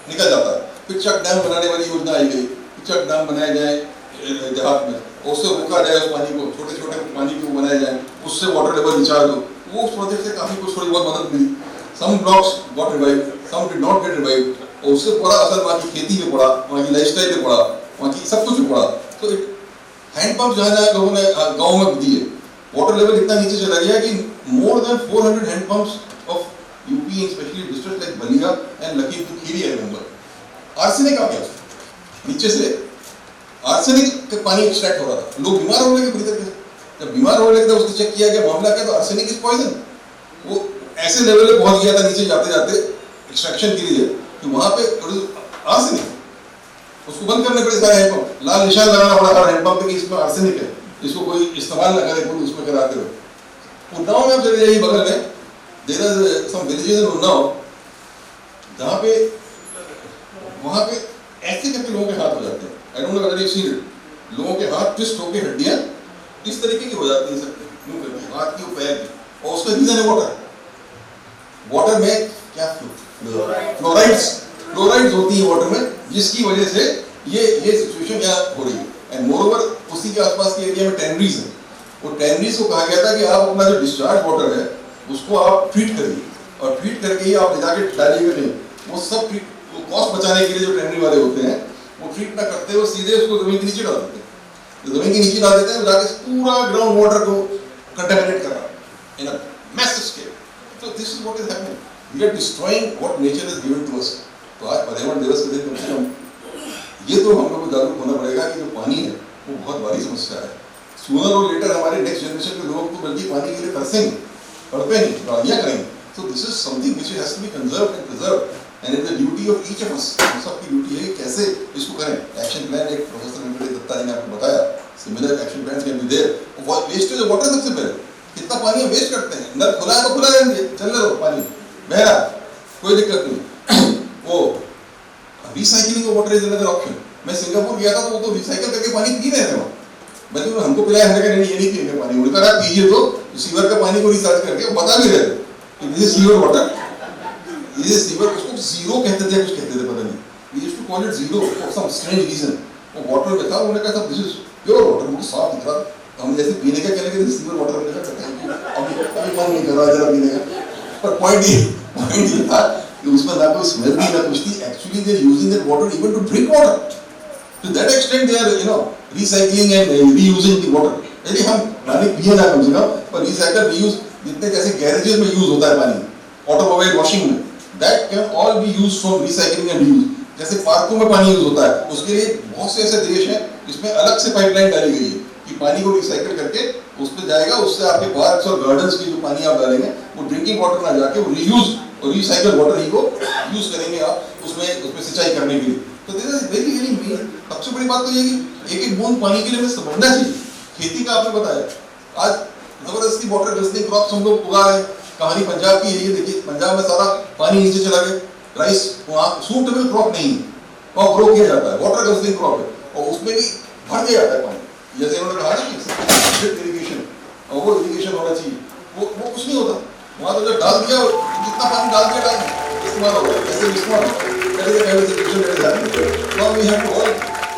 निकल जाता है। फिर चक डैम बनाने वाली योजना आई गई, चक डैम बनाए जाए देहात में, उससे रोका जाए उस पानी को, छोटे छोटे पानी को बनाए जाए, उससे वाटर लेवल रिचार्ज हो, वो उस प्रोजेक्ट से काफी कुछ थोड़ी बहुत मदद मिली। Some blocks got revived, some did not get revived, और उससे बड़ा असर वहाँ की खेती पे पड़ा, वहाँ की लाइफस्टाइल पे पड़ा, वहाँ की सब कुछ पे पड़ा। तो हैंडपंप जहाँ जहाँ लोगों ने गाँव में दिए, वाटर लेवल इतना नीचे चला गया कि more than 400 handpumps of UP specially district like Ballia and Lakhimpur Kheri I remember, arsenic आ गया नीचे से, आर्सेनिक का पानी एक्सट्रैक्ट हो रहा था, लोग बीमार होने लगे पूरी तरीके से। जब बीमार होने लगे तो उसको चेक किया गया, मामला क्या, तो आर्सेनिक इज पॉइजन। वो ऐसे लेवल पे पहुंच गया था नीचे जाते जाते एक्सट्रैक्शन के लिए कि वहां पे आर्सेनिक, उसको बंद करने पड़े सारे हैंडपंप, लाल निशान लगाना पड़ा था हैंडपंप पे कि इसमें आर्सेनिक है, इसको कोई इस्तेमाल न करे, कोई उसमें कराते हुए। उन्नाव में आप चले जाइए, बगल में there are some villages in Unnao, जहाँ पे वहाँ पे ऐसे करके लोगों के हाथ हो जाते हैं, आई don't no whether you seen it, लोगों के हाथ ट्विस्ट होके हड्डियां इस तरीके की हो जाती है, सब यूं करके हाथ की और पैर की, और उसका रीजन है वाटर। वाटर में क्या फ्लोराइड्स होती है वाटर में, जिसकी वजह से ये सिचुएशन यहाँ हो रही है। एंड मोरओवर उसी के आसपास के एरिया में टैनरीज है, वो टैनरीज को कहा गया था कि आप अपना जो डिस्चार्ज वाटर है उसको आप ट्रीट करिए, और ट्रीट करके ही आप ले जाके डालिएगा नहीं, वो सब कॉस्ट बचाने के लिए जो टैनरी वाले होते हैं वो ट्रीट ना करते हुए सीधे उसको जमीन के नीचे डाल देते हैं, जमीन के नीचे डाल देते हैं, जाके पूरा ग्राउंड वाटर को कंटामिनेट कर रहा है इन अ मैसिव स्केल। तो this is what is happening, we are destroying what nature has given to us. तो आज पर्यावरण दिवस के दिन कम से कम ये तो हम लोग को जागरूक होना पड़ेगा कि जो पानी है वो बहुत बड़ी समस्या है। सूनर और लेटर हमारे नेक्स्ट जनरेशन के लोग तो बल्कि पानी के लिए तरसेंगे, तड़पेंगे, गालियां करेंगे। So this is something which has to be conserved and preserved, and it's the duty of each of us. हम सबकी ड्यूटी है कि कैसे इसको करें। एक्शन प्लान एक प्रोफेसर वेंकटेश दत्ता जी ने आपको बताया, similar action plans can be there. Wastage of water सबसे पहले, कितना पानी हम वेस्ट करते हैं, नल खुला है तो खुला रहने दीजिए, चल रहा पानी बह रहा, कोई दिक्कत नहीं। वो recycling of water is another option. मैं सिंगापुर गया था तो वो तो रिसाइकल करके पानी पी रहे थे वहाँ, बल्कि हमको पिलाया, हमने कहा नहीं ये नहीं पिएंगे पानी, उनका कहा पीजिए तो सीवर का पानी को रिचार्ज करके वो बता भी रहे थे कि दिस इज सीवर वाटर, ये सीवर, उसको जीरो कहते थे, कुछ कहते थे पता नहीं, we used to call it zero for some strange reason. वो वाटर में था, उन्होंने कहा था दिस इज प्योर वाटर, वो साफ दिख रहा था, हम जैसे पीने का कहने के सीवर वाटर हमने कहा अभी मन नहीं कर रहा जरा पीने का, पर पॉइंट ये था कि उसमें ना कोई स्मेल थी ना कुछ थी, actually they are using that water even to drink water, to that extent they are recycling and reusing the water। यदि हम पानी पिए ना कम से कम, पर रिसाइकल रीयूज जितने जैसे गैरेजेस में यूज होता है पानी, ऑटोमोबाइल वॉशिंग में, that can all be used from recycling and reuse। जैसे पार्कों में पानी यूज होता है, उसके लिए बहुत से ऐसे देश हैं जिसमें अलग से पाइपलाइन डाली गई है कि पानी को रिसाइकल करके उस पर जाएगा, उससे आपके पार्क्स और गार्डन्स की जो पानी आप डालेंगे वो ड्रिंकिंग वाटर ना जाके वो रीयूज और रिसाइकल वाटर ही को यूज करेंगे आप उसमें सिंचाई करने के लिए। तो this is very very main. सबसे बड़ी बात तो ये कि एक एक बूंद पानी के लिए हमें समझना चाहिए। खेती का आपने बताया, आज जबरदस्ती वाटर गस्टिंग क्रॉप्स हम लोग उगा रहे हैं। कहानी पंजाब की है, ये देखिए पंजाब में सारा पानी नीचे चला गया, राइस वहाँ सूटेबल क्रॉप नहीं है, वहाँ ग्रो किया जाता है, वाटर गस्टिंग क्रॉप है, और उसमें भी भर दिया जाता है पानी। जैसे उन्होंने कहा ना कि इरिगेशन, और वो इरिगेशन होना चाहिए, वो कुछ नहीं होता वहाँ, तो जब डाल दिया जितना पानी डाल दिया इस्तेमाल हो रहा है, कैसे इस्तेमाल हो रहा है, that is the kind of situation that is happening. Now we have to all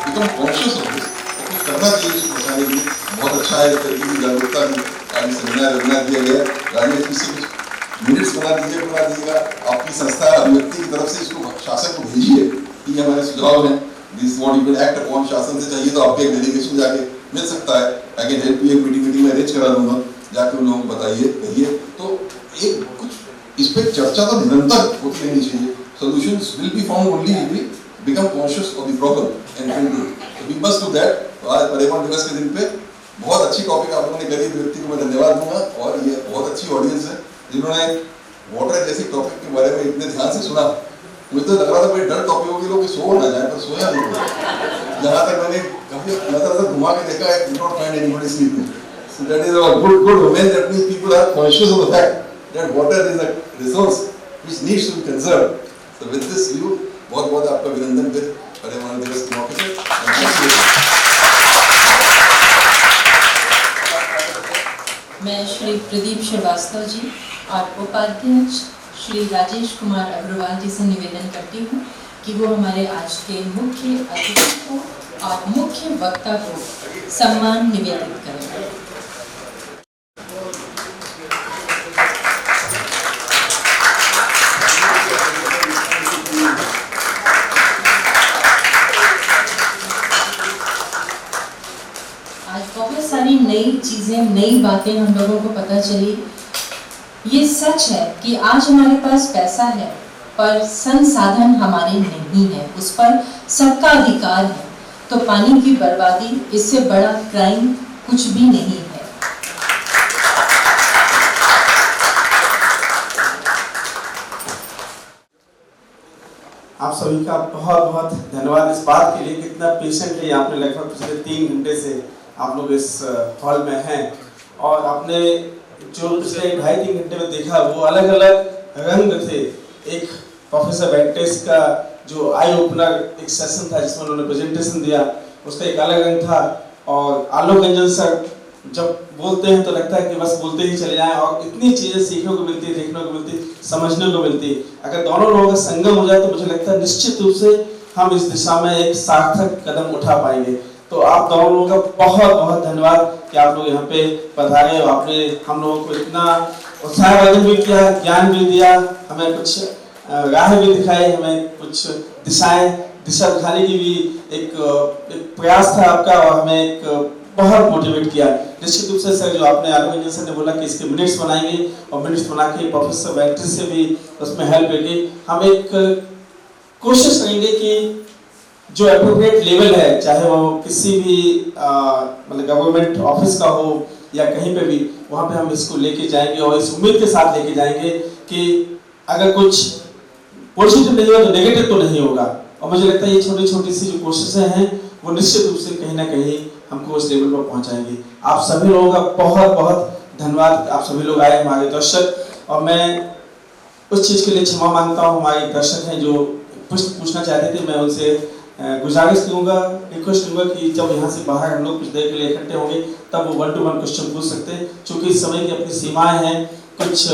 become conscious of this. कुछ करना चाहिए इसको बचाने के लिए. बहुत अच्छा है इस तरीके की जागरूकता की आज सेमिनार दिया गया. राजनीति से कुछ मिनट्स बना दीजिएगा. आपकी संस्था अभिव्यक्ति की तरफ से इसको शासन को भेजिए. ये हमारे सुझाव हैं. This what you will act upon. शासन से चाहिए तो आपके एक डेलीगेशन जाके मिल सकता है. I can help you. Meeting में अरेंज करा दूंगा. जाके उन लोगों को बताइए, कहिए. तो एक कुछ इस पे चर्चा तो निरंतर होती रहनी चाहिए. Solutions will be found only if we become conscious of the problem and can do it. So we must do that. आज पर्यावरण दिवस के दिन पे बहुत अच्छी टॉपिक आप लोगों ने करी. व्यक्ति को मैं धन्यवाद दूंगा और ये बहुत अच्छी ऑडियंस है जिन्होंने वाटर जैसी टॉपिक के बारे में इतने ध्यान से सुना. मुझे तो लग रहा था कोई डर टॉपिक होगी, लोग सो ना जाए, पर सोया नहीं. जहाँ तक मैंने काफी नजर घुमा के देखा है, did not find anybody sleeping. So that is a good women. That means people are conscious of the fact that water is a resource which needs to be conserved. So with this view, बहुत आपका अभिनंदन फिर पर्यावरण दिवस के मौके से. मैं श्री प्रदीप श्रीवास्तव जी और उपाध्यक्ष श्री राजेश कुमार अग्रवाल जी से निवेदन करती हूँ कि वो हमारे आज के मुख्य अतिथि को और मुख्य वक्ता को सम्मान निवेदित करें. आज बहुत सारी नई चीजें, नई बातें हम लोगों को पता चली. ये सच है कि आज हमारे पास पैसा है पर संसाधन हमारे नहीं है, उस पर सबका अधिकार है. तो पानी की बर्बादी, इससे बड़ा क्राइम कुछ भी नहीं है. आप सभी का बहुत धन्यवाद इस बात के लिए कितना पेशेंटली आपने लगभग पिछले 3 घंटे से आप लोग इस हॉल में हैं और आपने जो पिछले 2.5-3 घंटे में देखा वो अलग अलग रंग थे. एक प्रोफेसर वेंकटेश का जो आई ओपनर एक सेशन था जिसमें उन्होंने प्रेजेंटेशन दिया, उसका एक अलग रंग था. और आलोक रंजन सर जब बोलते हैं तो लगता है कि बस बोलते ही चले जाएं और इतनी चीजें सीखने को मिलती, देखने को मिलती, समझने को मिलती. अगर दोनों लोगों का संगम हो जाए तो मुझे लगता है निश्चित रूप से हम इस दिशा में एक सार्थक कदम उठा पाएंगे. तो आप दोनों लोगों का बहुत धन्यवाद कि आप लोग यहाँ पे पधारे और आपने हम लोगों को इतना उत्साहवर्धन भी किया, ज्ञान भी दिया, हमें कुछ राह भी दिखाई, हमें कुछ दिशा दिखाने की भी एक प्रयास था आपका और हमें एक बहुत मोटिवेट किया. निश्चित रूप से सर जो आपने आलोक सर ने बोला कि इसके मिनट्स बनाएंगे और मिनट्स बना के प्रोफेसर वेंकटेश से भी उसमें हेल्प लेके हम एक कोशिश करेंगे कि जो एप्रोप्रिएट लेवल है, चाहे वो किसी भी मतलब गवर्नमेंट ऑफिस का हो या कहीं पे भी, वहाँ पे हम इसको लेके जाएंगे और इस उम्मीद के साथ लेके जाएंगे कि अगर कुछ पॉजिटिव नहीं होगा तो नेगेटिव तो नहीं होगा. और मुझे लगता है ये छोटी सी जो कोशिशें हैं वो निश्चित रूप से कहीं ना कहीं हमको उस लेवल पर पहुंचाएंगे. आप सभी लोगों का बहुत धन्यवाद. आप सभी लोग आए हमारे दर्शक, और मैं उस चीज़ के लिए क्षमा मांगता हूँ. हमारे दर्शक हैं जो पूछना चाहते थे, मैं उनसे गुजारिश करूँगा, रिक्वेस्ट करूँगा कि जब यहाँ से बाहर हम लोग कुछ देर के लिए इकट्ठे होंगे तब वो 1-to-1 क्वेश्चन पूछ सकते हैं. चूँकि इस समय की अपनी सीमाएं हैं, कुछ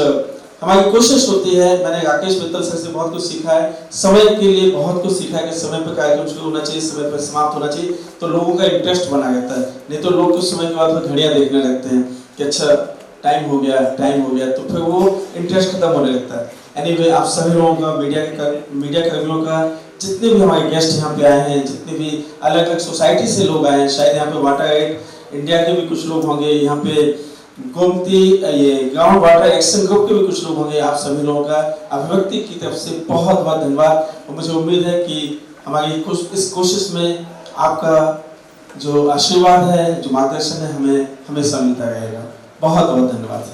हमारी कोशिश होती है. मैंने राकेश मित्तल सर से बहुत कुछ सीखा है, समय के लिए बहुत कुछ सीखा है कि समय पर कार्यक्रम शुरू होना चाहिए, समय पर समाप्त होना चाहिए, तो लोगों का इंटरेस्ट बना रहता है. नहीं तो लोग कुछ समय के बाद घड़ियाँ देखने लगते हैं कि अच्छा टाइम हो गया, तो फिर वो इंटरेस्ट खत्म होने लगता है. एनीवे, आप सभी लोगों का, मीडिया कर्मियों का, जितने भी हमारे गेस्ट यहाँ पे आए हैं, जितने भी अलग अलग सोसाइटी से लोग आए हैं, शायद यहाँ पे वाटर एड इंडिया के भी कुछ लोग होंगे, यहाँ पे गोमती ये ग्राउंड वाटर एक्शन ग्रुप के भी कुछ लोग होंगे. आप सभी लोगों का अभिव्यक्ति की तरफ से बहुत धन्यवाद. और मुझे उम्मीद है कि हमारी इस कोशिश में आपका जो आशीर्वाद है, जो मार्गदर्शन है, हमें हमेशा मिलता रहेगा. बहुत धन्यवाद.